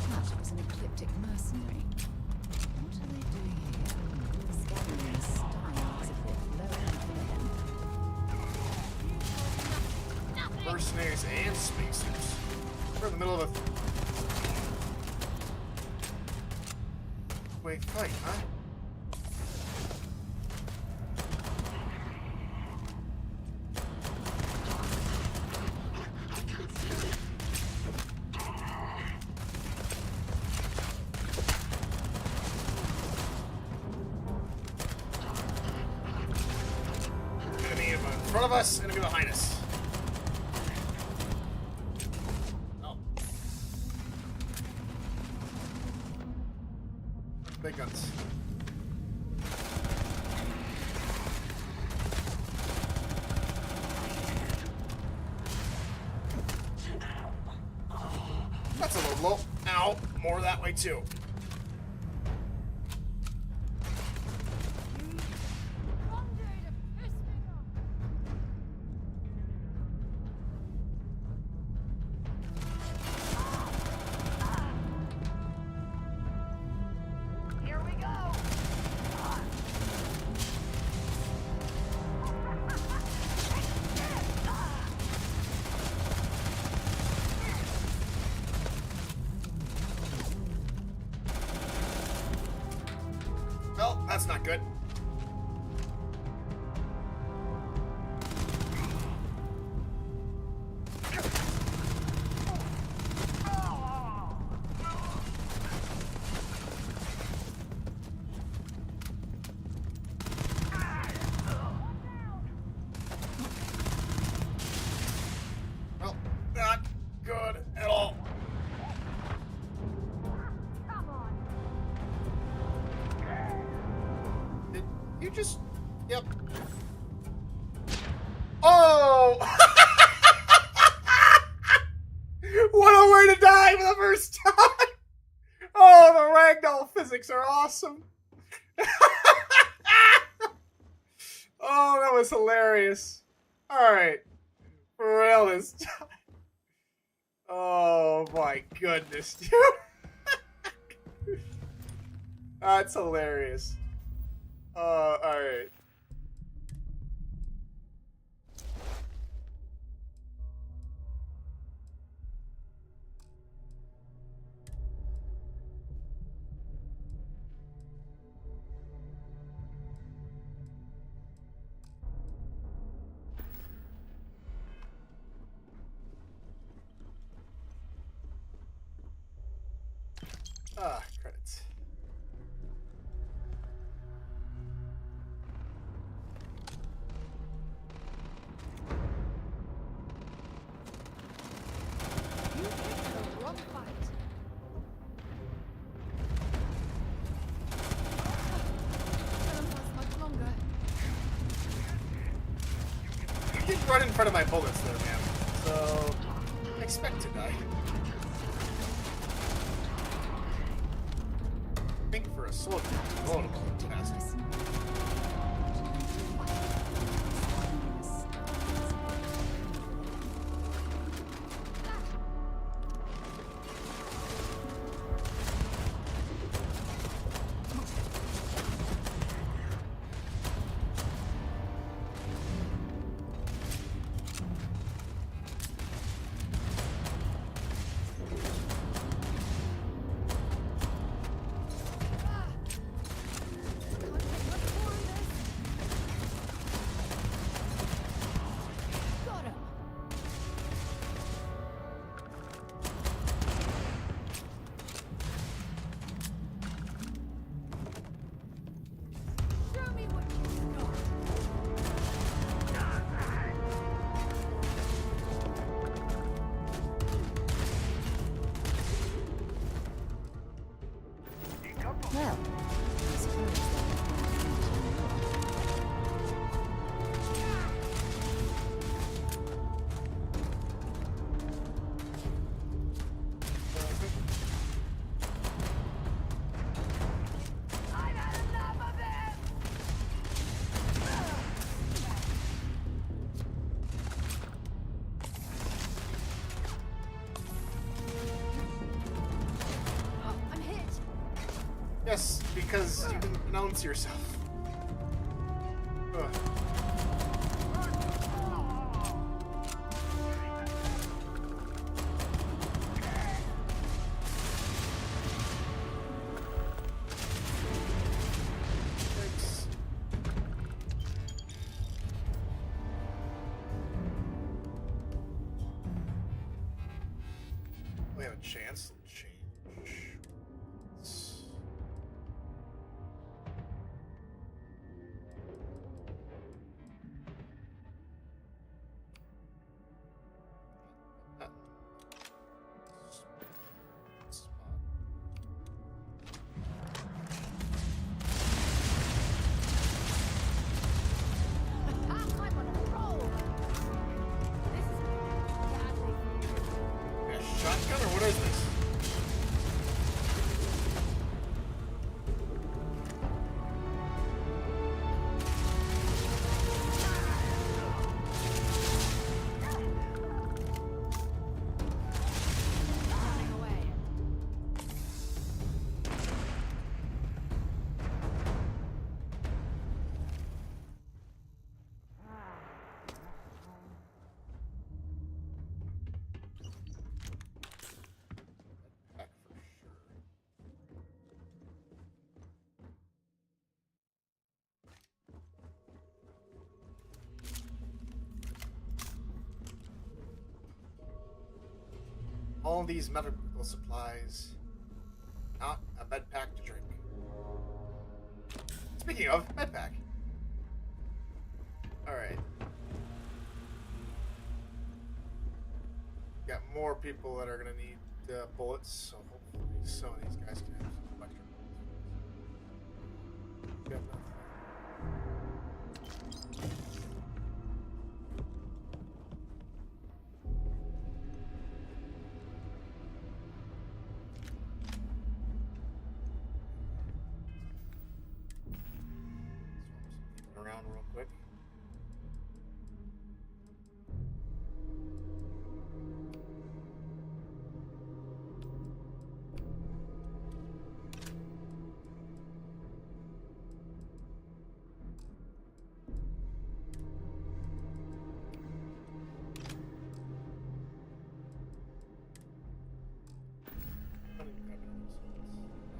That was an ecliptic mercenary. What are they doing here? Scanning the style is a bit low for them. Mercenaries and spacers. We're in the middle of a wait, fight, huh? Enemy in front of us, enemy behind us. Oh. Big guns. That's a little low. Ow. More that way too. Here we go. Well, that's not good. Well, not good at all. Did you just... Yep. Oh! What a way to die for the first time! Oh, the ragdoll physics are awesome. Oh, that was hilarious. Alright. For real this time. Oh my goodness, dude. That's hilarious. Alright. Credits. You picked the wrong fight. Doesn't last much longer. You keep running in front of my bullets there, man. So, expect to die. Think for a soldier. Vulnerable task. Well, I suppose that Yes, because you didn't announce yourself. Ugh. Thanks. We have a chance to change. Shotgun, or what is this? All these medical supplies. Not a med pack to drink. Speaking of, med pack. Alright. Got more people that are gonna need bullets, so hopefully some of these guys can have some extra bullets. Got nothing. Around real quick.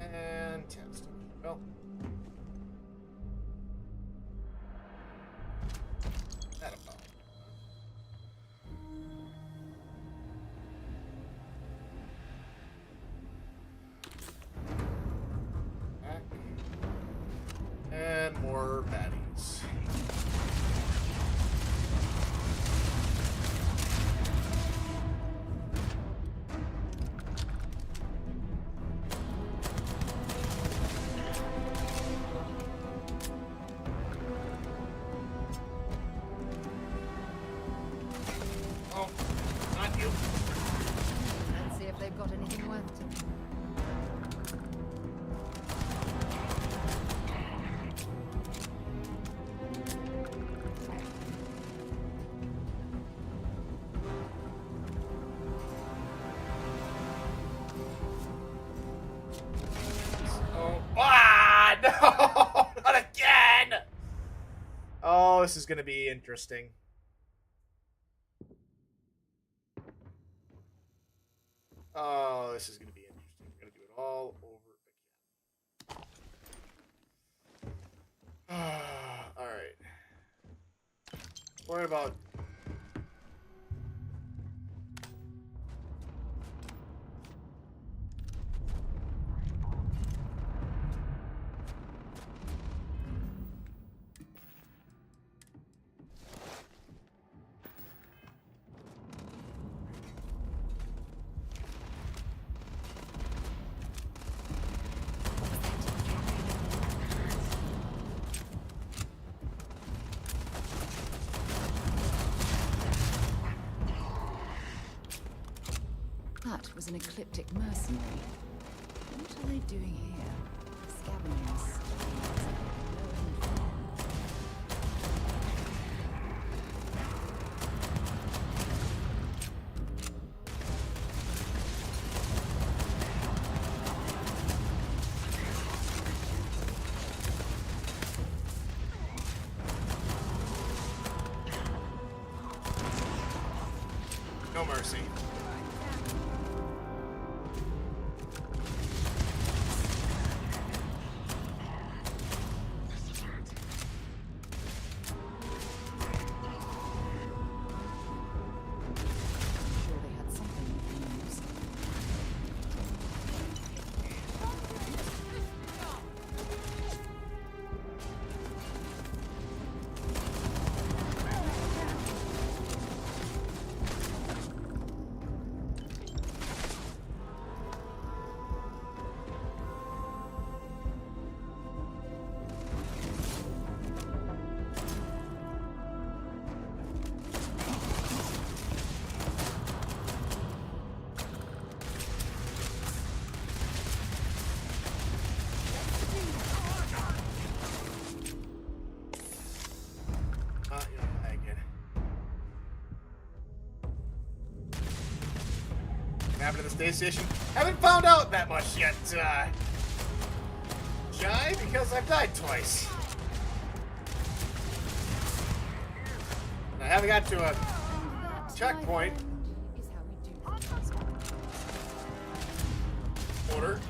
And test. Well. That about. Back. And more baddies. Oh, not you. Let's see if they've got anything worth to. Oh, ah, no, not again. Oh, this is gonna be interesting. Oh, this is going to be interesting. We're going to do it all over again. Alright. What about... That was an ecliptic mercenary. What are they doing here? Scavenging stuff. No mercy. Sure they had something we can use. You're lagging. What happened to the space station? Haven't found out that much yet, Shy, because I've died twice. I haven't got to a checkpoint. Is how we do Order.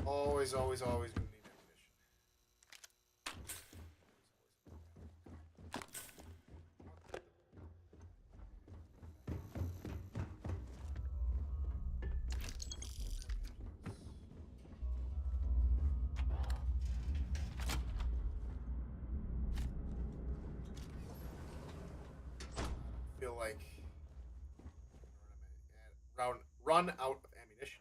Always, always, always gonna need ammunition. I feel like run out of ammunition.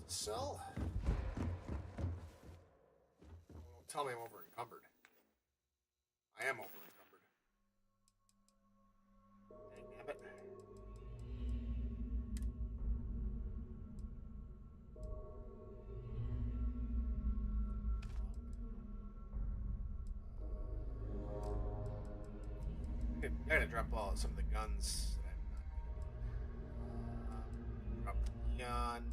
Sell? Don't tell me I'm over encumbered. I am over encumbered. Damn it. I gotta drop some of the guns that I'm not. Drop Neon.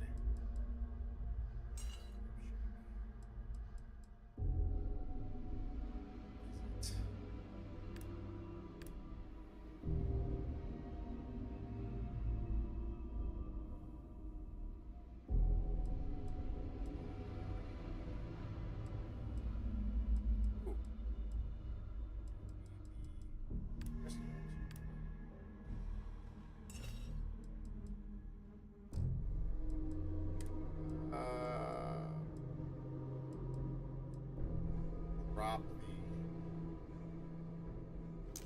Drop the.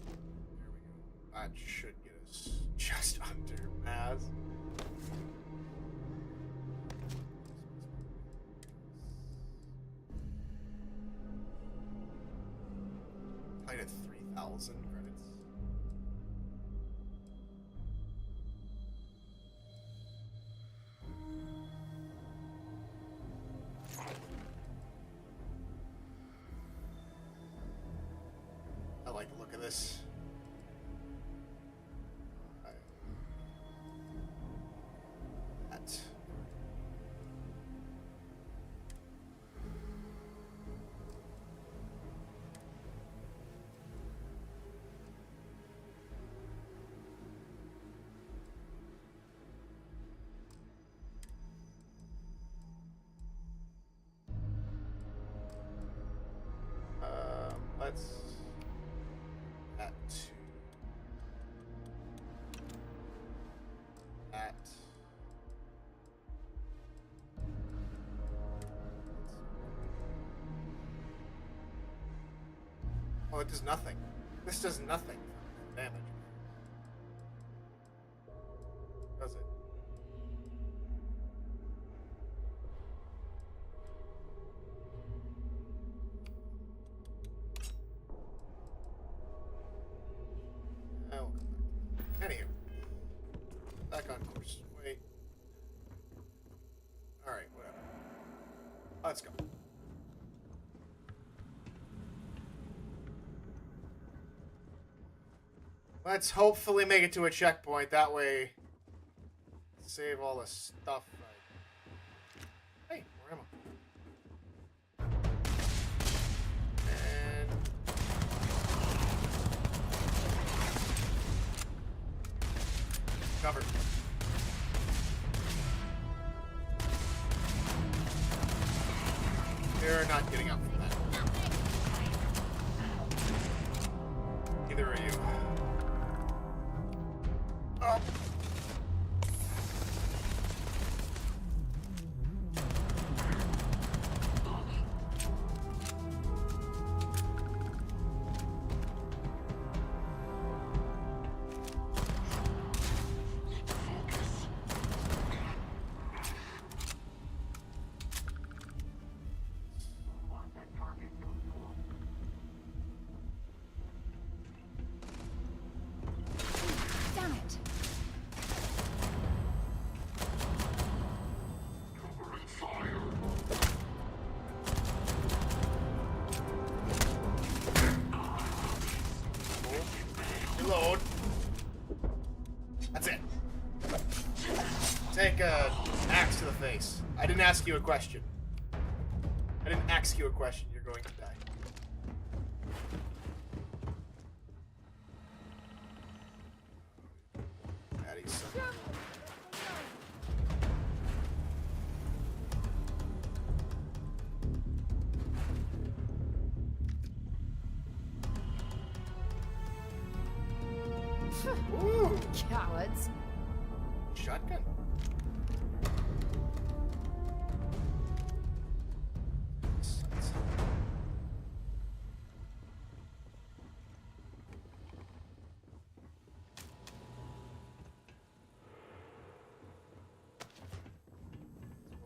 There we go. That should get us just under Maz. Played at 3,000 credits. I like the look of this. That. Oh, it does nothing. This does nothing damage. Does it? I will come back. Anywho. Back on course. Wait. Alright, whatever. Let's go. Let's hopefully make it to a checkpoint. That way, save all the stuff. Hey, where am I? And covered. You're not getting up from that. Neither are you. Oh. Reload. That's it. Take a axe to the face. I didn't ask you a question. I didn't ask you a question. You're going to die. Patty's son. Ooh. Cowards. Shotgun.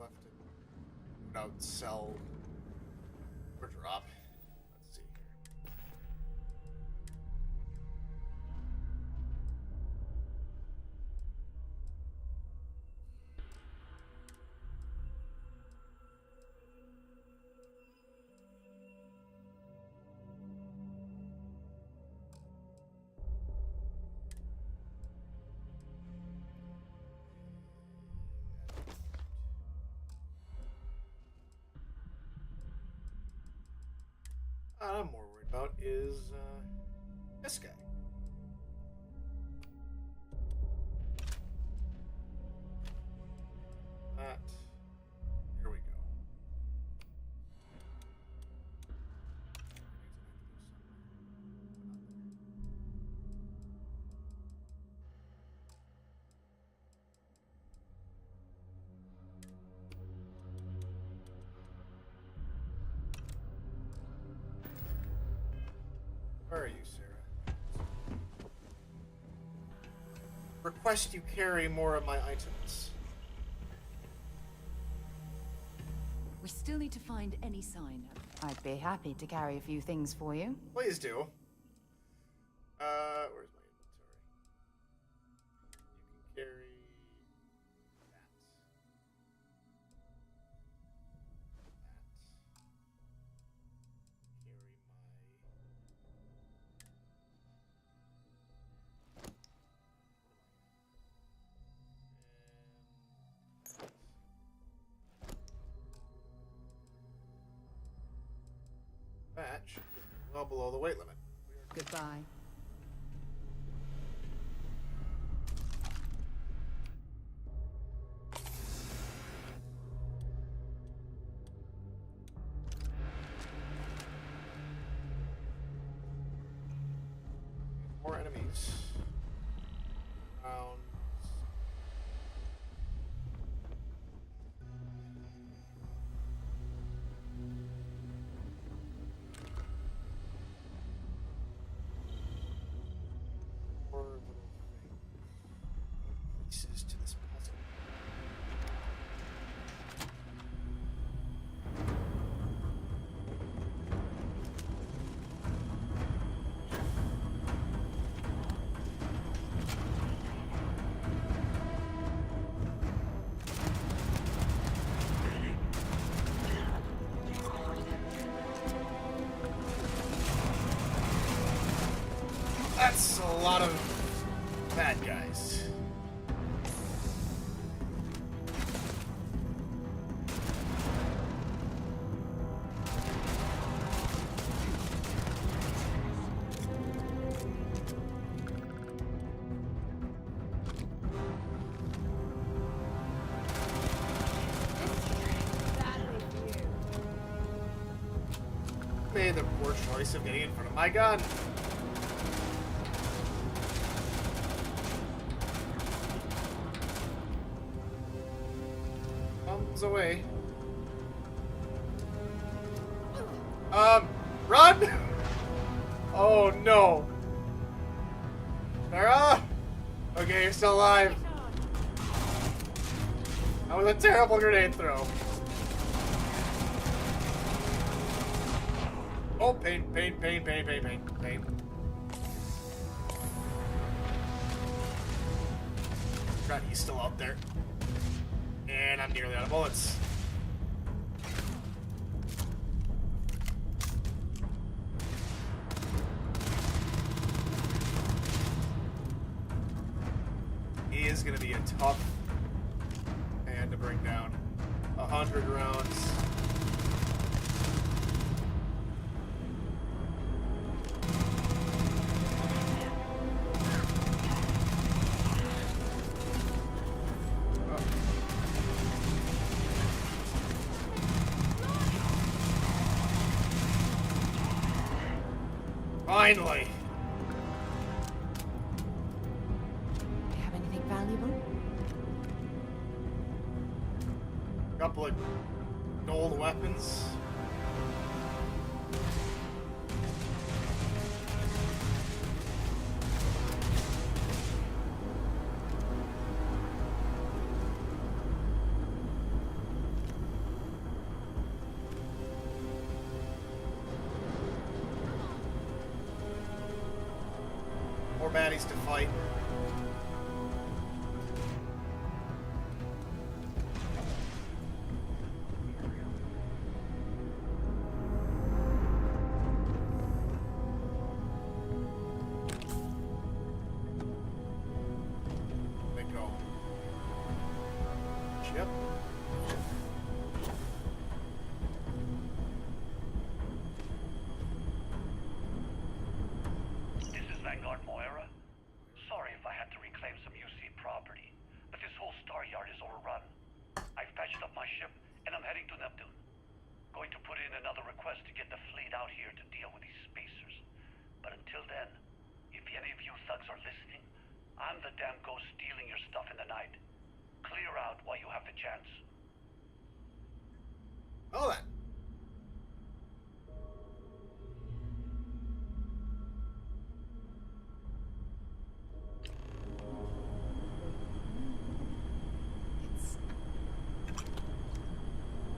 Left it without sell or drop. Let's see here. I'm more worried about is this guy. That. Here we go. Where are you, Sarah? Request you carry more of my items. We still need to find any sign. I'd be happy to carry a few things for you. Please do. Where's my inventory? You can carry that. That should be well below the weight limit. Goodbye. More enemies. Rounds. lot of bad guys. Made the poor choice of getting in front of my gun. Comes away. Run! Oh no. Sarah! Okay, you're still alive. That was a terrible grenade throw. Oh, pain. God, he's still out there. And I'm nearly out of bullets. He is going to be a tough man to bring down. 100 rounds. Finally! Do you have anything valuable? A couple of old weapons. More baddies to fight. They go. Yep. Oh, that. It's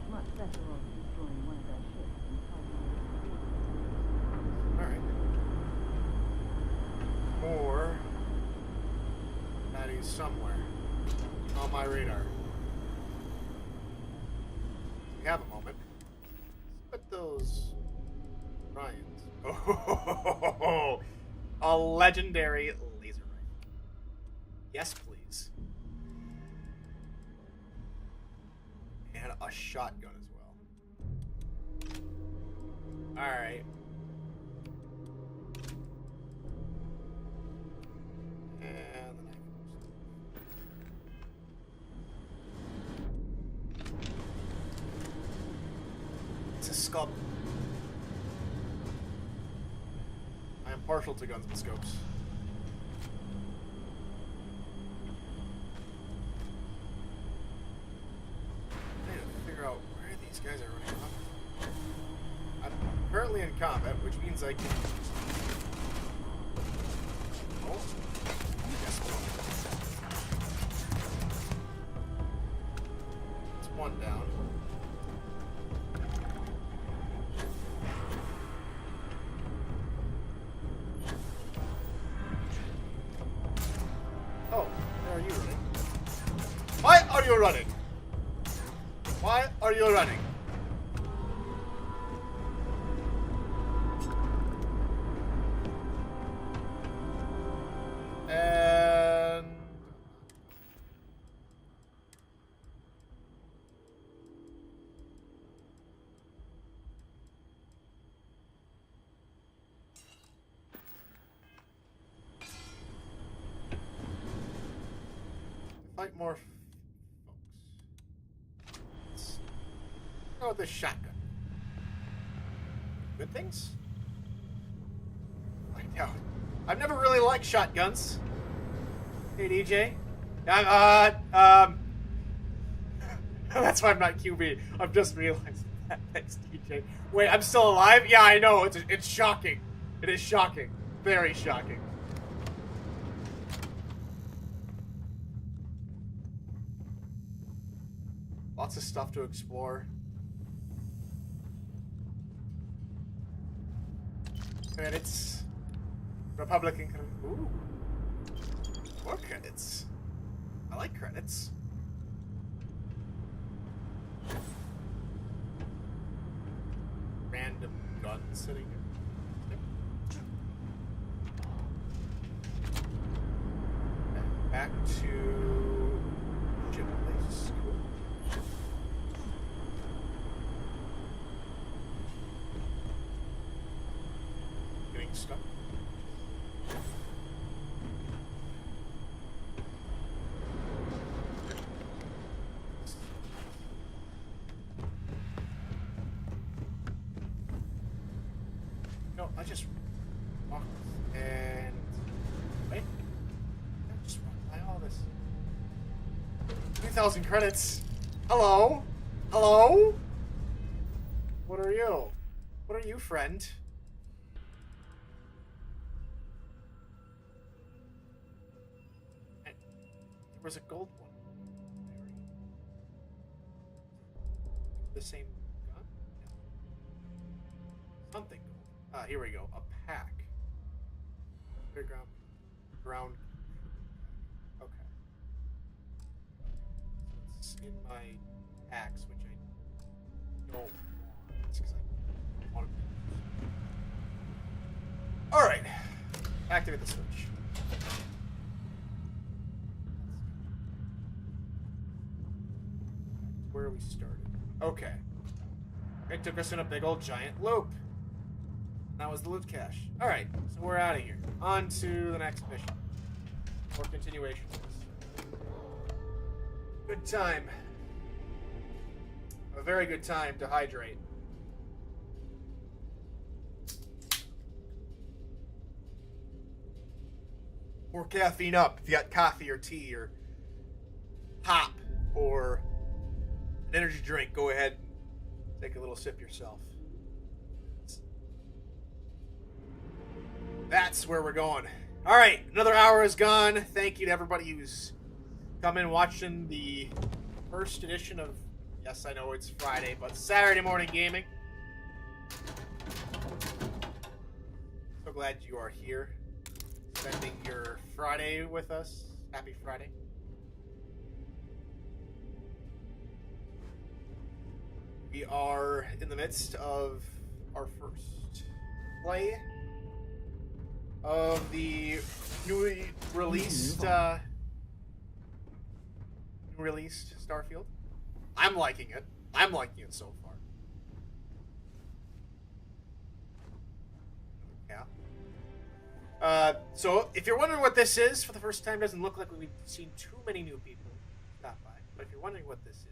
much better off destroying one of their ships than fighting. All right. More baddies somewhere on my radar. We have a moment. Let's put those Ryans. Oh, a legendary laser rifle. Yes, please. And a shotgun as well. All right. And the knife. It's a scope. I am partial to guns and scopes. I need to figure out where these guys are running off. I'm currently in combat, which means I can. Oh, yes. It's one down. Oh, where are you running? Why are you running? Why are you running? fight more folks. Let's go with this shotgun. Good things? I know. I've never really liked shotguns. Hey, DJ. That's why I'm not QB. I've just realized that. Thanks, DJ. Wait, I'm still alive? Yeah, I know. It's shocking. It is shocking. Very shocking. Lots of stuff to explore. Credits. Republican. Ooh. More credits. I like credits. Random gun sitting here. Back to gym place. Cool. Getting stuck. No, I just walked and wait. I just walked by all this. 3,000 credits. Hello? Hello? What are you? What are you, friend? There was a gold one. The same gun? No. Something. Here we go. A pack. Underground. Ground. Okay. So it's in my packs, which I don't want. Because I want to. Alright. Activate the switch. Where we started. Okay. It took us in a big old giant loop. That was the loot cache. Alright, so we're out of here. On to the next mission. Or continuation. Good time. A very good time to hydrate. Pour caffeine up if you got coffee or tea or pop or an energy drink. Go ahead and take a little sip yourself. That's where we're going. All right, another hour is gone. Thank you to everybody who's come in watching the first edition of, yes, I know it's Friday, but Saturday Morning Gaming. So glad you are here, spending your Friday with us. Happy Friday. We are in the midst of our first play of the newly released Starfield. I'm liking it. I'm liking it so far. Yeah. So if you're wondering what this is for the first time, doesn't look like we've seen too many new people stop by. But if you're wondering what this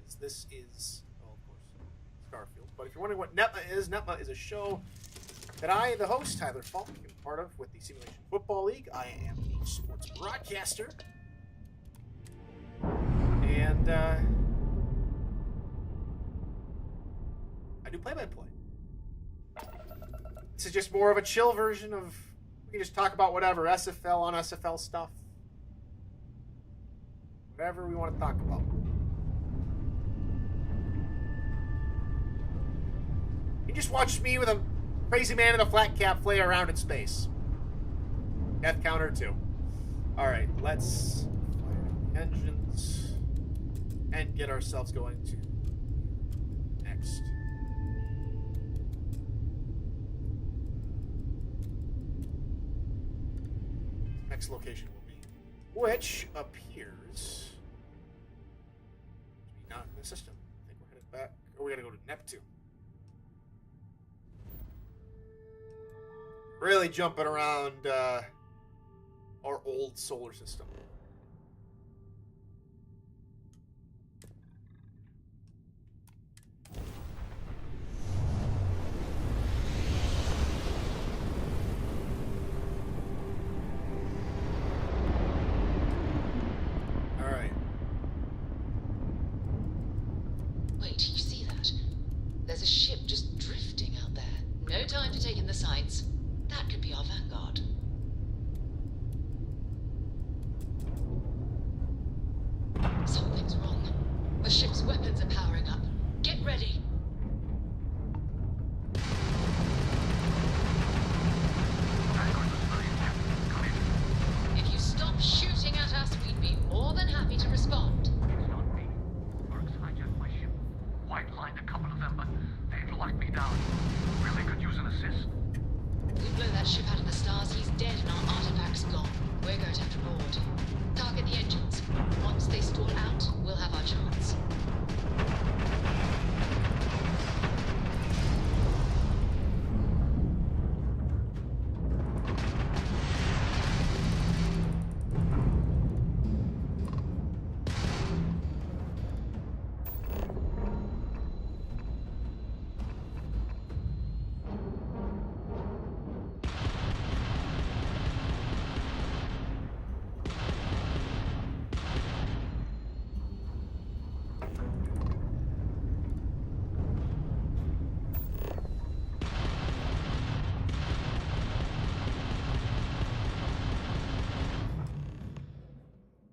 is, well, of course, Starfield. But if you're wondering what NETMA is a show that I, the host, Tyler Falk, am part of with the Simulation Football League. I am the sports broadcaster. And I do play-by-play. This is just more of a chill version of, we can just talk about whatever, SFL, un-SFL stuff. Whatever we want to talk about. You just watch me with a crazy man in a flat cap flay around in space. Death counter 2. Alright, let's fire engines and get ourselves going to next. Next location will be, which appears to be not in the system. I think we're headed back, or we gotta go to Neptune. Really jumping around our old solar system. Wait, you see that? There's a ship just drifting out there. No time to take in the sights. That could be our vanguard. Something's wrong. The ship's weapons are powering up. Get ready. If you stop shooting at us, we'd be more than happy to respond. It's not me. Mercs hijacked my ship. White-lined a couple of them, but they've locked me down. Really could use an assist. We blow that ship out of the stars, he's dead and our artifact's gone. We're going to have to board. Target the engines. Once they stall out, we'll have our chance.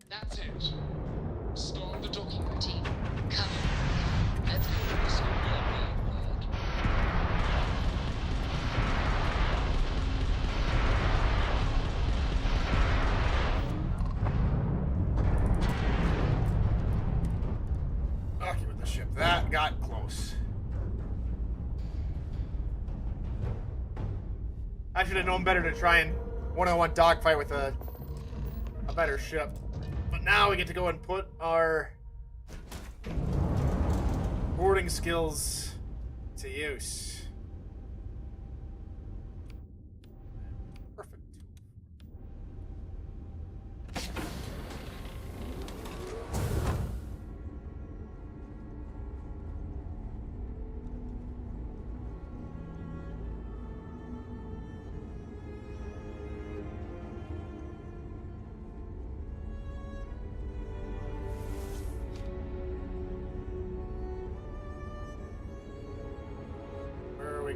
That's it. Storm the docking routine. Come on. Let's focus on our main word. Okay, with the ship. That got close. I should have known better to try and one-on-one dogfight with a better ship. But now we get to go and put our boarding skills to use. Perfect.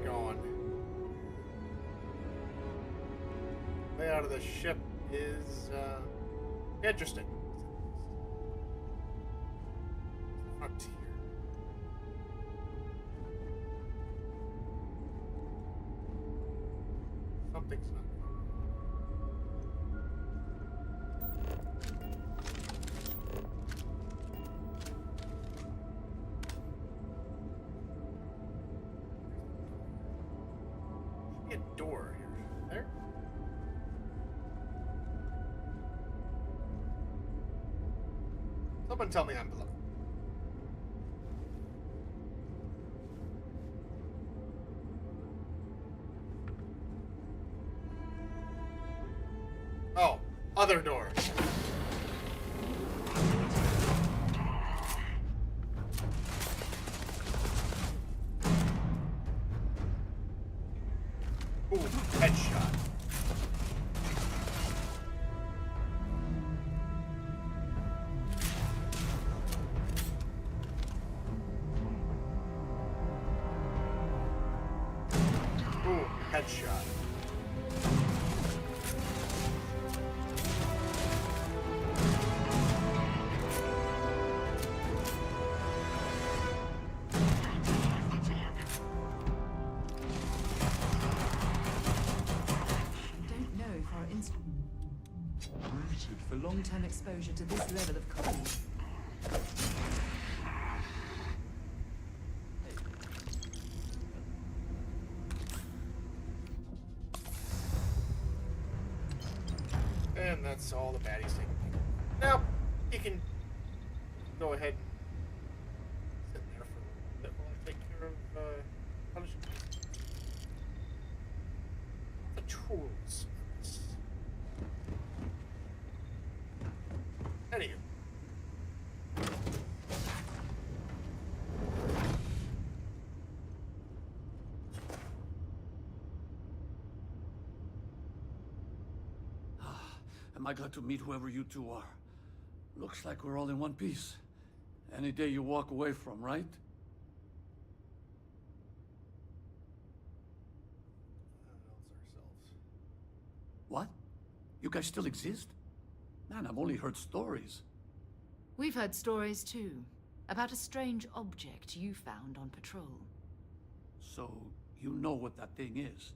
Going. Layout of the ship is interesting. Frontier. Something's not. Door here. There? Someone tell me I'm below. Oh, other door. Ooh, headshot. Ooh, headshot. For long-term exposure to this level of cold. And that's all the baddies taken. Now, you can go ahead and sit there for a bit while I take care of punishment. The tools. Anywho. Am I glad to meet whoever you two are. Looks like we're all in one piece. Any day you walk away from, right? You guys still exist? Man, I've only heard stories. We've heard stories too, about a strange object you found on patrol. So, you know what that thing is?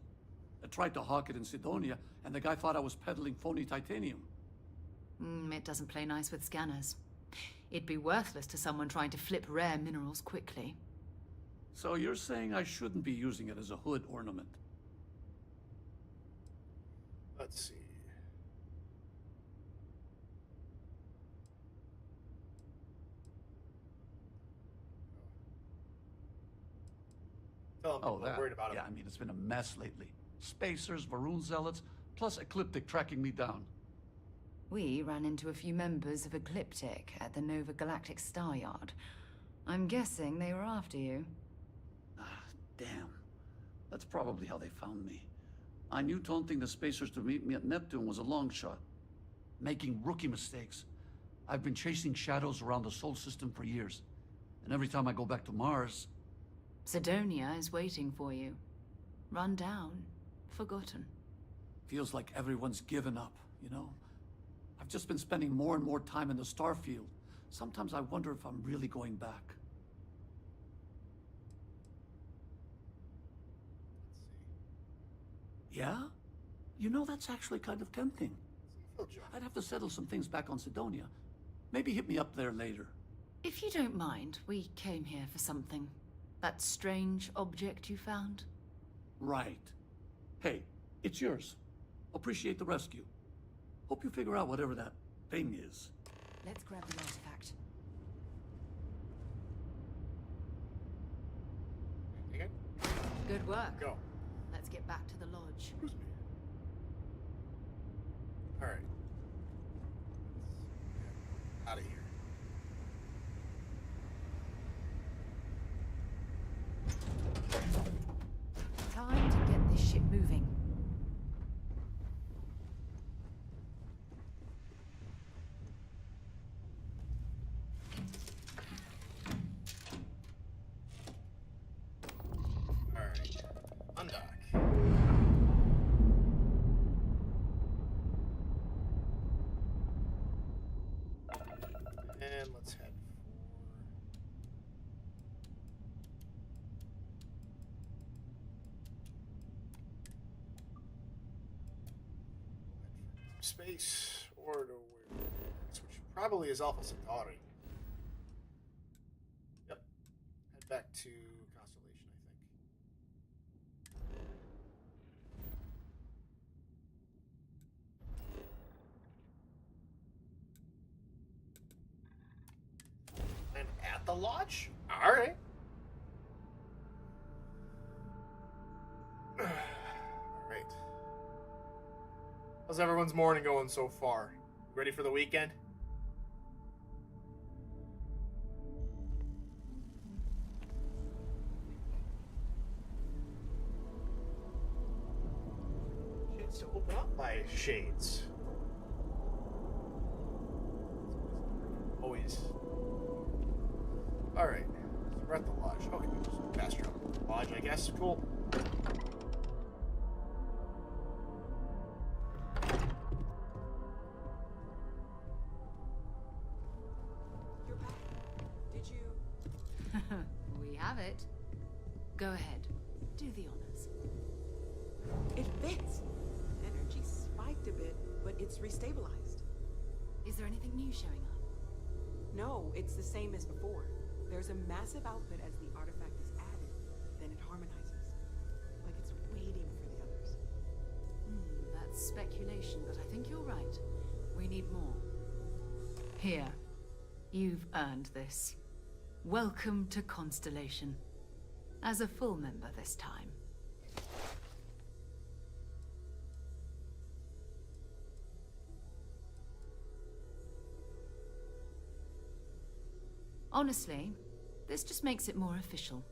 I tried to hawk it in Sidonia, and the guy thought I was peddling phony titanium. It doesn't play nice with scanners. It'd be worthless to someone trying to flip rare minerals quickly. So you're saying I shouldn't be using it as a hood ornament? Let's see. Tell them I'm worried about it. Yeah, I mean, it's been a mess lately. Spacers, Varun zealots, plus Ecliptic tracking me down. We ran into a few members of Ecliptic at the Nova Galactic Star Yard. I'm guessing they were after you. Damn. That's probably how they found me. I knew taunting the Spacers to meet me at Neptune was a long shot. Making rookie mistakes. I've been chasing shadows around the Sol system for years. And every time I go back to Mars... Sidonia is waiting for you. Run down. Forgotten. Feels like everyone's given up, you know? I've just been spending more and more time in the Starfield. Sometimes I wonder if I'm really going back. Yeah? You know, that's actually kind of tempting. I'd have to settle some things back on Sidonia. Maybe hit me up there later. If you don't mind, we came here for something. That strange object you found? Right. Hey, it's yours. Appreciate the rescue. Hope you figure out whatever that thing is. Let's grab the artifact. Okay. Good work. Go. Let's get back to the lodge. All right. Out of here. Time to get this ship moving. All right. Undock. And let's head for space or to where, which probably is Alpha Centauri. Yep. Head back to Constellation, I think. And at the lodge? All right. All right. How's everyone's morning going so far? Ready for the weekend? Chance to open up my shades. Always. Alright. So we're at the lodge. Okay, just faster lodge, I guess. Cool. You're back. Did you? We have it. Go ahead. Do the honors. It fits. Energy spiked a bit, but it's restabilized. Is there anything new showing up? No, it's the same as before. There's a massive output as the artifact is added, then it harmonizes. Like it's waiting for the others. That's speculation, but I think you're right. We need more. Here. You've earned this. Welcome to Constellation. As a full member this time. Honestly, this just makes it more official.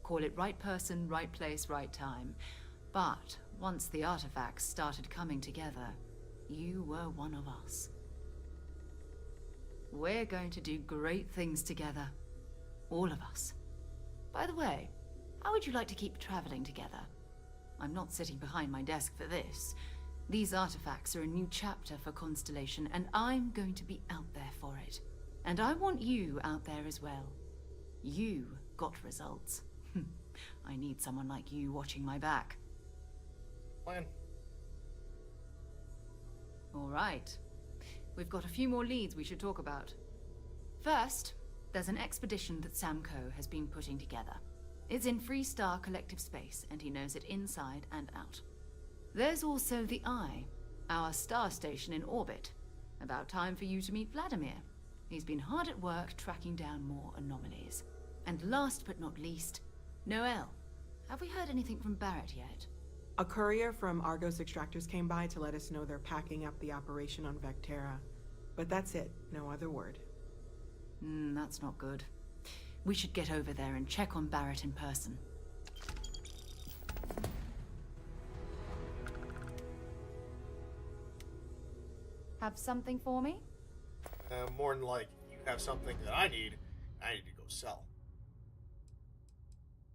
Call it right person, right place, right time. But once the artifacts started coming together, you were one of us. We're going to do great things together. All of us. By the way, how would you like to keep traveling together? I'm not sitting behind my desk for this. These artifacts are a new chapter for Constellation, and I'm going to be out there for it. And I want you out there as well. You got results. I need someone like you watching my back. Plan. All right. We've got a few more leads we should talk about. First, there's an expedition that Samco has been putting together. It's in Freestar Collective Space, and he knows it inside and out. There's also the Eye, our star station in orbit. About time for you to meet Vladimir. He's been hard at work tracking down more anomalies. And last but not least, Noel. Have we heard anything from Barrett yet? A courier from Argos Extractors came by to let us know they're packing up the operation on Vectera. But that's it, no other word. That's not good. We should get over there and check on Barrett in person. Have something for me? More than like, you have something that I need to go sell.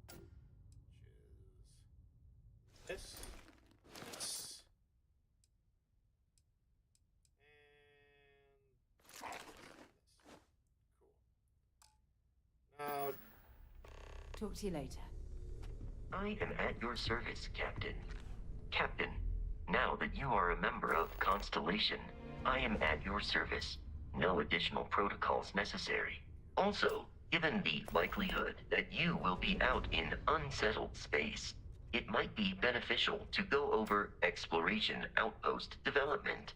Which is this. And this. Talk to you later. I am at your service, Captain. Captain, now that you are a member of Constellation, I am at your service. No additional protocols necessary. Also, given the likelihood that you will be out in unsettled space, it might be beneficial to go over exploration outpost development,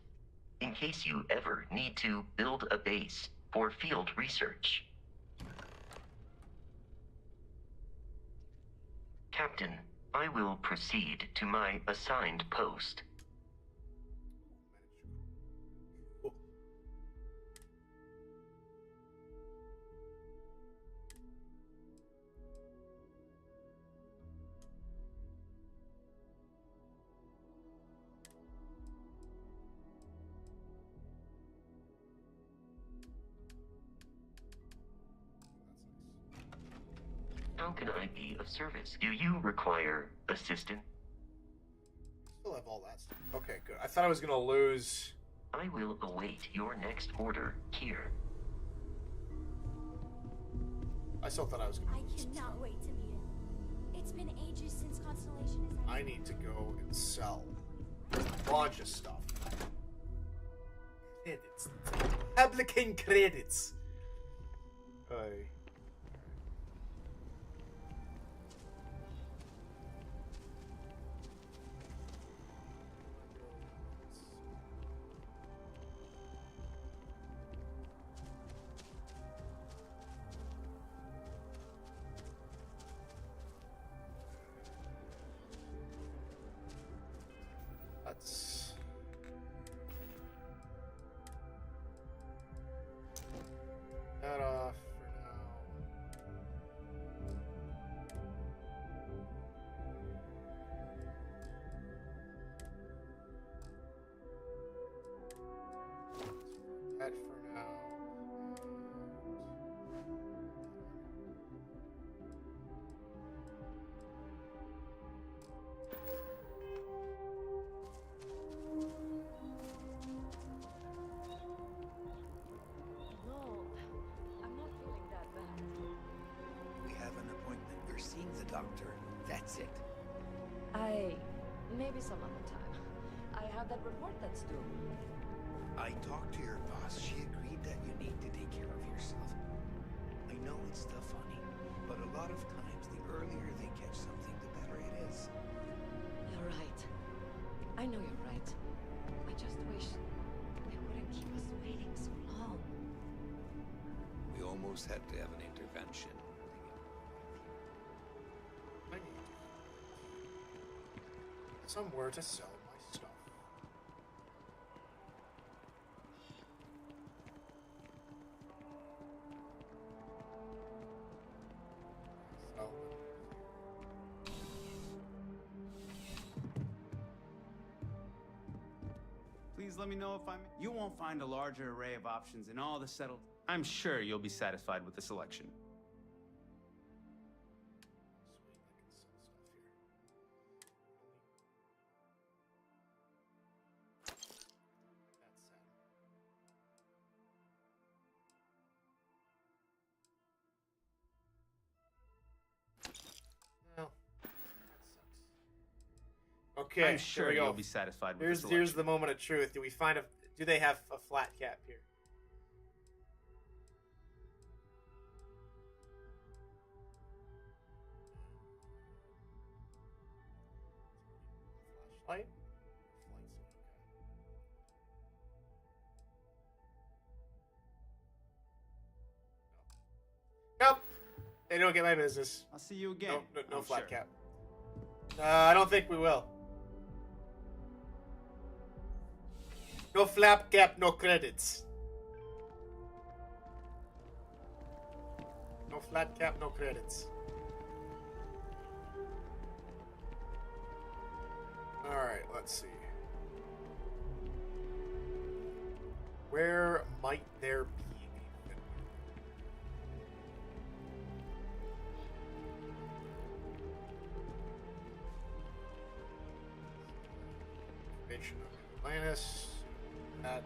in case you ever need to build a base for field research. Captain, I will proceed to my assigned post. How can I be of service? Do you require assistance? Still have all that stuff. Okay, good. I thought I was gonna lose. I will await your next order here. I still thought I was gonna lose. I cannot wait to meet him. It's been ages since Constellation has... I need to go and sell a bunch of stuff. Credits. Applicant credits. Let's that off for now. That for now. No, I'm not feeling that bad. We have an appointment. You're seeing the doctor. That's it. Maybe some other time. I have that report that's due. I talked to your boss. She agreed that you need to take care of yourself. I know it's still funny, but a lot of times the earlier they catch something, the better it is. You're right. I know you're right. I just wish they wouldn't keep us waiting so long. We almost had to have an intervention. I need somewhere to sell my stuff. Please let me know if You won't find a larger array of options in all the settled... I'm sure you'll be satisfied with the selection. Okay, I'm sure here we go. you'll be satisfied with Here's this here's the moment of truth. Do they have a flat cap here? Flashlight? Nope. They don't get my business. I'll see you again. No flat cap. I don't think we will. No flap cap, no credits. No flat cap, no credits. Alright, let's see. Where might there be? Invasion of Atlantis. That.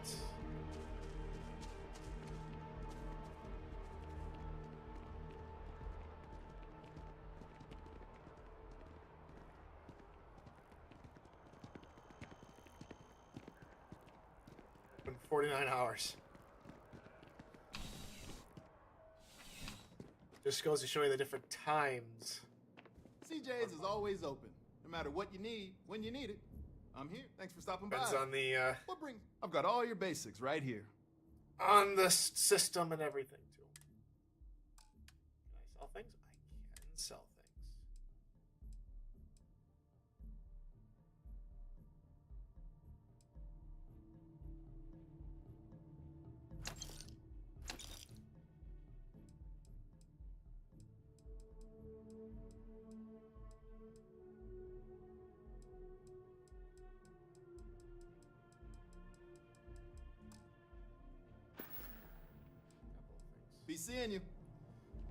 Been 49 hours. Just goes to show you the different times. CJ's is always open. No matter what you need, when you need it. I'm here. Thanks for stopping by. Depends on the, What brings... I've got all your basics right here. On the system and everything, too. Can I sell things? I can sell things. Be seeing you.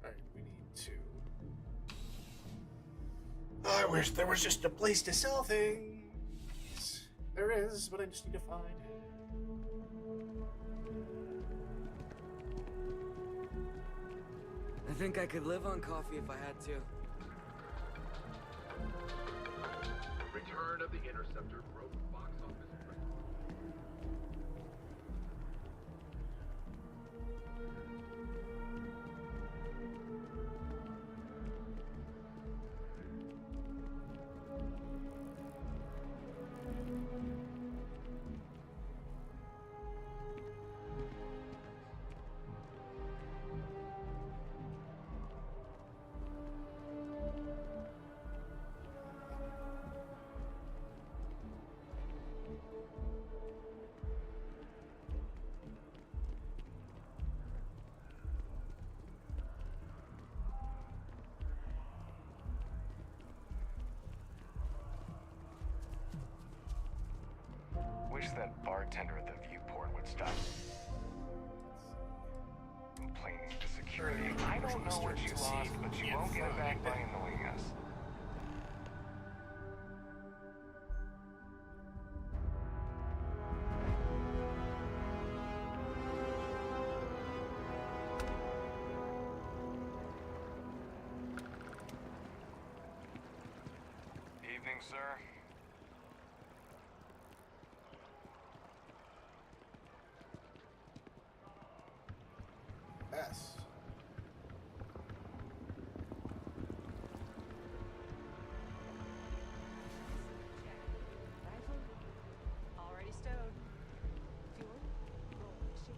Alright, we need to... I wish there was just a place to sell things. There is, but I just need to find it. I think I could live on coffee if I had to. Return of the Interceptor broke box office. Wish that bartender at the viewport would stop complaining to security. I don't know what you lost, but you won't get it back by annoying us. Evening, sir. Yes. Already stowed. Fuel, roll, ship,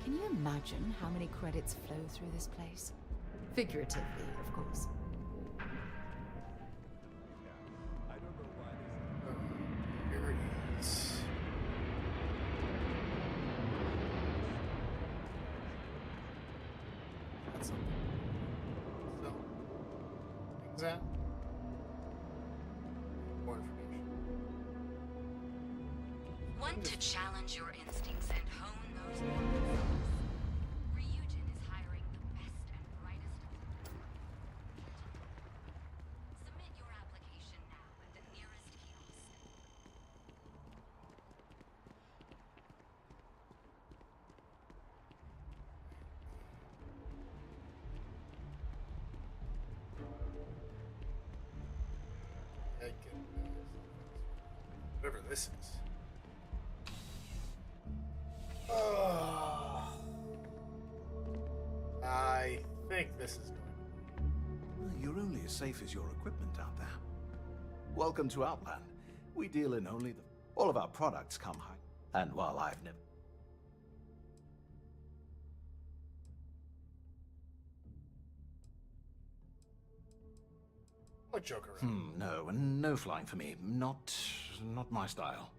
and Can you imagine how many credits flow through this place? Figuratively, of course. Here it is. That's something. So, things out. More information. Want to challenge your instincts and hone those skills? Ryujin is hiring the best and brightest of them. Submit your application now at the nearest kiosk. Whatever this is. I think this is going. Well, you're only as safe as your equipment out there. Welcome to Outland. We deal in only the... All of our products come high. And while I've never... I'll joke around. No, no flying for me. Not my style.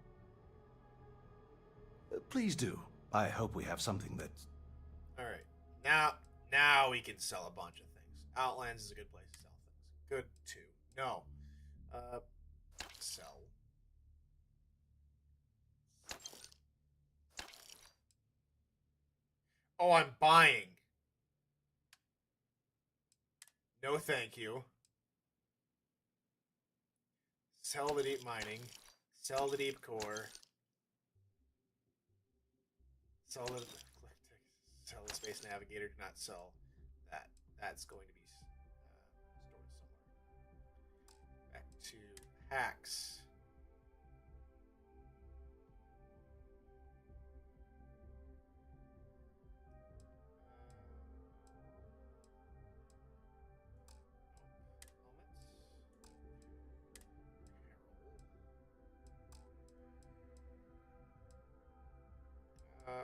Please do. I hope we have something that... All right. Now we can sell a bunch of things. Outlands is a good place to sell things. Good too. No. Sell. Oh, I'm buying. No, thank you. Sell the deep mining. Sell the deep core. Sell the space navigator. Do not sell that. That's going to be stored somewhere. Back to hacks.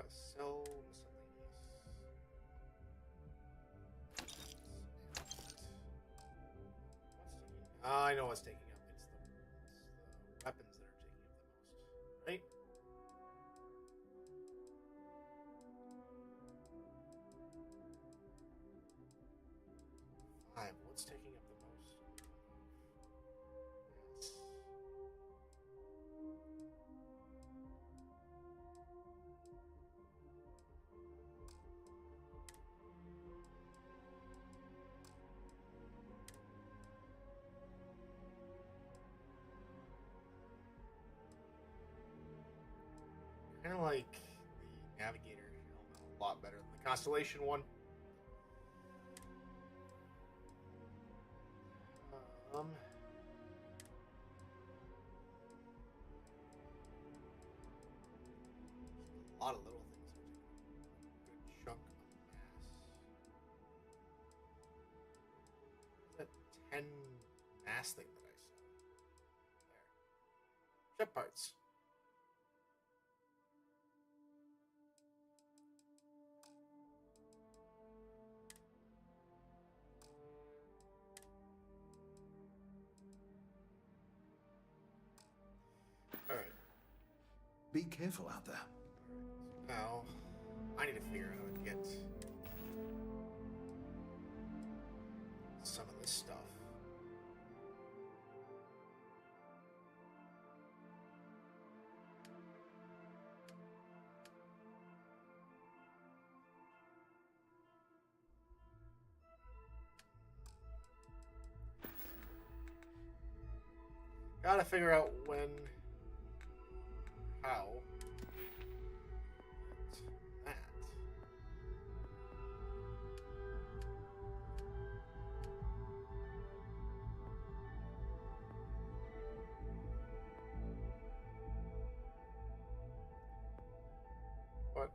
Sell miscellaneous. I know what's taking up. It's the weapons that are taking up the most, right? Five. What's taking up the most? Yes. Kind of like the Navigator helmet a lot better than the Constellation one. A lot of little things are taking a good chunk of mass. That 10 mass thing that I saw. There. Ship parts. Alright. Be careful out there. Now, I need to figure out how to get some of this stuff. Gotta figure out when, how. That. But,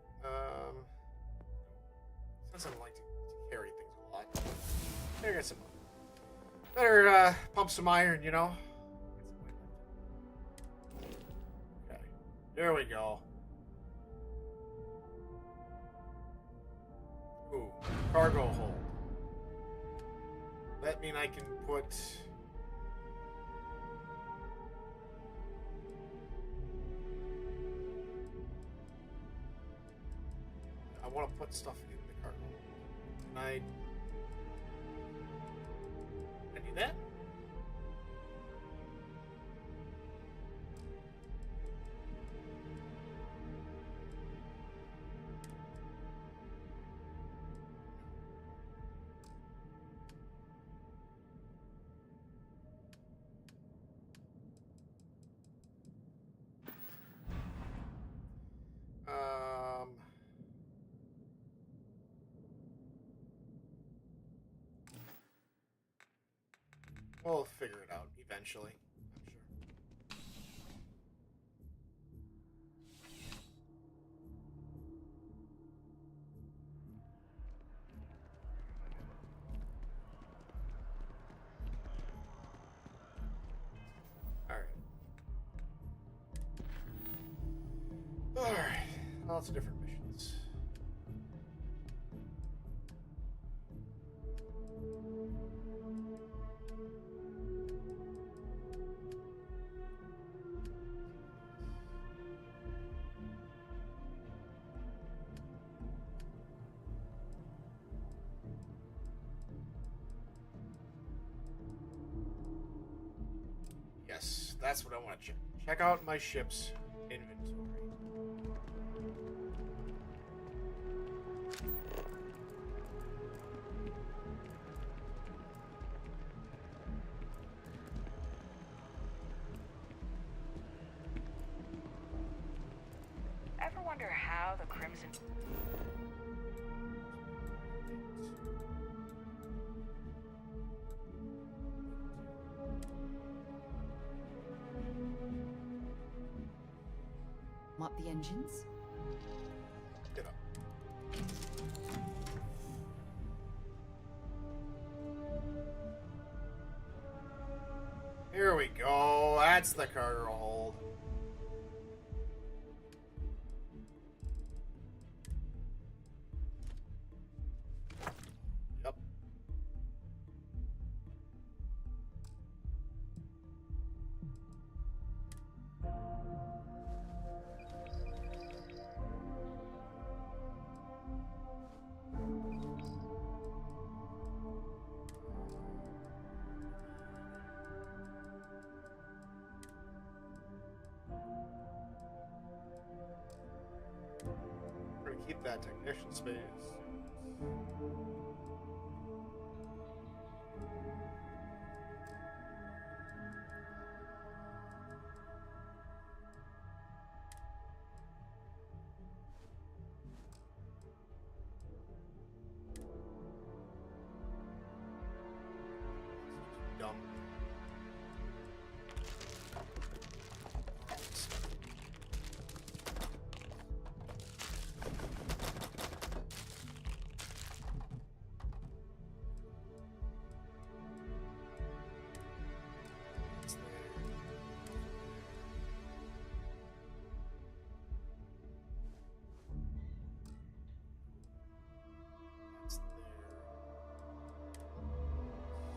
since I like to carry things a lot, better get some, better, pump some iron, you know? Okay, there we go. Ooh, cargo hold. That mean I can put... I want to put stuff in the cargo hold. Can I do that? We'll figure it out eventually, I'm sure. Alright, lots of different missions. Yes, that's what I want to check. Check out my ship's inventory. Ever wonder how the Crimson... Up the engines? Get up. Here we go. That's the cargo hold. Yep. We're gonna keep that technician space. Dumb.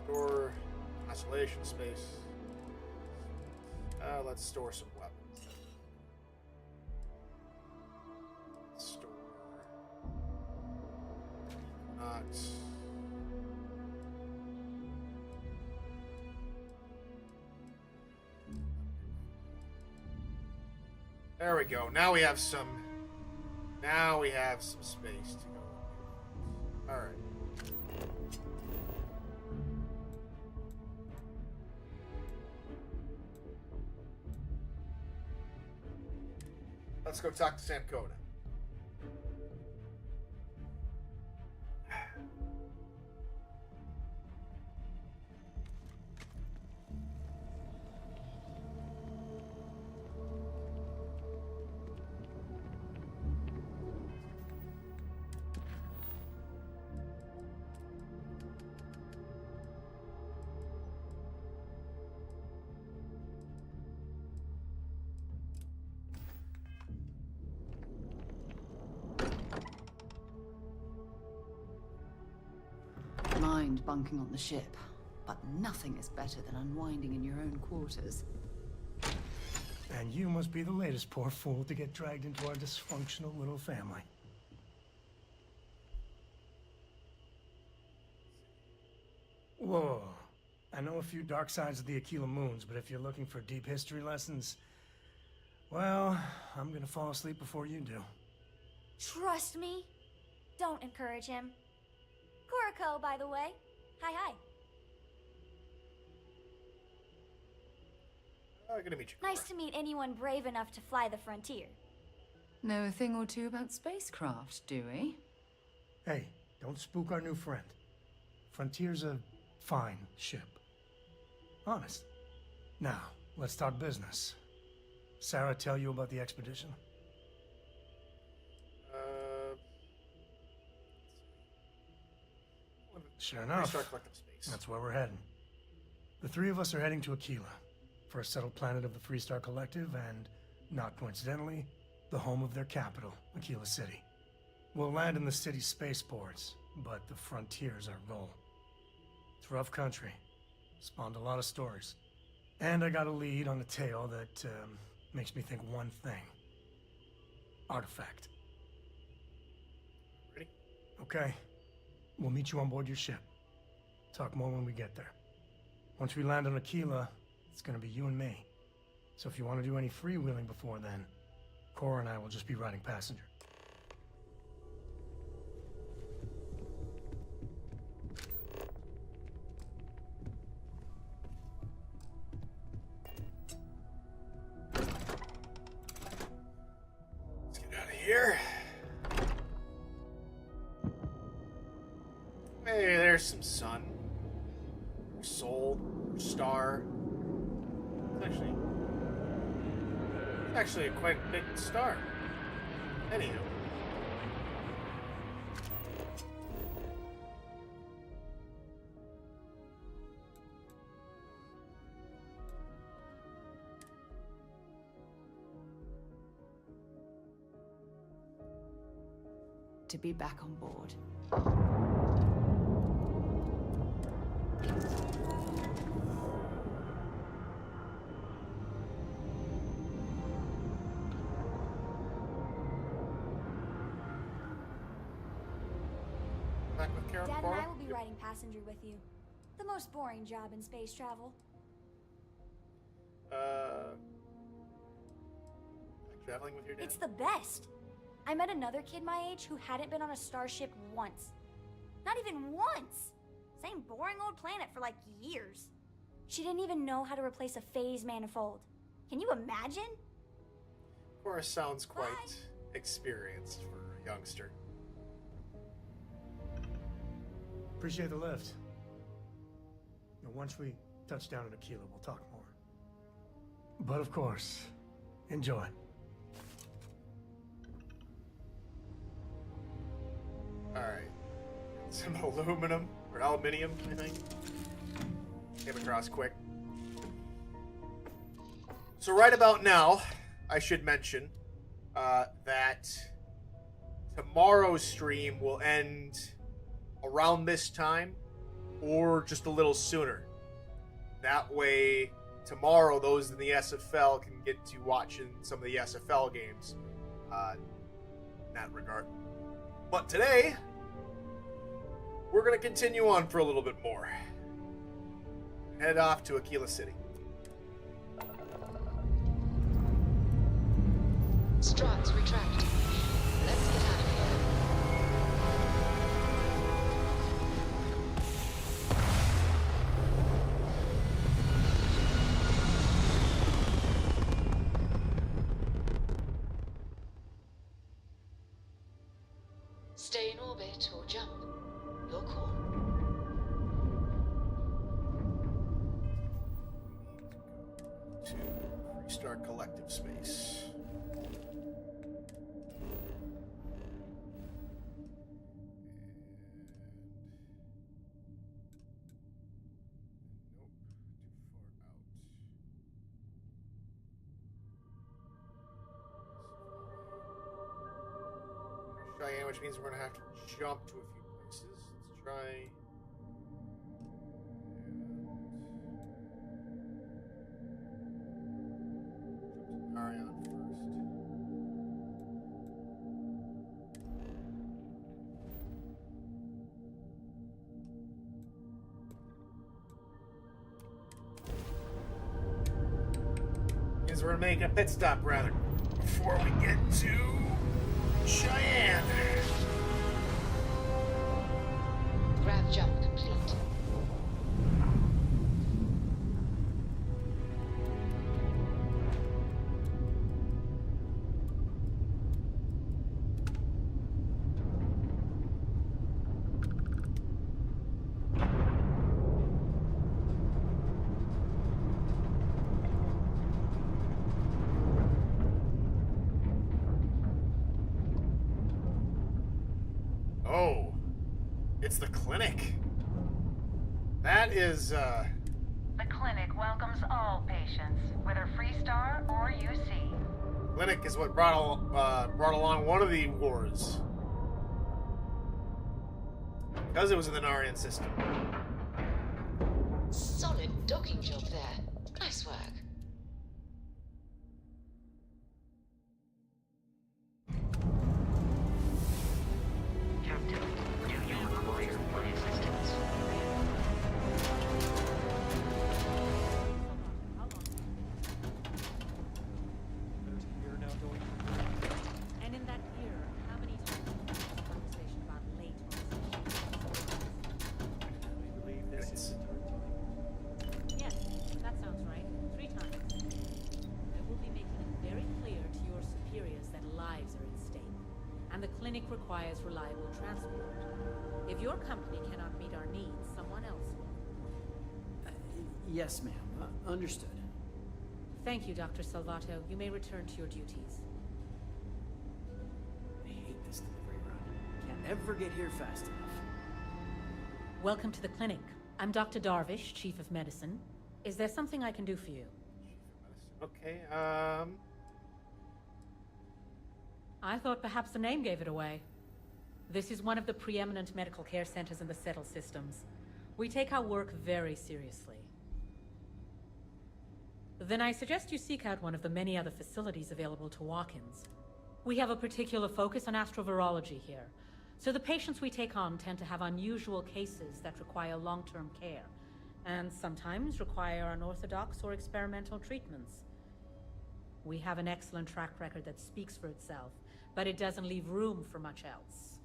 Store isolation space. Let's store some weapons. Store. Not. There we go. Now we have some. Now we have some space to go. All right. Let's go talk to Sam Coda. Mind bunking on the ship, but nothing is better than unwinding in your own quarters. And you must be the latest poor fool to get dragged into our dysfunctional little family. Whoa. I know a few dark sides of the Aquila Moons, but if you're looking for deep history lessons, well, I'm gonna fall asleep before you do. Trust me. Don't encourage him. Kuriko, by the way. Hi. Gonna meet you. Nice to meet anyone brave enough to fly the frontier. Know a thing or two about spacecraft, do we? Hey, don't spook our new friend. Frontier's a fine ship. Honest. Now, let's talk business. Sarah tell you about the expedition? Sure enough. That's where we're heading. The three of us are heading to Aquila, first settled planet of the Freestar Collective, and, not coincidentally, the home of their capital, Aquila City. We'll land in the city's spaceports, but the frontier's our goal. It's rough country. Spawned a lot of stories. And I got a lead on a tale that makes me think one thing. Artifact. Ready? Okay. We'll meet you on board your ship. Talk more when we get there. Once we land on Aquila, it's gonna be you and me. So if you want to do any freewheeling before then, Cora and I will just be riding passenger. Let's get out of here. Hey, there's some sun. Soul, star. It's actually a quite big star. Anywho. To be back on board. Dad and I will be riding passenger with you. The most boring job in space travel. Like traveling with your dad? It's the best. I met another kid my age who hadn't been on a starship once. Not even once. Same boring old planet for like years. She didn't even know how to replace a phase manifold. Can you imagine? Of course, sounds quite experienced for a youngster. Appreciate the lift. And once we touch down in Aquila, we'll talk more. But of course, enjoy. Alright. Some aluminum, or aluminium, I think. Came across quick. So right about now, I should mention that tomorrow's stream will end around this time or just a little sooner. That way, tomorrow, those in the SFL can get to watching some of the SFL games in that regard. But today, we're going to continue on for a little bit more. Head off to Aquila City. Struts retract. Let's get out of here. Stay in orbit or jump. Your call. To restart collective space. Cheyenne, which means we're going to have to jump to a few places. Let's try... Arion first. Means we're going to make a pit stop, rather, before we get to Cheyenne. Grav jump complete. Oh, it's the clinic. That is, The clinic welcomes all patients, whether Freestar or UC. Clinic is what brought along one of the wars. Because it was in the Narian system. Solid docking job there. Nice work. Captain, do you require my assistance? And in that year, how many times did you have a conversation about late Yes, that sounds right. 3 times. I will be making it very clear to your superiors that lives are at stake, and the clinic requires reliable transport. If your company cannot meet our needs, someone else will. Yes, ma'am. Understood. Thank you, Dr. Salvato. You may return to your duties. I hate this delivery run. Can't ever get here fast enough. Welcome to the clinic. I'm Dr. Darvish, Chief of Medicine. Is there something I can do for you? Okay, I thought perhaps the name gave it away. This is one of the preeminent medical care centers in the Settle systems. We take our work very seriously. Then I suggest you seek out one of the many other facilities available to walk-ins. We have a particular focus on astrovirology here, so the patients we take on tend to have unusual cases that require long-term care, and sometimes require unorthodox or experimental treatments. We have an excellent track record that speaks for itself, but it doesn't leave room for much else.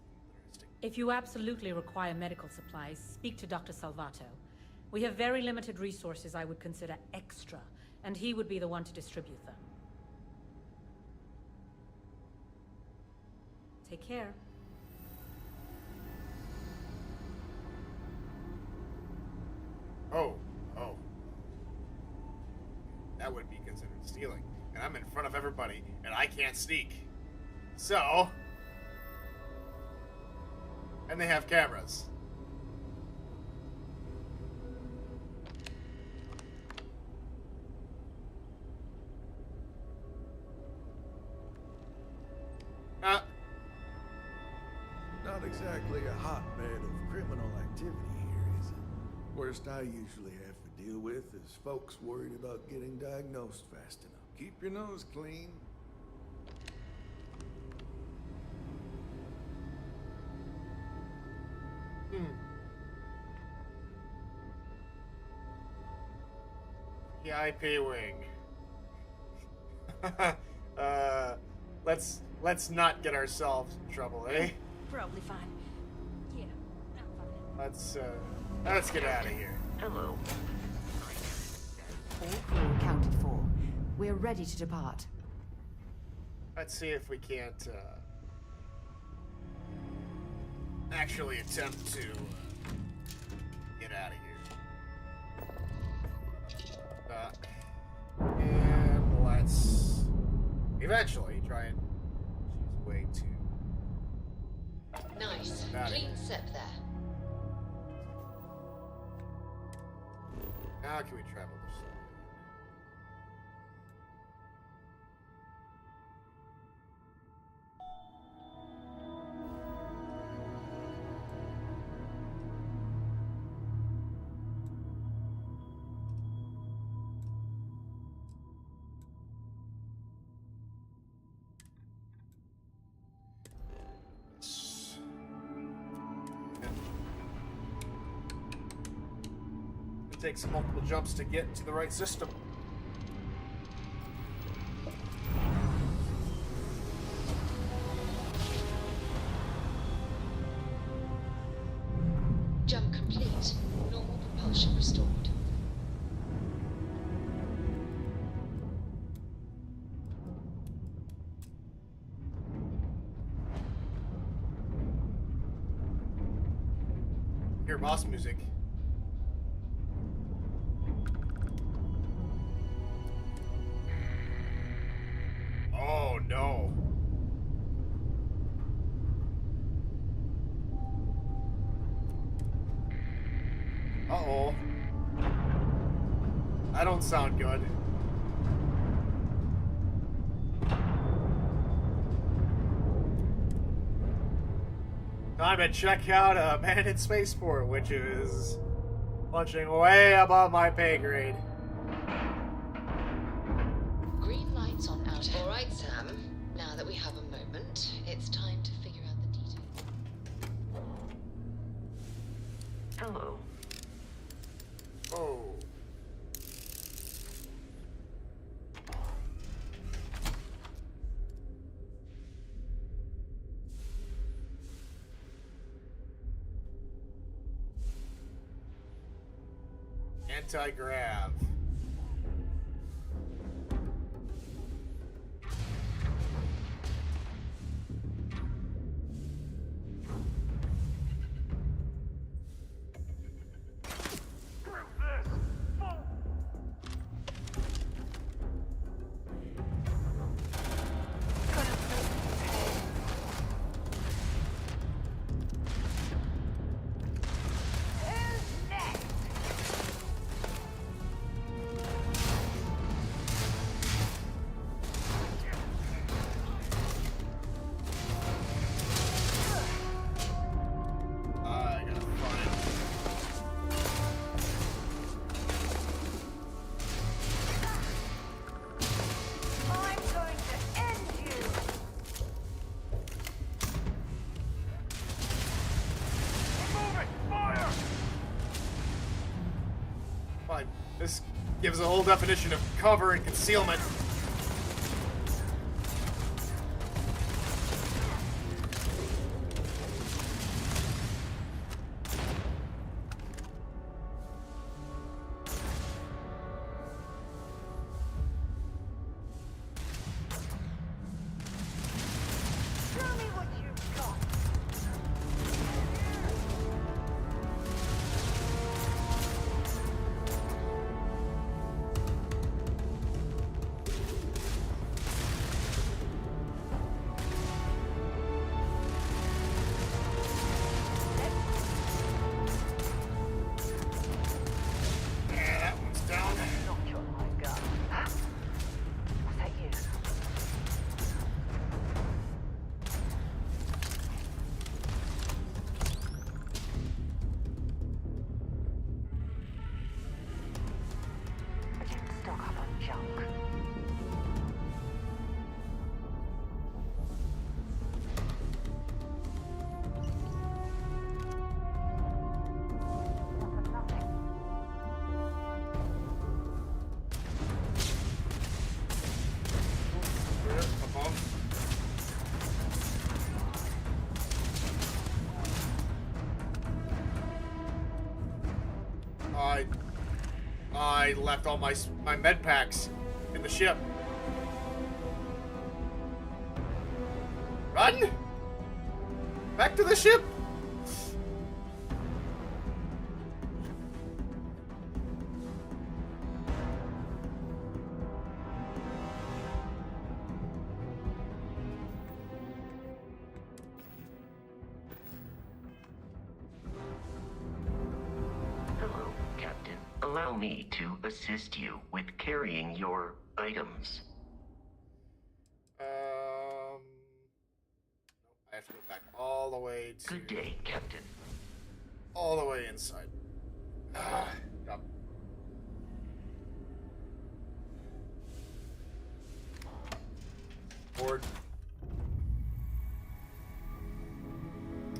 If you absolutely require medical supplies, speak to Dr. Salvato. We have very limited resources I would consider extra, and he would be the one to distribute them. Take care. Oh. That would be considered stealing. And I'm in front of everybody, and I can't sneak. So... And they have cameras. Not exactly a hotbed of criminal activity here, is it? Worst I usually have to deal with is folks worried about getting diagnosed fast enough. Keep your nose clean. The IP wing. Let's not get ourselves in trouble, eh? Probably fine. Yeah, I'm fine. Let's get out of here. Hello. All crew accounted for. We're ready to depart. Let's see if we can't actually attempt to get out of here. And let's eventually try and choose a way to... Nice. Clean sep there. How can we travel this way? It takes multiple jumps to get to the right system. Jump complete. Normal propulsion restored. Hear boss music. Oh no. Uh-oh. That don't sound good. Time to check out a abandoned spaceport, which is punching way above my pay grade. Green lights on out. All right, Sam. Now that we have a moment, it's time to figure out the details. Hello. Oh. Anti-grav. This gives a whole definition of cover and concealment. I left all my med packs in the ship. Run! Back to the ship! Allow me to assist you with carrying your items. I have to go back all the way to... Good day, Captain. All the way inside. Board.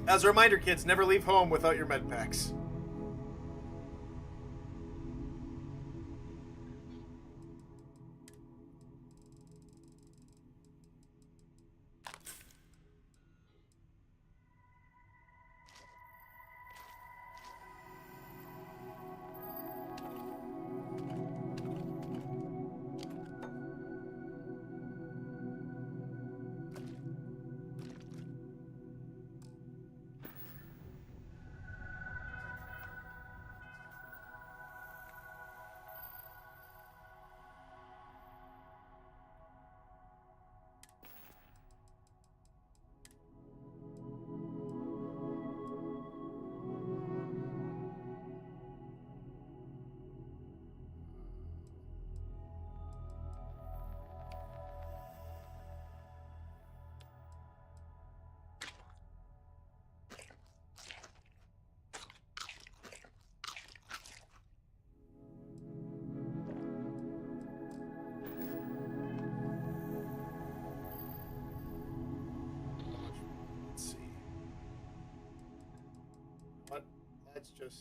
As a reminder, kids, never leave home without your med packs. just...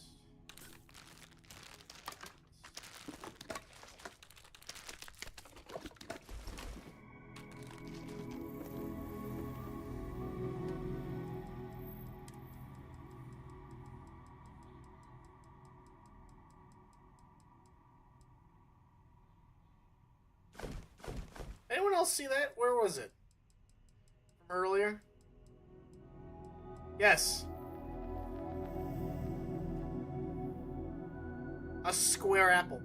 Anyone else see that? Where was it? From earlier? Yes. A square apple.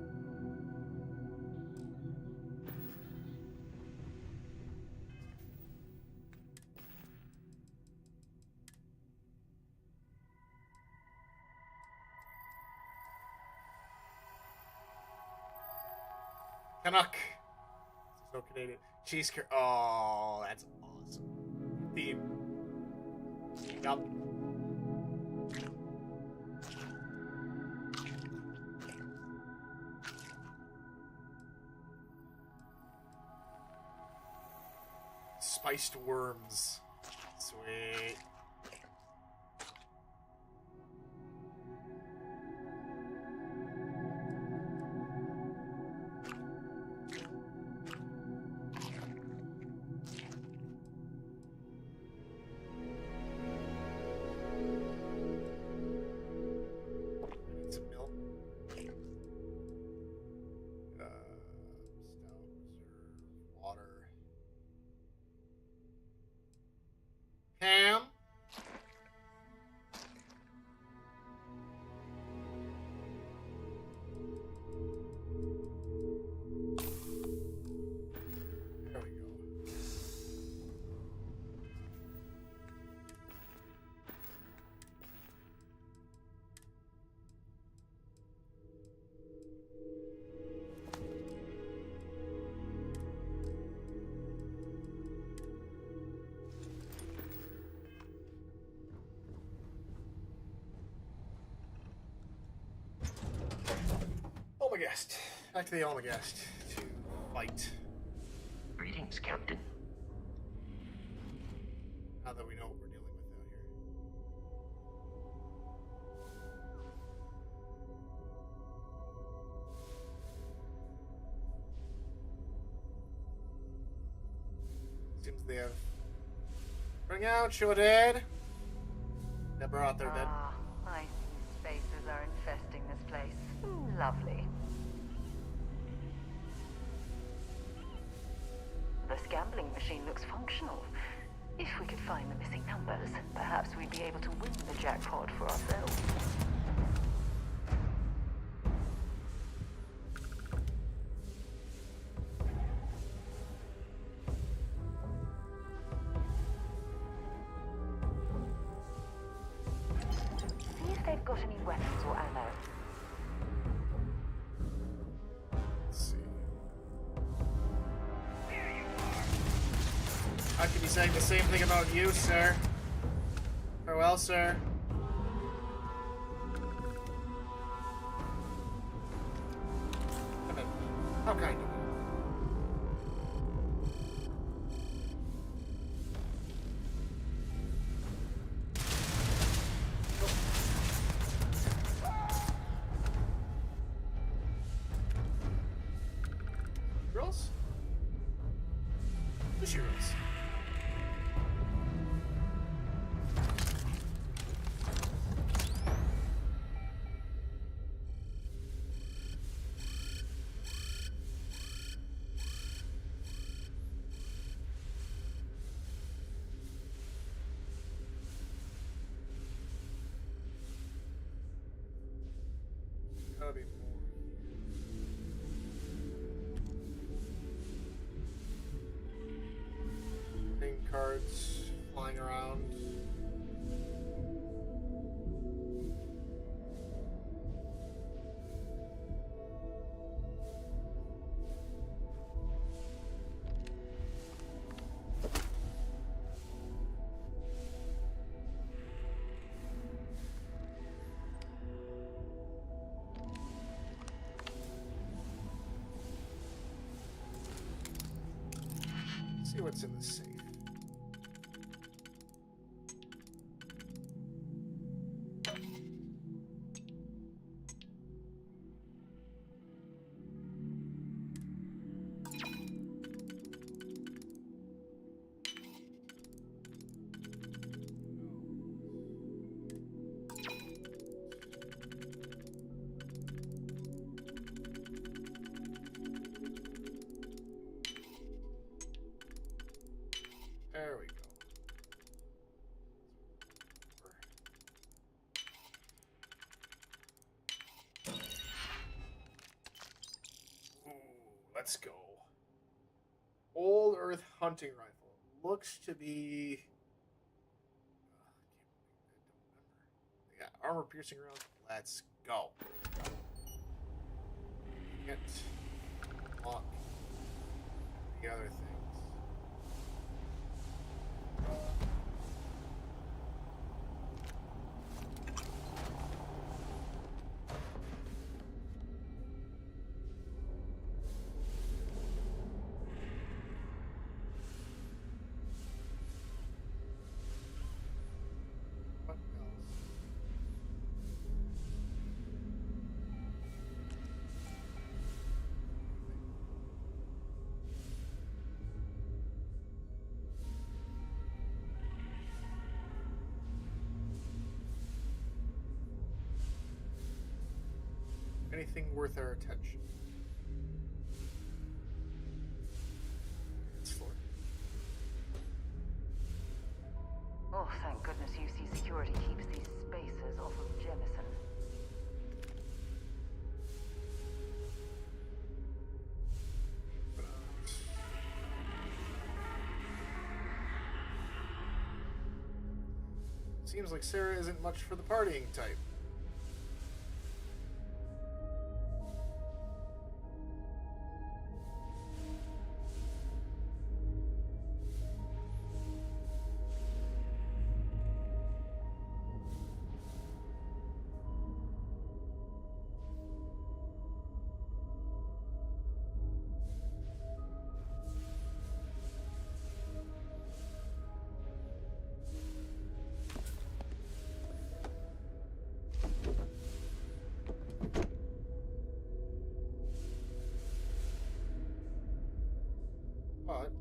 Canuck. So Canadian. Cheese curd. Oh, that's awesome. Theme. Yup. Spiced worms. Sweet. Some milk. Stout, reserve, water. Ham. There we go. Omagast. Back to the Omagast to fight. Greetings, Captain. Now that we know what we're dealing with out here. Seems they have. Bring out your dead. Never out there dead. Ah, I see spacers are infesting this place. Lovely. This gambling machine looks functional. If we could find the missing numbers, perhaps we'd be able to win the jackpot for ourselves. See if they've got any weapons or ammo. Let's see. I could be saying the same thing about you, sir. Farewell, sir. How kind of you. Girls? Who's your girls? Gotta be more. Name cards flying around. See what's in the safe. There we go. Ooh, let's go. Old Earth hunting rifle. Looks to be... Yeah, armor piercing rounds. Let's go. Can't lock the other things. What else? Anything worth our attention? It's for. Oh, thank goodness UC security keeps these spacers off of Jemison. Seems like Sarah isn't much for the partying type. But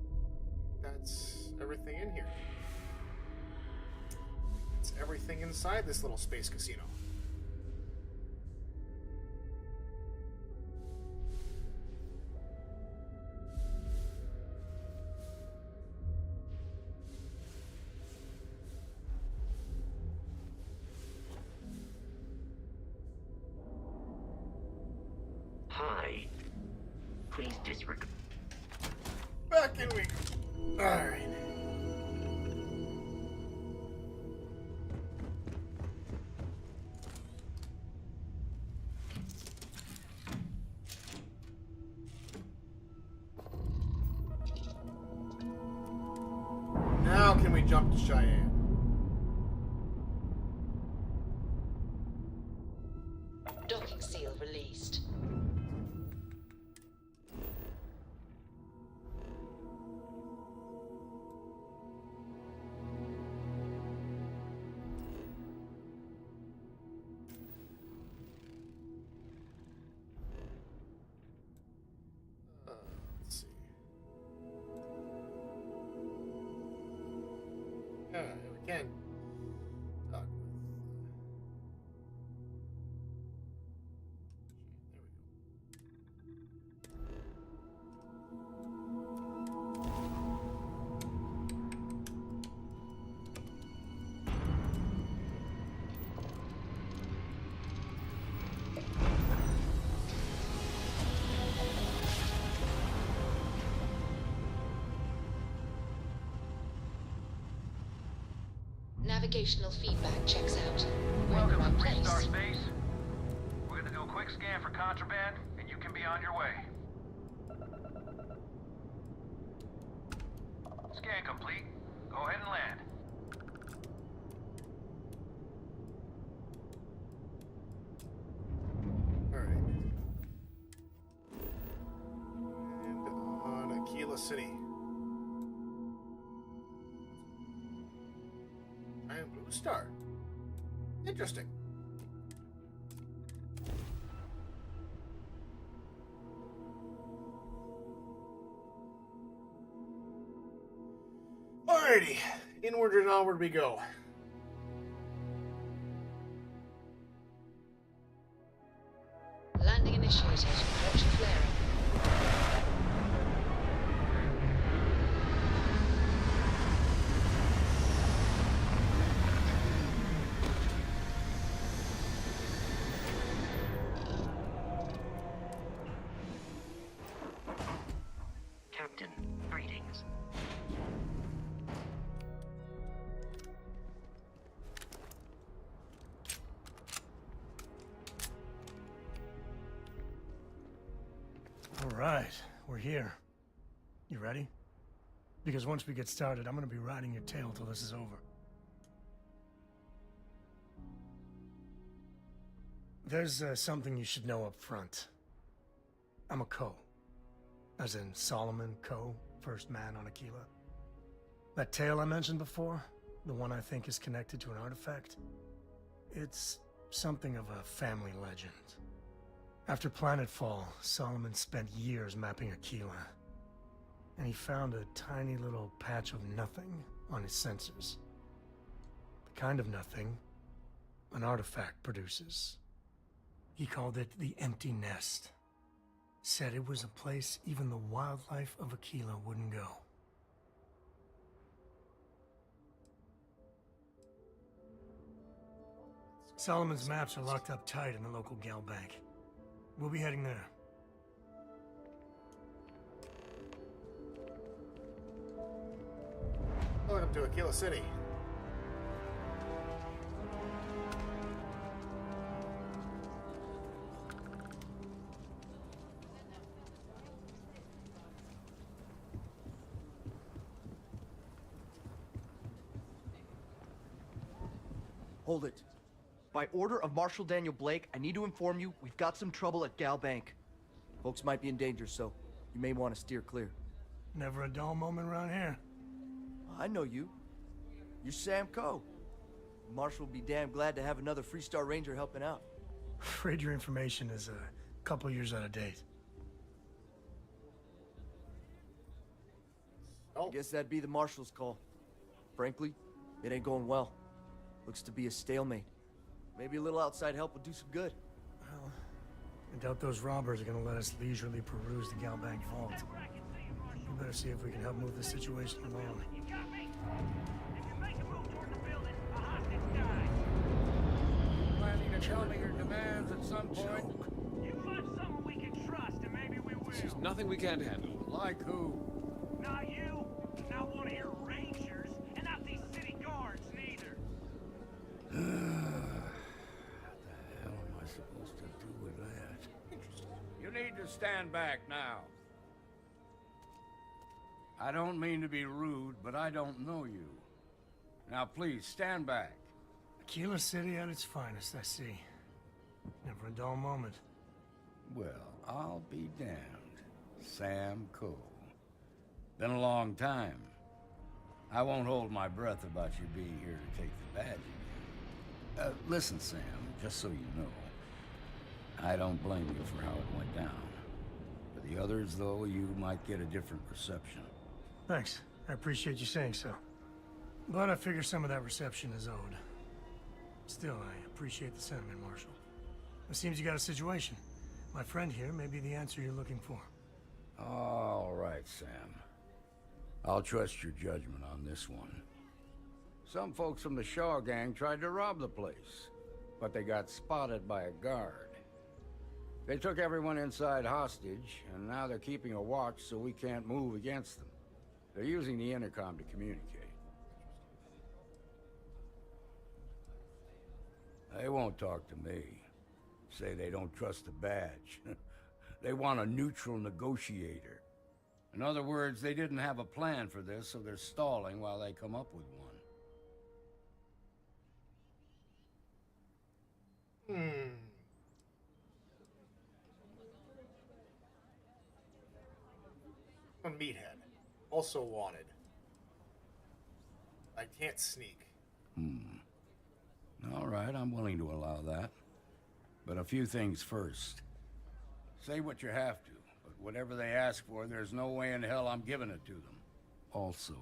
that's everything in here. It's everything inside this little space casino. Hi. Please disregard. Back in we go. Alright. Now can we jump to Cheyenne? Docking seal released. Let's see. Yeah, we can talk with. Navigational feedback checks out. We're in the Welcome right to place. Star Space. We're gonna do a quick scan for contraband, and you can be on your way. Scan complete. Go ahead and land. Alright. And on Aquila City. Giant blue star. Interesting. Alrighty. Inward and onward we go. Landing initiated. Watch flaring. Alright, we're here. You ready? Because once we get started, I'm gonna be riding your tail till this is over. There's something you should know up front. I'm a Coe. As in Solomon Coe, first man on Aquila. That tale I mentioned before, the one I think is connected to an artifact, it's something of a family legend. After Planetfall, Solomon spent years mapping Aquila, and he found a tiny little patch of nothing on his sensors. The kind of nothing an artifact produces. He called it the Empty Nest. Said it was a place even the wildlife of Aquila wouldn't go. Solomon's maps are locked up tight in the local gal bank. We'll be heading there. Welcome to Aquila City. Hold it. By order of Marshal Daniel Blake, I need to inform you we've got some trouble at Gal Bank. Folks might be in danger, so you may want to steer clear. Never a dull moment around here. I know you. You're Sam Coe. Marshal will be damn glad to have another Freestar Ranger helping out. Afraid your information is a couple years out of date. I guess that'd be the Marshal's call. Frankly, it ain't going well. Looks to be a stalemate. Maybe a little outside help will do some good. Well, I doubt those robbers are gonna let us leisurely peruse the Gal Bank vault. We better see if we can help move this situation along. Planning to tell me your demands at some point? You find someone we can trust, and maybe we will. There's nothing we can't handle. Like who? Not you, not one of your rangers, and not these city guards, neither. What the hell am I supposed to do with that? You need to stand back now. I don't mean to be rude, but I don't know you. Now please, stand back. Aquila City at its finest, I see. Never a dull moment. Well, I'll be damned. Sam Coe. Been a long time. I won't hold my breath about you being here to take the badge again. Listen, Sam, just so you know, I don't blame you for how it went down. For the others, though, you might get a different reception. Thanks. I appreciate you saying so. But I figure some of that reception is owed. Still, I appreciate the sentiment, Marshal. It seems you got a situation. My friend here may be the answer you're looking for. All right, Sam. I'll trust your judgment on this one. Some folks from the Shaw gang tried to rob the place, but they got spotted by a guard. They took everyone inside hostage, and now they're keeping a watch so we can't move against them. They're using the intercom to communicate. They won't talk to me. Say they don't trust the badge. They want a neutral negotiator. In other words, they didn't have a plan for this, so they're stalling while they come up with one. One meathead. Also wanted. I can't sneak. All right, I'm willing to allow that. But a few things first. Say what you have to, but whatever they ask for, there's no way in hell I'm giving it to them. Also,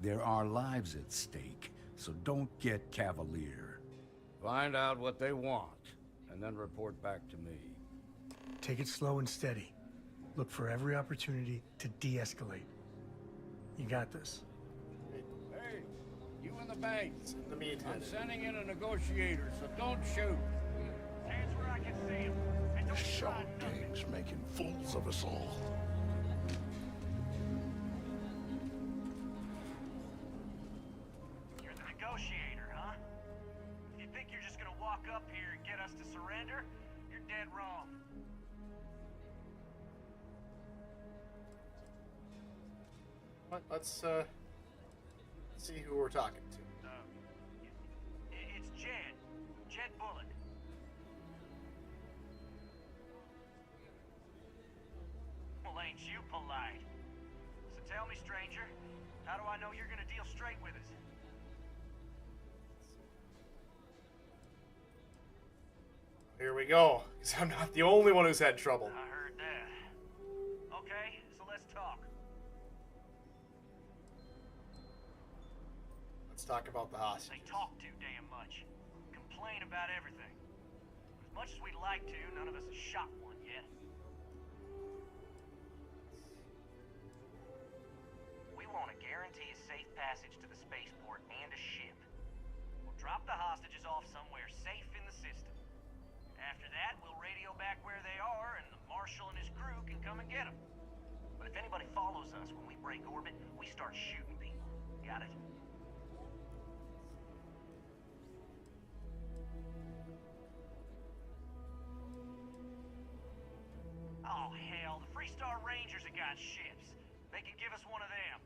there are lives at stake, so don't get cavalier. Find out what they want, and then report back to me. Take it slow and steady. Look for every opportunity to de-escalate. You got this. Hey, you in the bank. In the meantime. I'm sending in a negotiator, so don't shoot. Hands where I can see him. And don't Shaw gang's making fools of us all. You're the negotiator, huh? If you think you're just gonna walk up here and get us to surrender, you're dead wrong. Let's see who we're talking to. It's Jed. Jed Bullock. Well, ain't you polite? So tell me, stranger, how do I know you're gonna deal straight with us? Here we go. Because I'm not the only one who's had trouble. I heard that. Okay, so let's talk. Let's talk about the hostage. They talk too damn much. Complain about everything. As much as we'd like to, none of us has shot one yet. We want to guarantee a safe passage to the spaceport and a ship. We'll drop the hostages off somewhere safe in the system. After that, we'll radio back where they are, and the Marshal and his crew can come and get them. But if anybody follows us when we break orbit, we start shooting people. Got it? Oh, hell, the Freestar Rangers have got ships. They can give us one of them.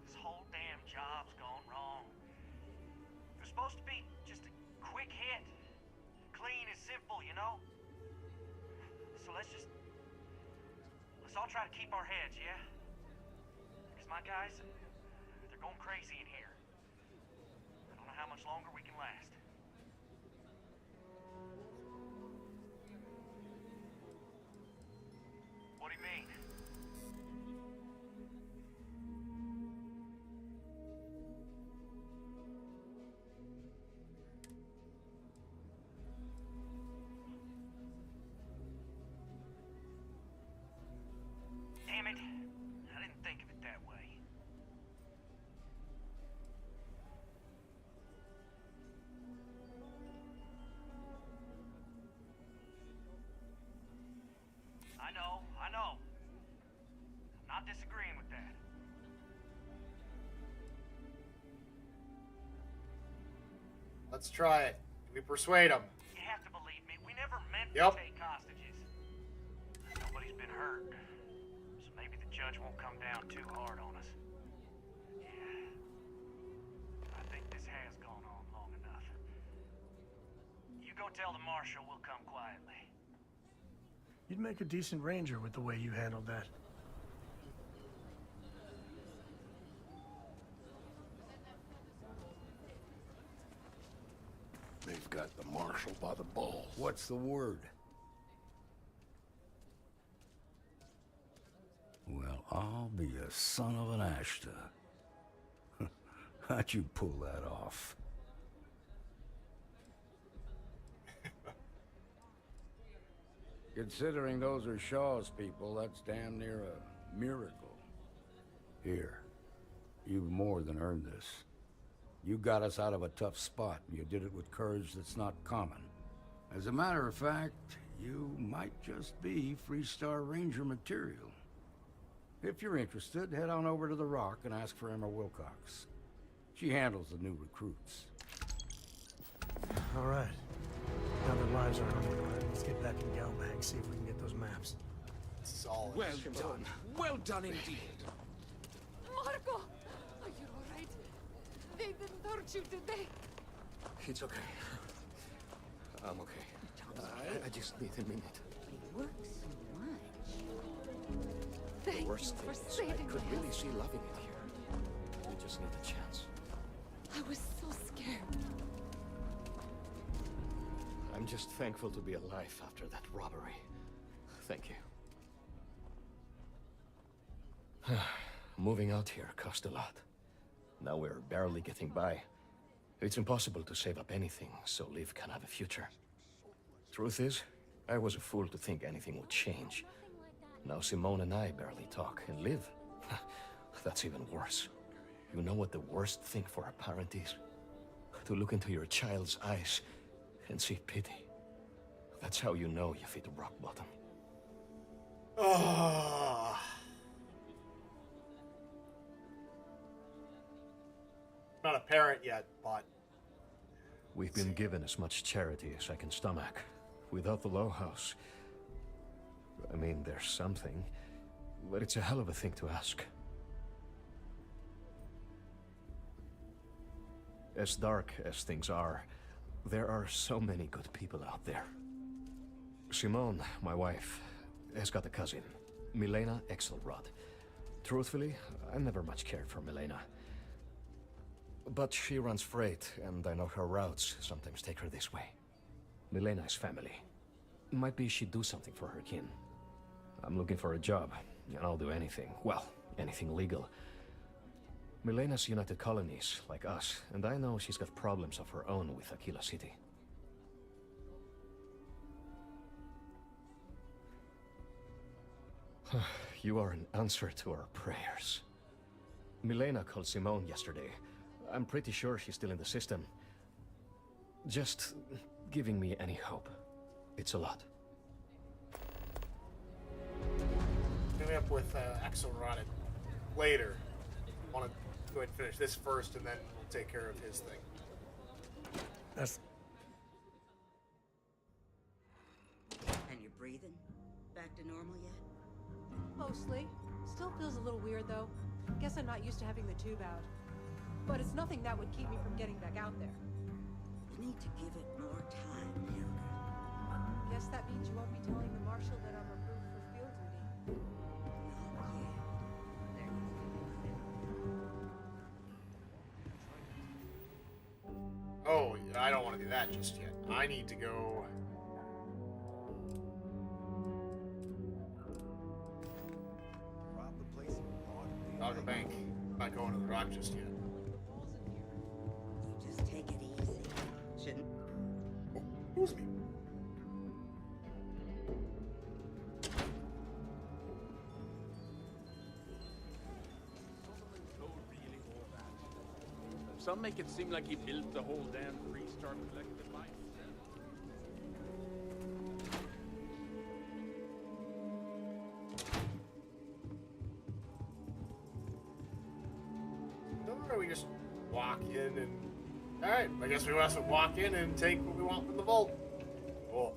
This whole damn job's gone wrong. It was supposed to be just a quick hit. Clean and simple, you know? So let's all try to keep our heads, yeah? Because my guys, they're going crazy in here. I don't know how much longer we can last. What do you mean? Damn it. I didn't think of it that way. I know. I'm not disagreeing with that. Let's try it. Can we persuade him? You have to believe me, we never meant to Yep. take hostages. Nobody's been hurt. So maybe the judge won't come down too hard on us. Yeah. I think this has gone on long enough. You go tell the Marshal we'll come quietly. You'd make a decent ranger with the way you handled that. They've got the Marshal by the balls. What's the word? Well, I'll be a son of an Ashta. How'd you pull that off? Considering those are Shaw's people, that's damn near a miracle. Here, you've more than earned this. You got us out of a tough spot, and you did it with courage that's not common. As a matter of fact, you might just be Freestar Ranger material. If you're interested, head on over to the Rock and ask for Emma Wilcox. She handles the new recruits. All right. Now that lives are on the line, let's get back in Galbank, see if we can get those maps. Solid. Well done. Well done indeed. Marco! Are you alright? They didn't hurt you, did they? It's okay. I'm okay. I just need a minute. It works so much. The worst thing is I could really see loving it here. We just need a chance. I was so scared. I'm just thankful to be alive after that robbery. Thank you. Moving out here cost a lot. Now we're barely getting by. It's impossible to save up anything so Liv can have a future. Truth is, I was a fool to think anything would change. Now Simone and I barely talk, and Liv, that's even worse. You know what the worst thing for a parent is? To look into your child's eyes and see pity. That's how you know you've hit rock bottom. Oh. Not a parent yet, but... We've been given as much charity as I can stomach. Without the Low House, I mean, there's something. but it's a hell of a thing to ask. As dark as things are, there are so many good people out there. Simone, my wife, has got a cousin, Milena Axelrod. Truthfully, I never much cared for Milena. But she runs freight, and I know her routes sometimes take her this way. Milena is family. Might be she'd do something for her kin. I'm looking for a job, and I'll do anything. Well, anything legal. Milena's United Colonies, like us, and I know she's got problems of her own with Aquila City. You are an answer to our prayers. Milena called Simone yesterday. I'm pretty sure she's still in the system. Just giving me any hope. It's a lot. Coming up with Axelrod later. I want to go ahead and finish this first, and then we'll take care of his thing. That's... And you're breathing? Back to normal yet? Mostly. Still feels a little weird, though. Guess I'm not used to having the tube out. But it's nothing that would keep me from getting back out there. You need to give it more time, Hilda. Guess that means you won't be telling the Marshal that I'm approved for field duty. Oh, I don't want to do that just yet. I need to go... Rob the place Rob a bank. I'm not going to the rock just yet. Just take it easy. Shouldn't... Who's me? Some make it seem like he built the whole damn Freestar collective life. Or we just walk in and... Alright, I guess we must walk in and take what we want from the vault. Cool.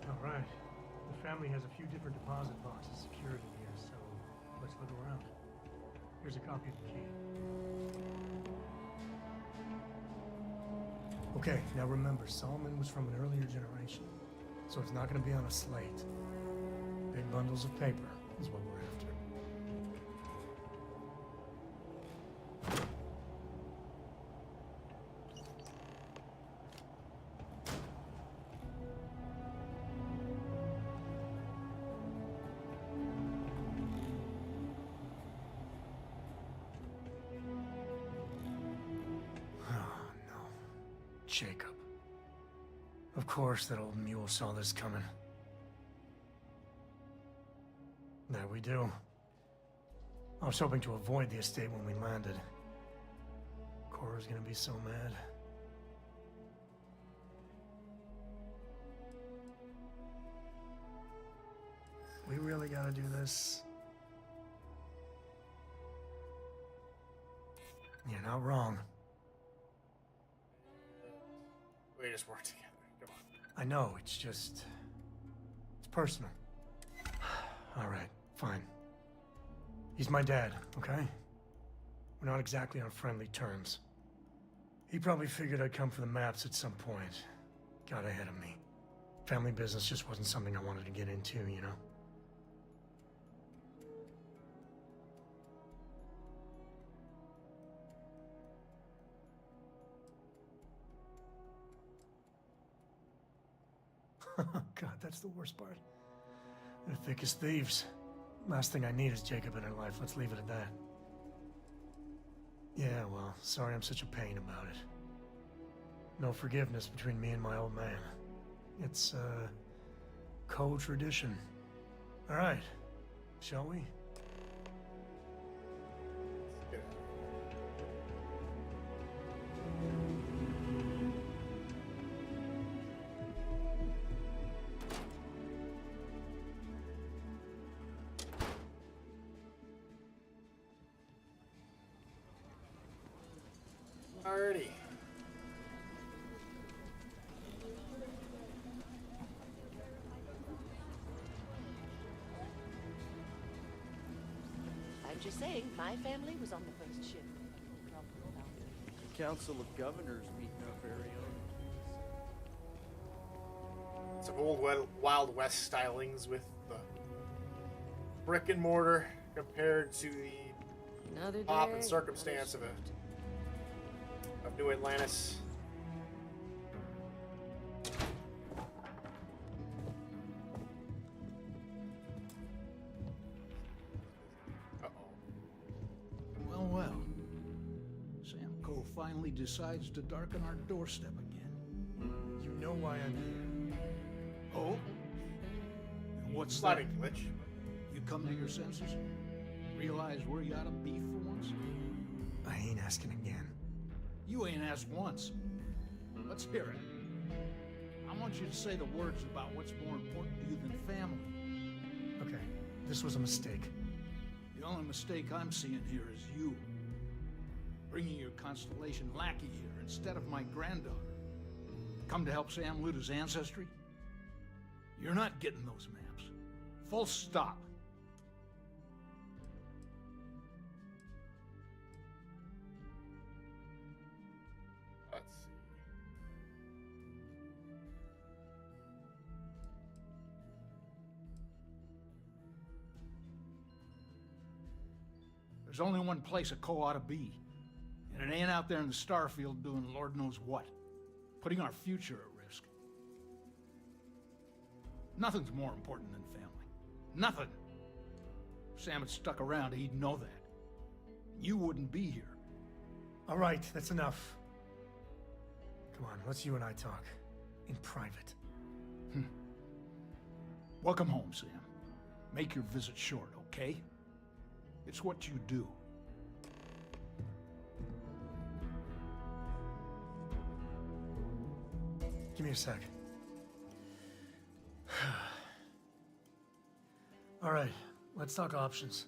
Alright. The family has a few different deposit boxes secured in here, so let's look around. Here's a copy of the key. Okay, now remember, Solomon was from an earlier generation, so it's not going to be on a slate. Big bundles of paper is what we're after. Jacob. Of course that old mule saw this coming. There we do. I was hoping to avoid the estate when we landed. Cora's gonna be so mad. We really gotta do this? You're not wrong. We just work together. Come on. I know, it's just... it's personal. Alright, fine. He's my dad, okay? We're not exactly on friendly terms. He probably figured I'd come for the maps at some point. Got ahead of me. Family business just wasn't something I wanted to get into, you know? God, that's the worst part. They're thick as thieves. Last thing I need is Jacob in her life. Let's leave it at that. Yeah, well, sorry I'm such a pain about it. No forgiveness between me and my old man. It's, co-tradition. All right, shall we? Alrighty. I'm just saying, my family was on the first ship. The Council of Governors meeting up very own. Some old Wild West stylings with the brick and mortar compared to the pomp and circumstance of New Atlantis. Well. Sam Cole finally decides to darken our doorstep again. You know why I'm here. Oh? And what's Sliding that? glitch. You come to your senses? Realize where you ought to be for once? I ain't asking again. You ain't asked once. Let's hear it. I want you to say the words about what's more important to you than family. Okay, this was a mistake. The only mistake I'm seeing here is you. Bringing your Constellation lackey here instead of my granddaughter. Come to help Sam loot his ancestry? You're not getting those maps. Full stop. Let's see. There's only one place a Co ought to be. And it ain't out there in the Starfield doing Lord knows what. Putting our future at risk. Nothing's more important than family. Nothing. If Sam had stuck around, he'd know that. You wouldn't be here. All right, that's enough. Come on, let's you and I talk. In private. Welcome home, Sam. Make your visit short, okay? It's what you do. Give me a sec. All right, let's talk options.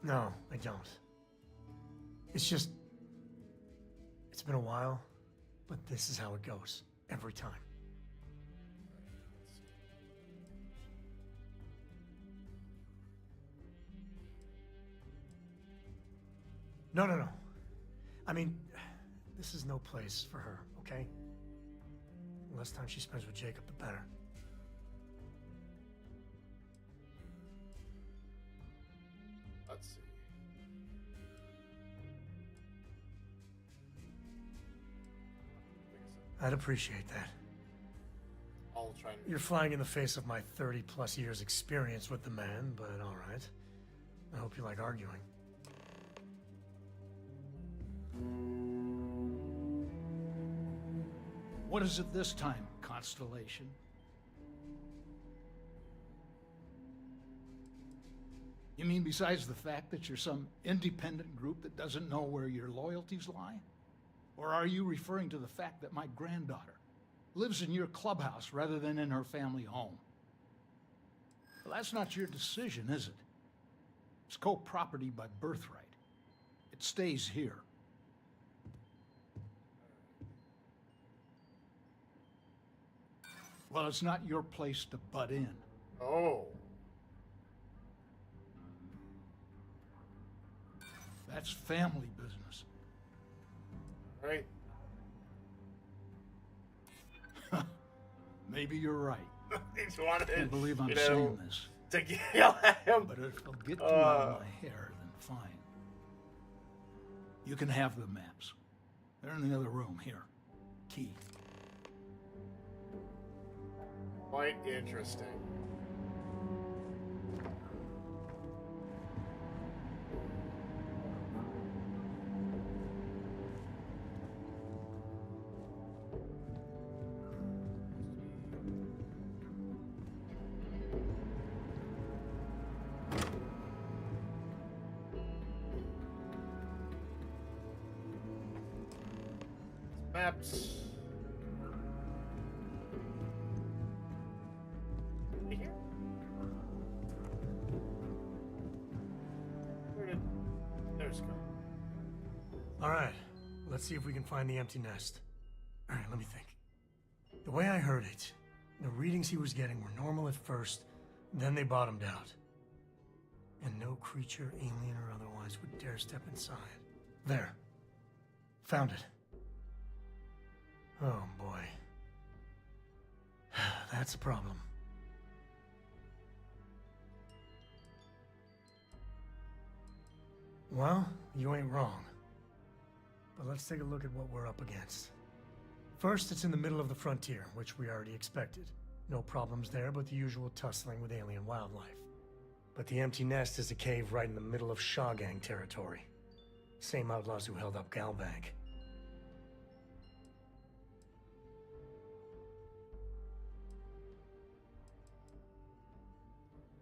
No, I don't. It's just... It's been a while, but this is how it goes. Every time. No. I mean, this is no place for her, okay? The less time she spends with Jacob, the better. Let's see. I'd appreciate that. I'll try and... You're flying in the face of my 30-plus years experience with the man, but all right. I hope you like arguing. What is it this time, Constellation? You mean besides the fact that you're some independent group that doesn't know where your loyalties lie? Or are you referring to the fact that my granddaughter lives in your clubhouse rather than in her family home? Well, that's not your decision, is it? It's co-property by birthright. It stays here. Well, it's not your place to butt in. Oh. That's family business. Right. Maybe you're right. He's wanted, I can't believe I'm you know, saying this. to yell at him. But if it'll get you out of my hair, then fine. You can have the maps. They're in the other room, here. Key. Quite interesting. Maps. Here? Where did... There's go. All right, let's see if we can find the empty nest. Alright, let me think. The way I heard it, the readings he was getting were normal at first, then they bottomed out. And no creature, alien or otherwise, would dare step inside. There. Found it. Oh boy. That's a problem. Well, you ain't wrong. But let's take a look at what we're up against. First, it's in the middle of the frontier, which we already expected. No problems there, but the usual tussling with alien wildlife. But the empty nest is a cave right in the middle of Shaw Gang territory. Same outlaws who held up Galbank.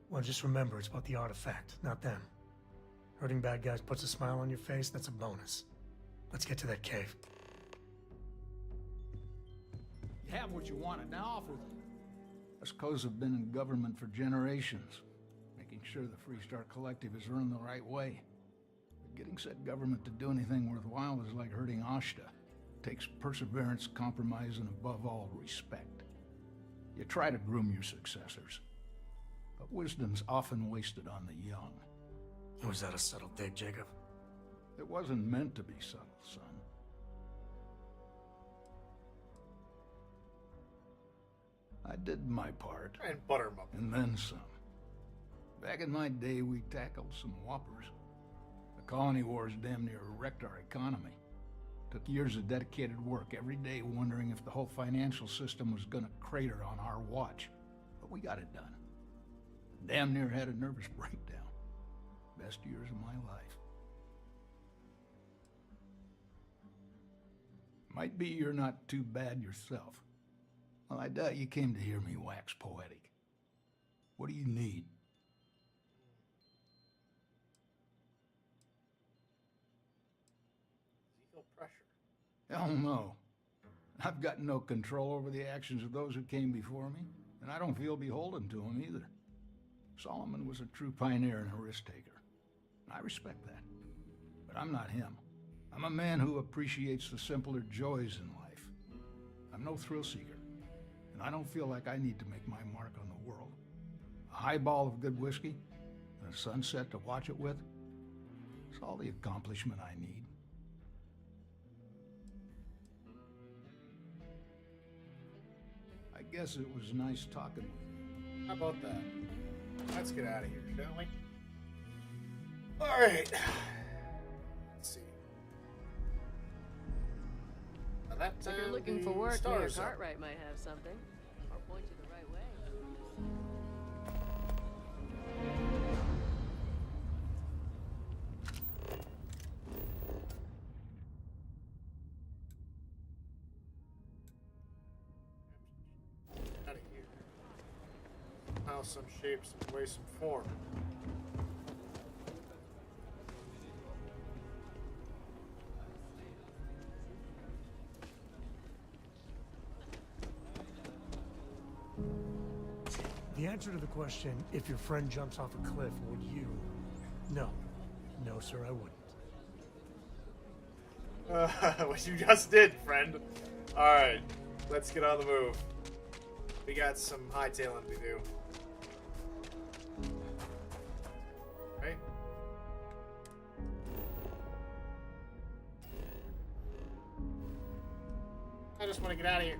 Well, just remember, it's about the artifact, not them. Hurting bad guys puts a smile on your face, that's a bonus. Let's get to that cave. You have what you wanted, now off with it. Us co's have been in government for generations, making sure the Freestar Collective is run the right way. But getting said government to do anything worthwhile is like herding Ashta. It takes perseverance, compromise, and above all, respect. You try to groom your successors, but wisdom's often wasted on the young. Was that a subtle dig, Jacob? It wasn't meant to be subtle, son. I did my part. And butter 'em up. And then some. Back in my day, we tackled some whoppers. The colony wars damn near wrecked our economy. Took years of dedicated work, every day wondering if the whole financial system was gonna crater on our watch. But we got it done. Damn near had a nervous breakdown. Best years of my life. Might be you're not too bad yourself. Well, I doubt you came to hear me wax poetic. What do you need? Does he feel pressure? Hell no. I've got no control over the actions of those who came before me, and I don't feel beholden to them either. Solomon was a true pioneer and a risk-taker. I respect that. But I'm not him. I'm a man who appreciates the simpler joys in life. I'm no thrill-seeker, and I don't feel like I need to make my mark on the world. A highball of good whiskey and a sunset to watch it with, it's all the accomplishment I need. I guess it was nice talking with you. How about that? Let's get out of here, shall we? Alright. Let's see. Now that, If you're looking for work, Mayor stars up. Cartwright might have something. Or point you the right way. Out of here. Somehow, some shape, some way, some form. The answer to the question, if your friend jumps off a cliff, would you? No. No, sir, I wouldn't. What you just did, friend. Alright, let's get on the move. We got some hightailing to do. Right? I just want to get out of here.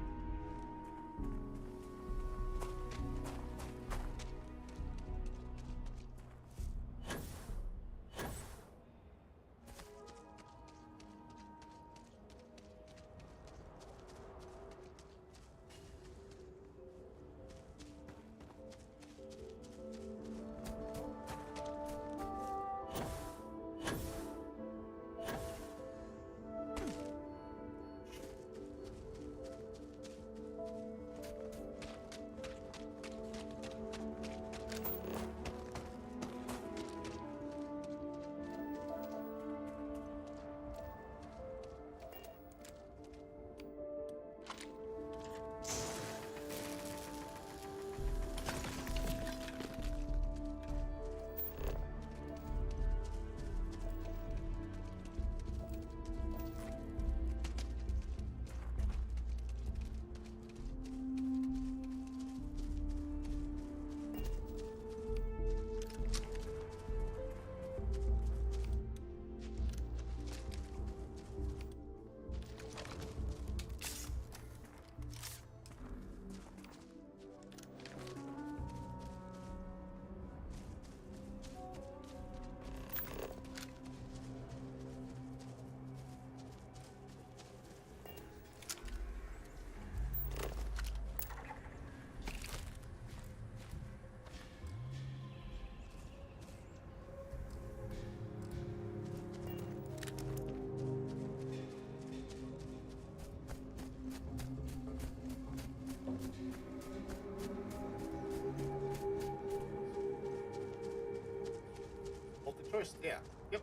Yeah. Yep.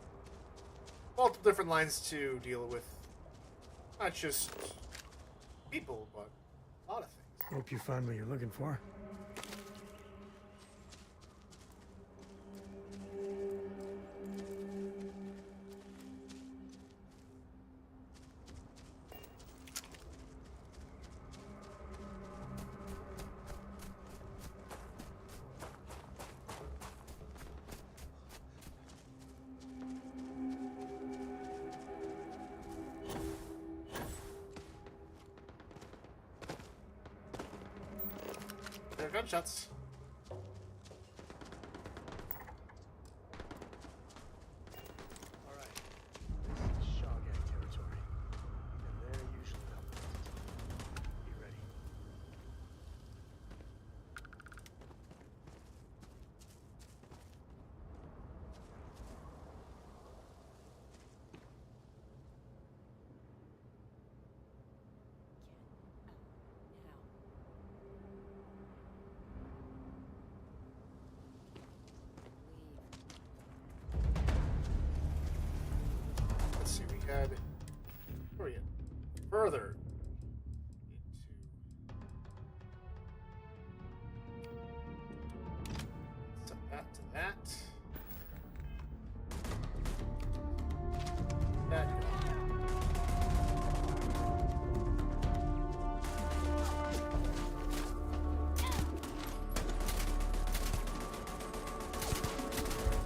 Multiple different lines to deal with. Not just people, but a lot of things. Hope you find what you're looking for. There are gunshots. Alright. This is Shawgang territory. And they're usually up. Be ready. Let's see, we had where are we at? Further into set that to that. That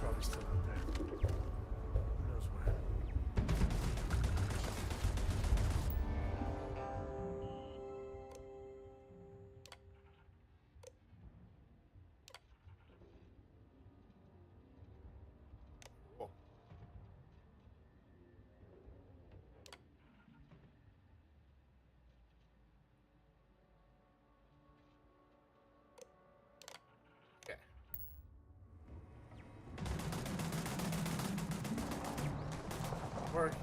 Probably still out there. Who knows where? cool. Okay. Work.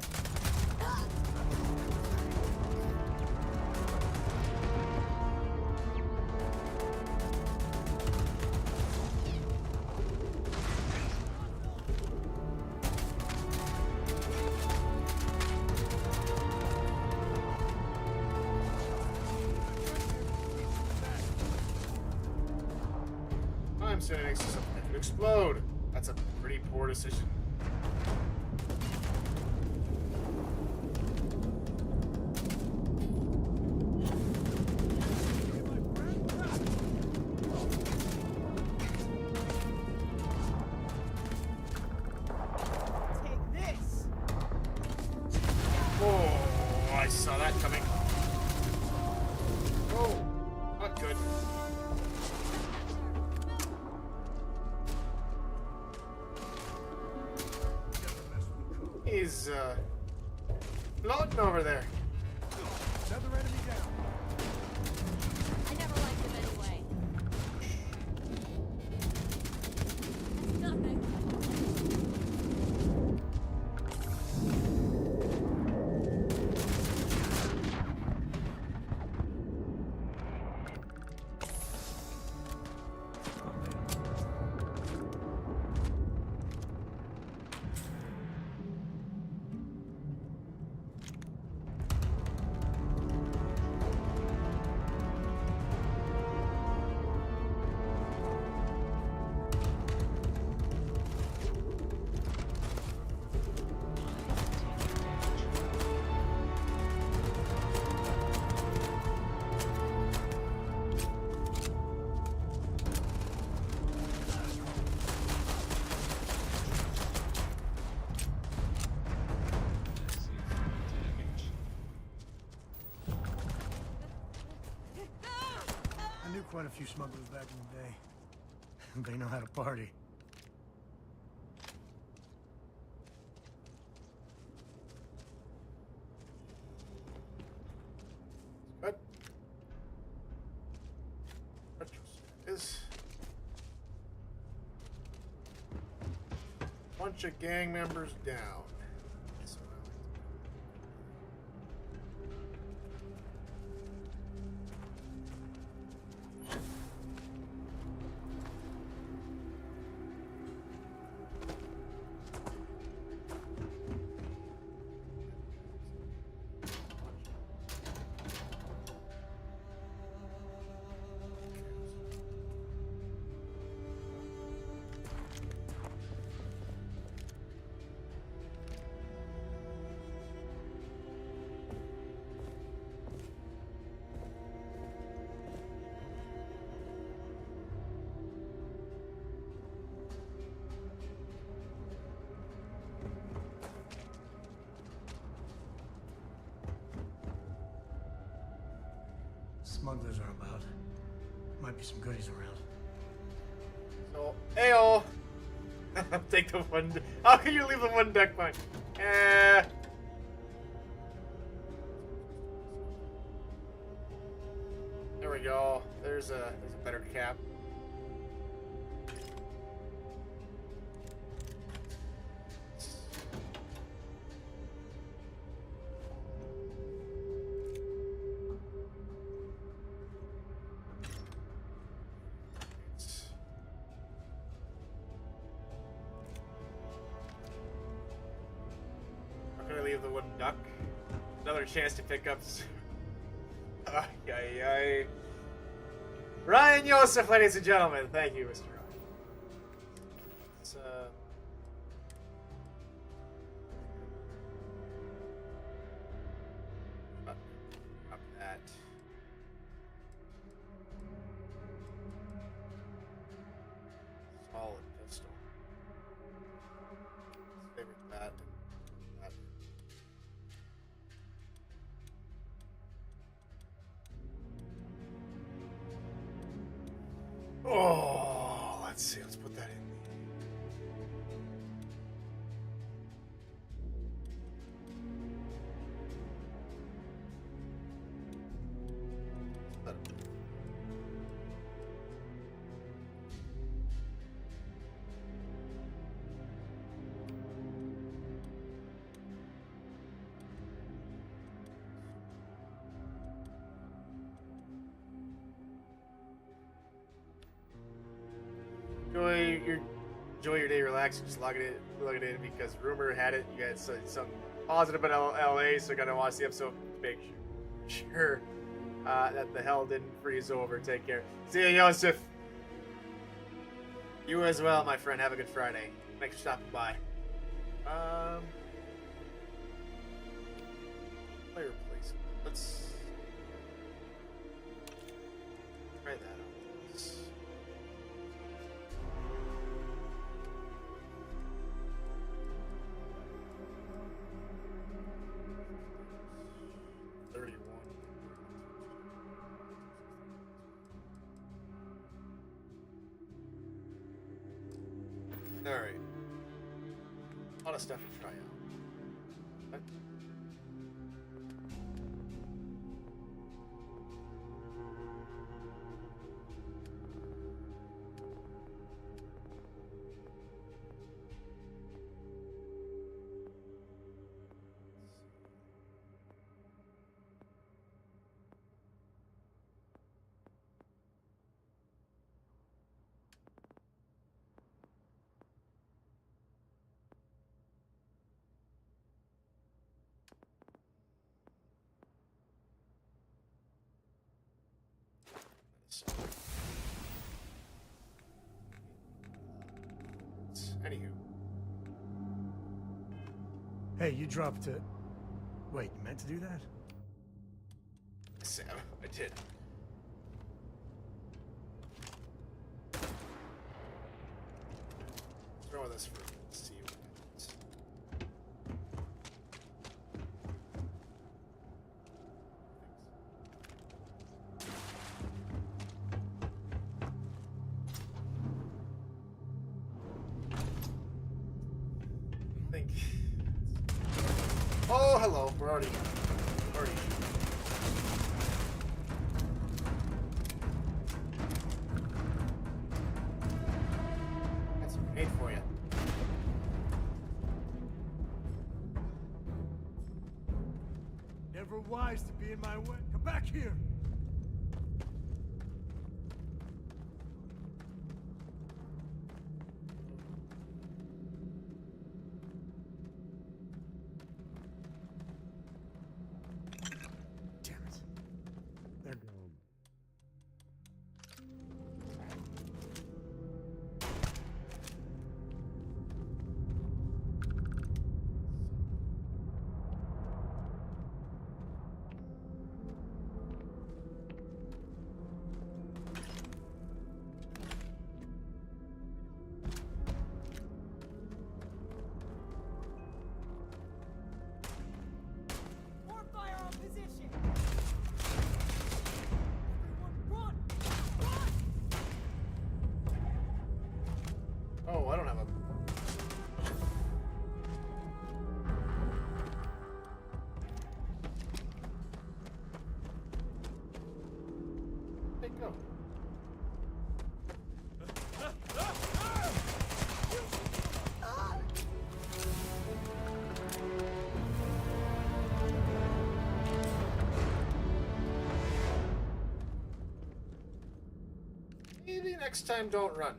I'm standing next to something that could explode. That's a pretty poor decision. Take this! Oh, I saw that coming. Oh, not good. He's floating over there. Another enemy down. I never liked him anyway. That's nothing. I knew quite a few smugglers back in the day. They know how to party. Good. Is bunch of gang members down. Smugglers are about. Might be some goodies around. So, ayo! Take the one. How can you leave the one deck behind? There we go. There's a better cap. I'm gonna leave the wooden duck. Another chance to pick up. Ay, ay, ay. Ryan Yosef, ladies and gentlemen. Thank you, Mr. Ryan. Let's, up that. Solid pistol. Let's favorite that. That. Oh, let's see. Let's put that in. Enjoy your day, relax, just log it in because rumor had it you had some positive about LA, so gonna watch the episode. Make sure that the hell didn't freeze over. Take care. See you, Yosef. You as well, my friend. Have a good Friday. Thanks for stopping by. Player placement. Let's try that out. Alright. A lot of stuff to try out. What? Anywho. Hey, you dropped it. Wait, you meant to do that? Sam, I did. Throw this for see what happens. Think. Oh, hello. We're already. That's a grenade for you. Never wise to be in my way. Come back here! Damn it. They're gone. next time, don't run.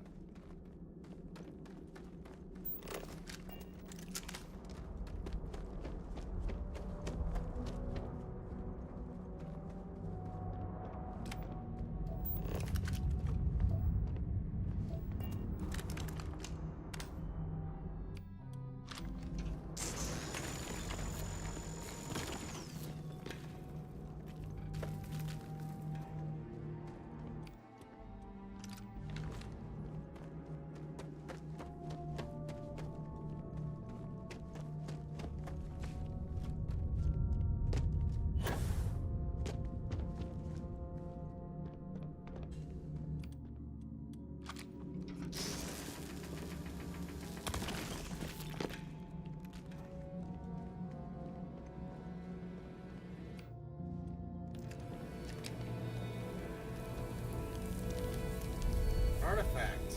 Artifact.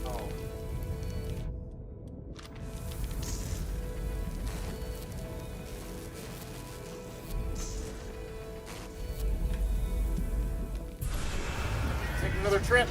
Oh. Take another trip.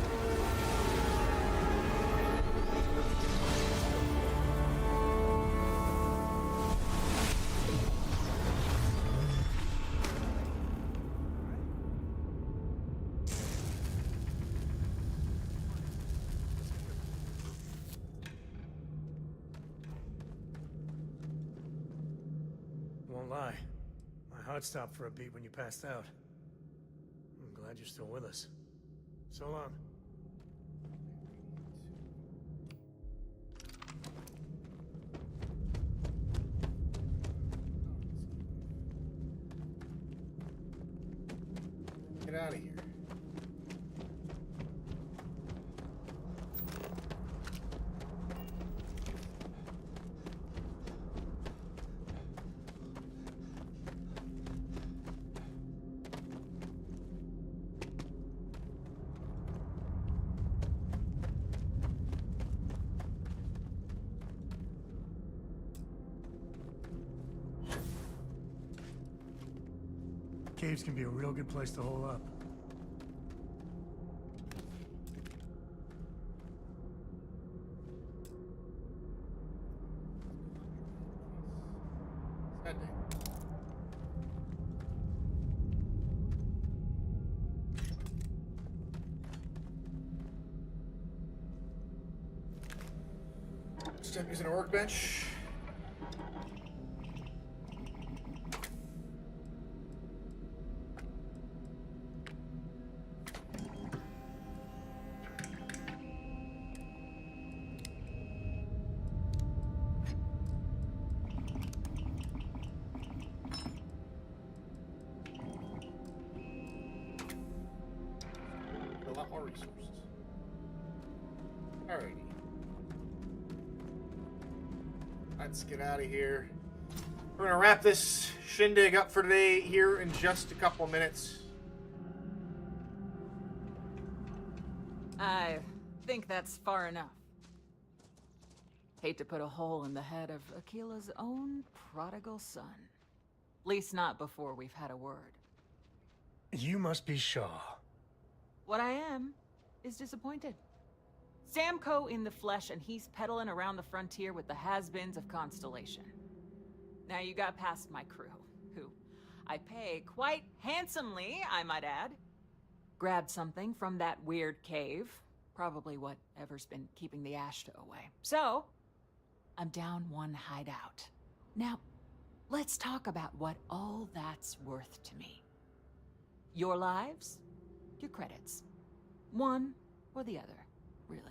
Won't lie. My heart stopped for a beat when you passed out. I'm glad you're still with us. So long. Get out of here. Caves can be a real good place to hole up. Step using a workbench. A lot more resources. Alrighty. Let's get out of here. We're gonna wrap this shindig up for today here in just a couple of minutes. I think that's far enough. Hate to put a hole in the head of Akila's own prodigal son. At least not before we've had a word. You must be Shaw. What I am is disappointed. Samco in the flesh, and he's peddling around the frontier with the has-beens of Constellation. Now you got past my crew, who I pay quite handsomely, I might add. Grabbed something from that weird cave, probably whatever's been keeping the Ashta away. So, I'm down one hideout. Now, let's talk about what all that's worth to me. Your lives, your credits. One or the other, really.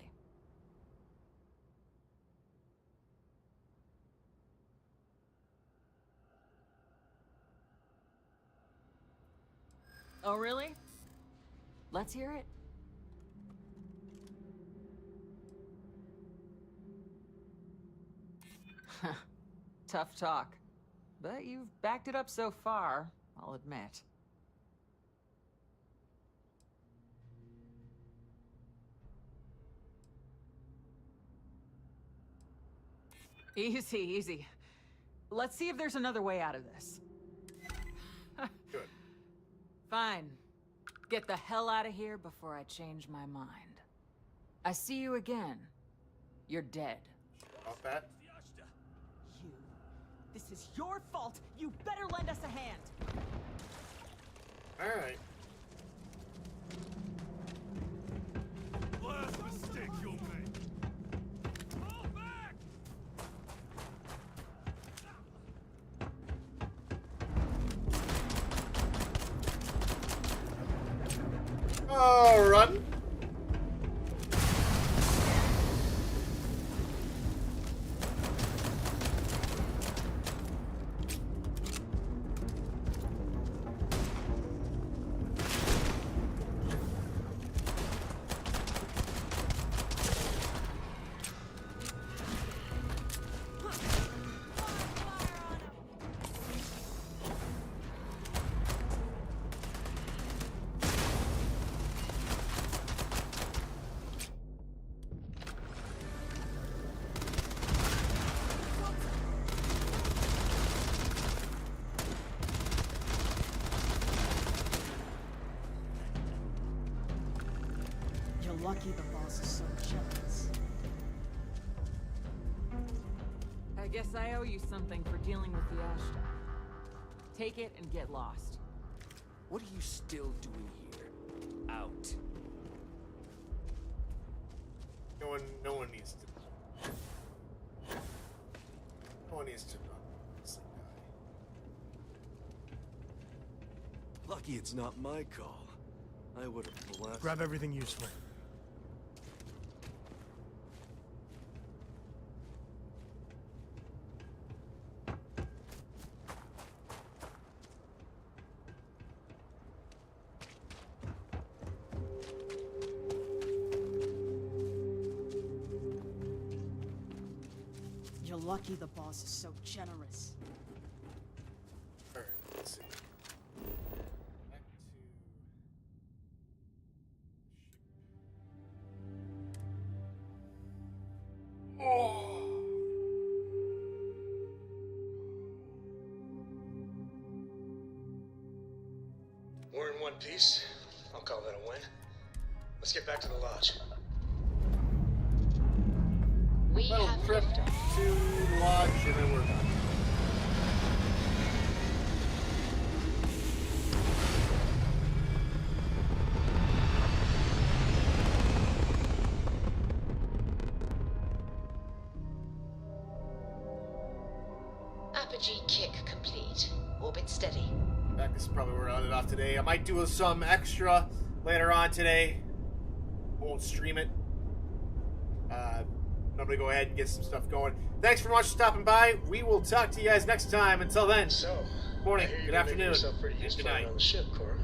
Oh, really? Let's hear it. Tough talk. But you've backed it up so far, I'll admit. Easy, easy. Let's see if there's another way out of this. Good. Fine. Get the hell out of here before I change my mind. I see you again. You're dead. About that. You. This is your fault. You better lend us a hand. All right. Last mistake you'll make. Fall back! Oh, run. You're lucky the boss is so jealous. I guess I owe you something for dealing with the Ashta. Take it and get lost. What are you still doing here? Out. No one needs to. No one needs to know. Lucky it's not my call. I would have blasted. Grab everything useful. You're lucky the boss is so generous. All right, let's see. Back to. Oh. We're in one piece. I'll call that a win. Let's get back to the lodge. We Little have trip liftoff. to the lodge, and then we're done. Apogee kick complete. Orbit steady. This is probably where I'll end it off today. I might do some extra later on today. Won't stream it. I'm gonna go ahead and get some stuff going. Thanks for much for stopping by. We will talk to you guys next time. Until then, morning, good afternoon, and good night. On the ship, Cora.